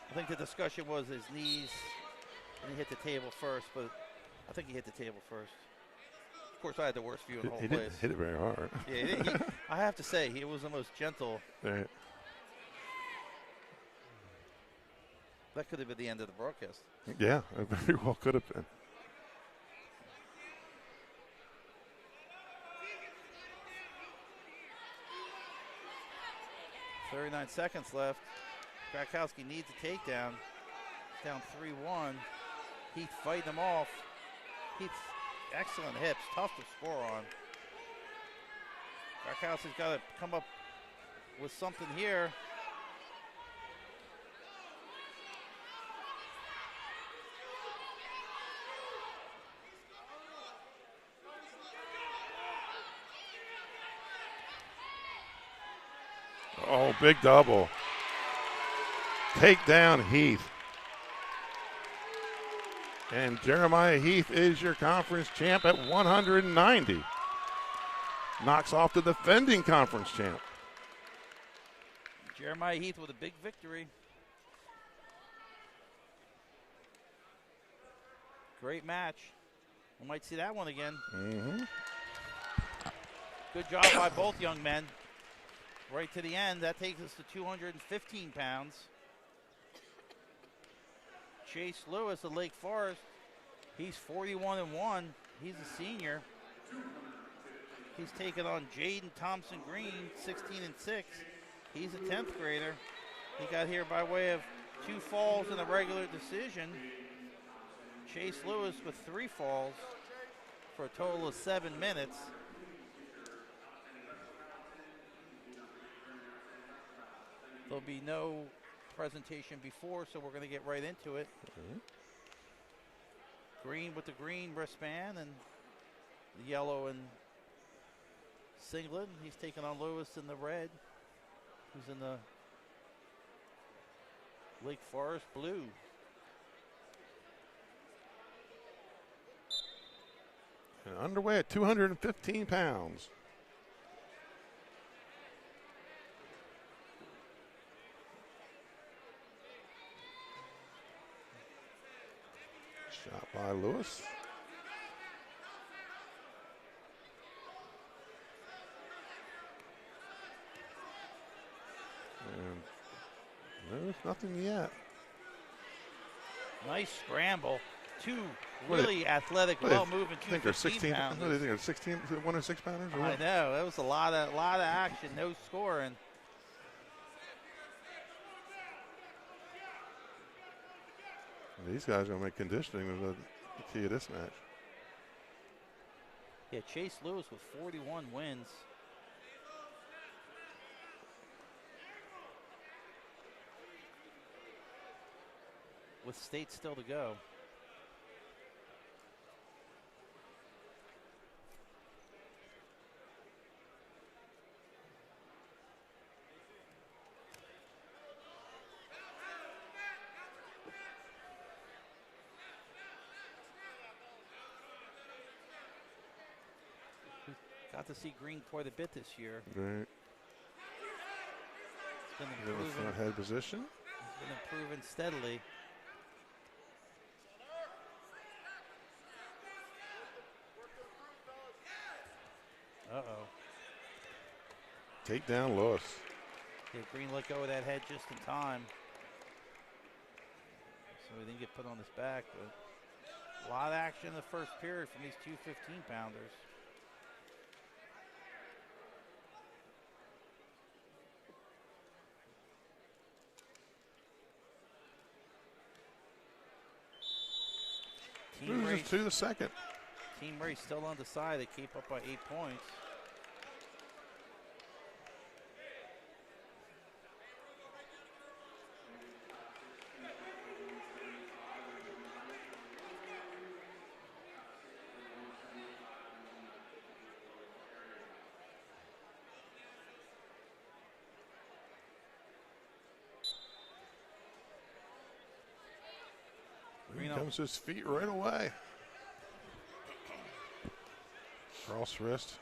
I think the discussion was his knees, and he hit the table first, but I think he hit the table first. Of course, I had the worst view in the whole He place. didn't hit it very hard. Yeah, I have to say, he was the most gentle. Right. That could have been the end of the broadcast. Yeah, it very well could have been. .39 seconds left. Krakowski needs a takedown. He's down 3-1. Heath fighting him off. Heath's excellent hips, tough to score on. Krakowski's got to come up with something here. Oh, big double. Take down Heath. And Jeremiah Heath is your conference champ at 190. Knocks off the defending conference champ. Jeremiah Heath with a big victory. Great match. We might see that one again. Good job by both young men. Right to the end, that takes us to 215 pounds. Chase Lewis of Lake Forest, he's 41-1. He's a senior. He's taking on Jaden Thompson Green, 16-6. He's a 10th grader. He got here by way of 2 falls in a regular decision. Chase Lewis with 3 falls for a total of 7 minutes. There'll be no presentation before, so we're going to get right into it. Green with the green wristband and the yellow and singlet. He's taking on Lewis in the red, who's in the Lake Forest blue. And underway at 215 pounds. Shot by Lewis. And there's nothing yet. Nice scramble. 2 really athletic, well-moving 215 pounders. What do you think? 16, 1 or 6 pounders? Or I what? know. That was a lot of action, no scoring. These guys are going to make conditioning the key of this match. Yeah, Chase Lewis with 41 wins. With state still to go. Got to see Green quite a bit this year. Right. He's been In the improving. front head position. He's been improving steadily. Uh-oh. Take down Lewis. Yeah, Green let go of that head just in time. So he didn't get put on his back, but a lot of action in the first period from these 2 15-pounders. Team Loses race, to the second. team race still undecided. They keep up by 8 points. Here comes his feet right away. Cross wrist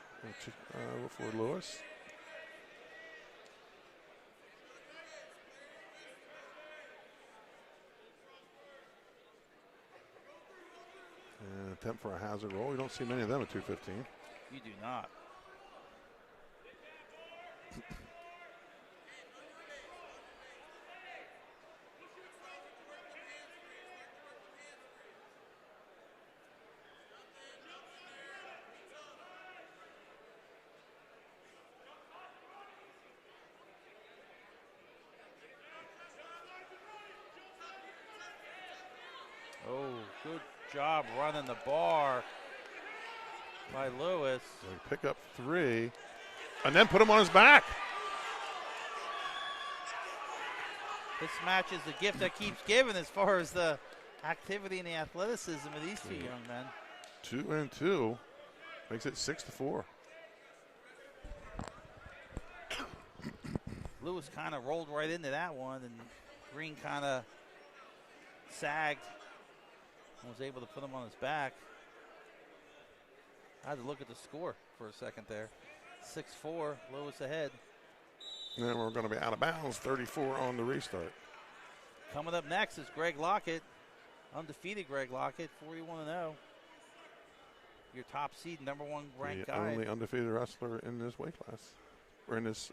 for Lewis. And attempt for a hazard roll. You don't see many of them at 215. You do not. Oh, good job running the bar by Lewis. So pick up 3 and then put him on his back. This match is the gift that keeps giving as far as the activity and the athleticism of these two young men. 2 and 2 makes it 6-4. Lewis kind of rolled right into that one, and Green kind of sagged and was able to put him on his back. I had to look at the score for a second there. 6-4, Lewis ahead. And we're going to be out of bounds, 34 on the restart. Coming up next is Greg Lockett, undefeated Greg Lockett, 41-0. Your top seed, number 1 ranked the guy. only undefeated wrestler in this weight class, or in this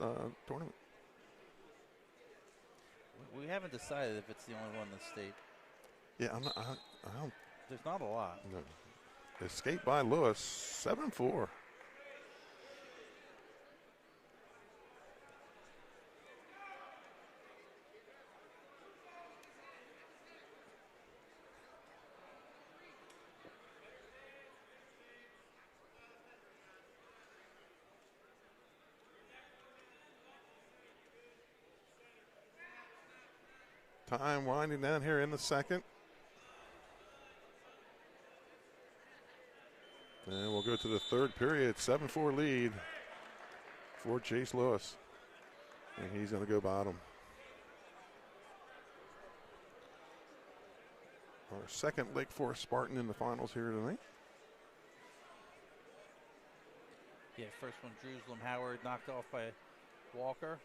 tournament. We haven't decided if it's the only one in the state. Yeah, I don't. There's not a lot. No. Escaped by Lewis, 7-4. Time winding down here in the second. And we'll go to the third period. 7-4 lead for Chase Lewis. And he's going to go bottom. Our second Lake Forest Spartan in the finals here tonight. Yeah, first one, Jerusalem Howard knocked off by Walker.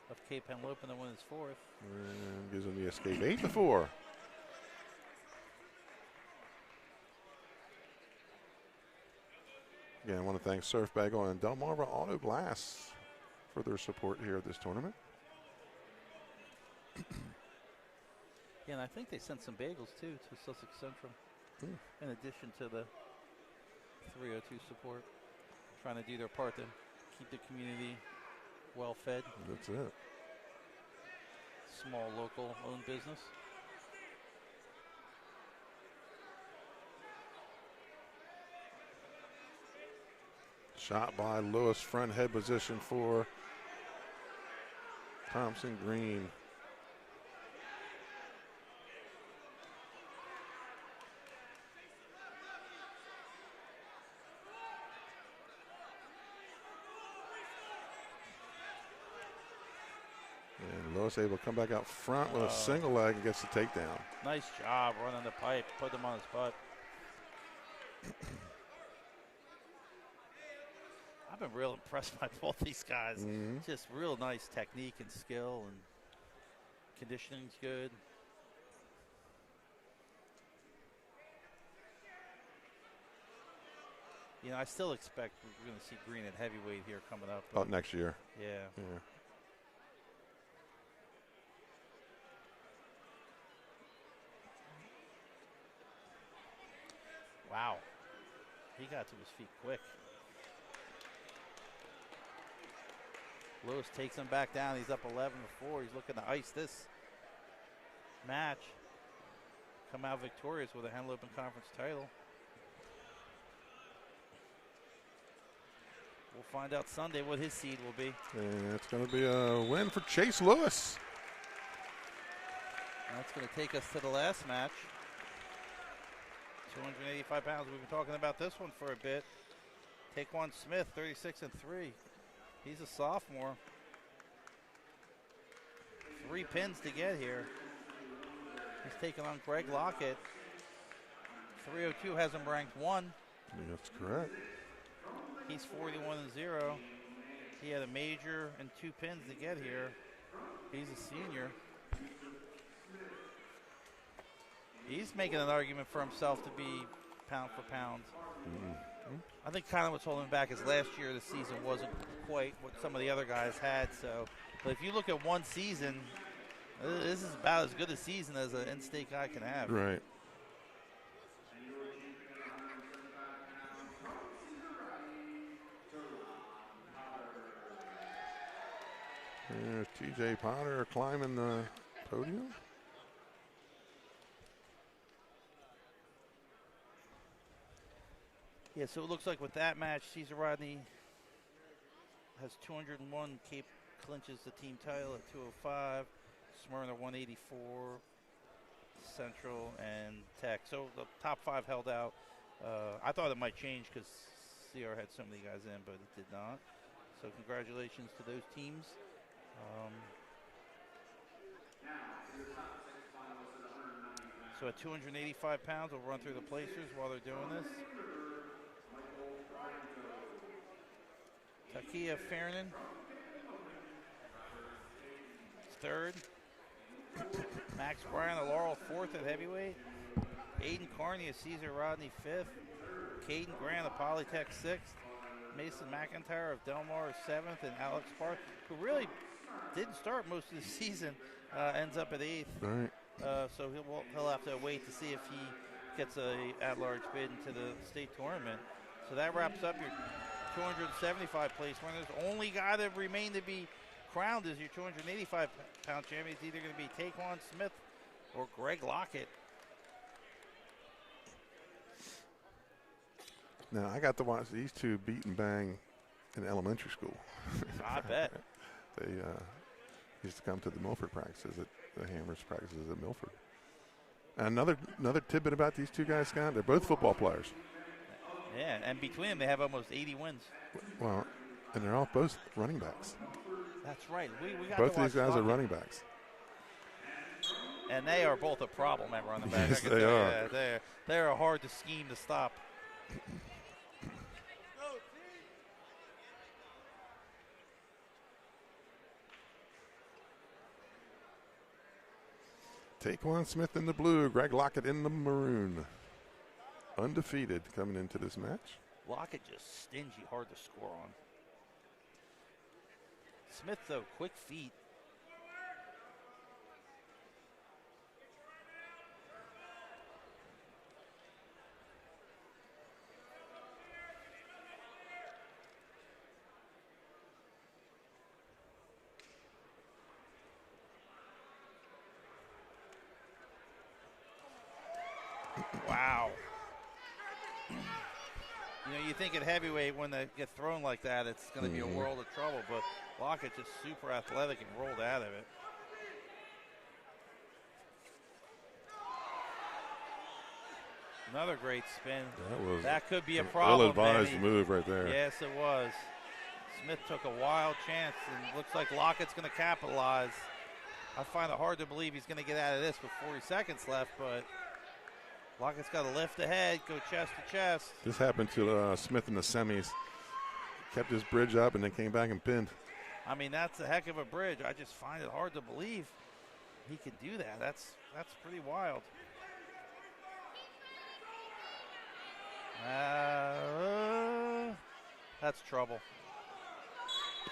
Of Cape Henlopen to win his 4th. And gives him the escape, 8-4. Again, I want to thank Surf Bagel and Delmarva Auto Glass for their support here at this tournament. Yeah, and I think they sent some bagels too to Sussex Central, in addition to the 302 support, trying to do their part to keep the community well fed. That's it. Small local owned business. Shot by Lewis, front head position for Thompson Green. And Lewis able to come back out front with a single leg and gets the takedown. Nice job running the pipe, put him on his butt. I've been real impressed by both these guys. Just real nice technique and skill, and conditioning's good. You know, I still expect we're going to see Green at heavyweight here coming up. About next year. Yeah. Wow. He got to his feet quick. Lewis takes him back down. He's up 11-4. He's looking to ice this match. Come out victorious with a Henlopen Conference title. We'll find out Sunday what his seed will be. And it's going to be a win for Chase Lewis. And that's going to take us to the last match. 285 pounds. We've been talking about this one for a bit. Taquan Smith, 36-3. He's a sophomore. 3 pins to get here. He's taking on Greg Lockett. 302 has him ranked 1. That's correct. He's 41-0. He had a major and 2 pins to get here. He's a senior. He's making an argument for himself to be pound for pound. I think kind of what's holding him back is last year the season wasn't quite what some of the other guys had. So, but if you look at one season, this is about as good a season as an in-state guy can have. Right. There's TJ Potter climbing the podium. Yeah, so it looks like with that match, Cesar Rodney has 201. Cape clinches the team title at 205. Smyrna 184. Central and Tech. So the top 5 held out. I thought it might change because CR had so many guys in, but it did not. So congratulations to those teams. So at 285 pounds, we'll run through the placers while they're doing this. Takia Fernan, 3rd. Max Bryan of Laurel, 4th at heavyweight. Aiden Carney of Cesar Rodney, 5th. Caden Grant of Polytech, 6th. Mason McIntyre of Del Mar, 7th. And Alex Park, who really didn't start most of the season, ends up at 8th. Right. So he'll have to wait to see if he gets a at-large bid into the state tournament. So that wraps up your 275 place winners. Only guy that remained to be crowned is your 285-pound champion. It's either going to be Taquan Smith or Greg Lockett. Now, I got to watch these two beat and bang in elementary school. I bet. They used to come to the Milford practices, the Hammers practices at Milford. And another tidbit about these two guys, Scott, they're both football players. Yeah, and between them, they have almost 80 wins. Well, and they're all both running backs. That's right. We got both these guys are running backs. And they are both a problem at running back. Yes, they are. Yeah, they're hard to scheme to stop. Taquan Smith in the blue, Greg Lockett in the maroon. Undefeated coming into this match. Lockett just stingy, hard to score on. Smith, though, quick feet. Wow. You know, you think at heavyweight when they get thrown like that, it's going to be a world of trouble, but Lockett just super athletic and rolled out of it. Another great spin. That could be a problem. Ill-advised move right there. Yes, it was. Smith took a wild chance, and looks like Lockett's going to capitalize. I find it hard to believe he's going to get out of this with 40 seconds left, but Lockett's got to lift ahead, go chest to chest. This happened to Smith in the semis. Kept his bridge up and then came back and pinned. I mean, that's a heck of a bridge. I just find it hard to believe he can do that. That's pretty wild. That's trouble.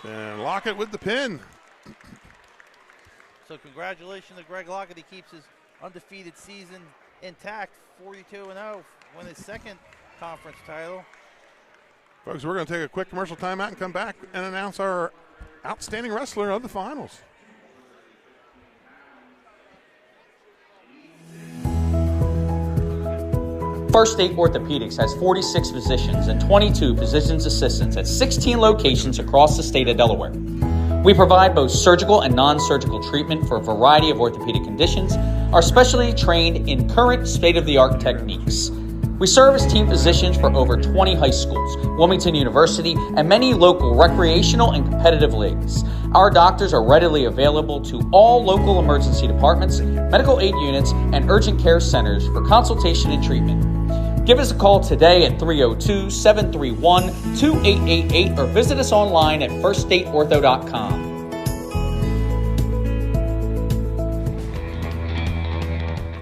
And Lockett with the pin. So congratulations to Greg Lockett. He keeps his undefeated season intact, 42-0, win his second conference title. Folks, we're going to take a quick commercial timeout and come back and announce our outstanding wrestler of the finals. First State Orthopedics has 46 physicians and 22 physician's assistants at 16 locations across the state of Delaware. We provide both surgical and non-surgical treatment for a variety of orthopedic conditions, are specially trained in current state-of-the-art techniques. We serve as team physicians for over 20 high schools, Wilmington University, and many local recreational and competitive leagues. Our doctors are readily available to all local emergency departments, medical aid units, and urgent care centers for consultation and treatment. Give us a call today at 302-731-2888 or visit us online at firststateortho.com.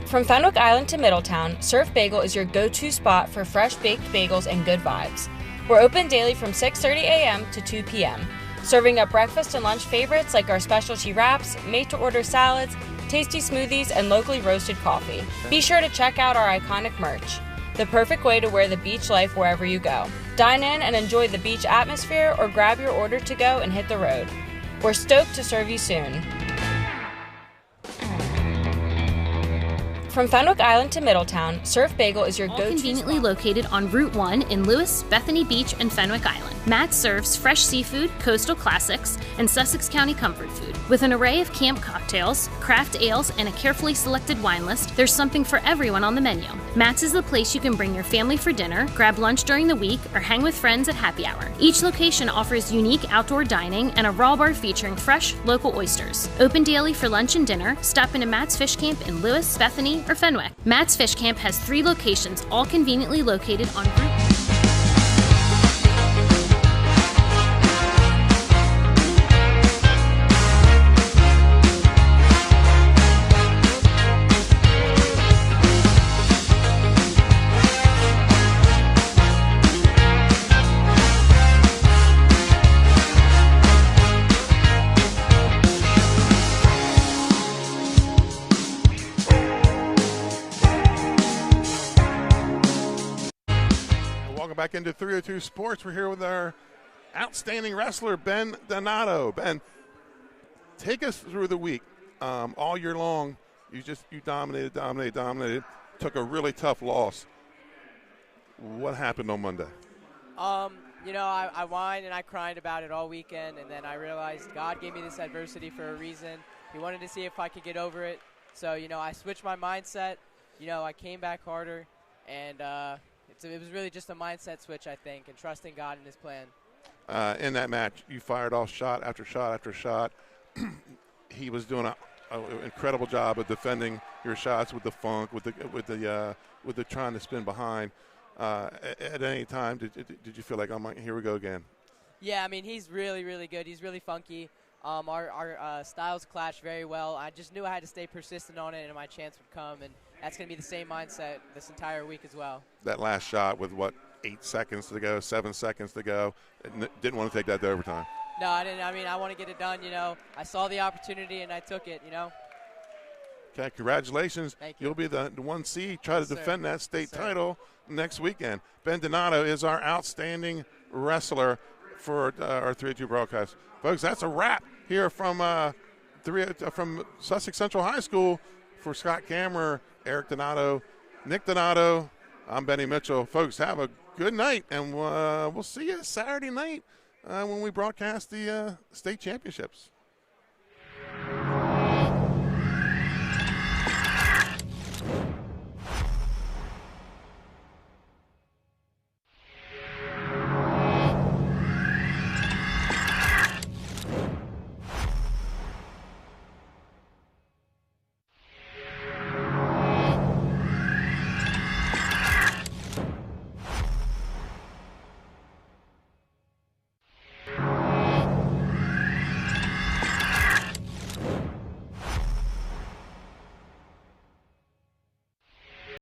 From Fenwick Island to Middletown, Surf Bagel is your go-to spot for fresh baked bagels and good vibes. We're open daily from 6:30 a.m. to 2 p.m., serving up breakfast and lunch favorites like our specialty wraps, made-to-order salads, tasty smoothies, and locally roasted coffee. Be sure to check out our iconic merch, the perfect way to wear the beach life wherever you go. Dine in and enjoy the beach atmosphere or grab your order to go and hit the road. We're stoked to serve you soon. From Fenwick Island to Middletown, Surf Bagel is your go-to Conveniently spot. located on Route 1 in Lewis, Bethany Beach, and Fenwick Island. Matt serves fresh seafood, coastal classics, and Sussex County comfort food. With an array of camp cocktails, craft ales, and a carefully selected wine list, there's something for everyone on the menu. Matt's is the place you can bring your family for dinner, grab lunch during the week, or hang with friends at happy hour. Each location offers unique outdoor dining and a raw bar featuring fresh, local oysters. Open daily for lunch and dinner, stop into Matt's Fish Camp in Lewis, Bethany, or Fenwick. Matt's Fish Camp has 3 locations, all conveniently located on Route. Back into 302 Sports. We're here with our outstanding wrestler, Ben Donato. Ben, take us through the week. All year long, you dominated. Took a really tough loss. What happened on Monday? I whined and I cried about it all weekend, and then I realized God gave me this adversity for a reason. He wanted to see if I could get over it. So, I switched my mindset. I came back harder, and it was really just a mindset switch, I think, and trusting God and His plan. In that match, you fired off shot after shot after shot. He was doing an incredible job of defending your shots with the funk, with the trying to spin behind. At any time, did you feel like, oh my, here we go again? Yeah, he's really, really good. He's really funky. Our styles clash very well. I just knew I had to stay persistent on it, and my chance would come. And that's going to be the same mindset this entire week as well. That last shot with, 8 seconds to go, 7 seconds to go, didn't want to take that to overtime. No, I didn't. I want to get it done, I saw the opportunity, and I took it, Okay, congratulations. Thank you. You'll be the 1 seed, try to Yes, defend sir. that state Yes, sir. title next weekend. Ben Donato is our outstanding wrestler for our 302 broadcast. Folks, that's a wrap here from Sussex Central High School. For Scott Kammerer, Eric Donato, Nick Donato, I'm Benny Mitchell. Folks, have a good night, and we'll see you Saturday night when we broadcast the state championships.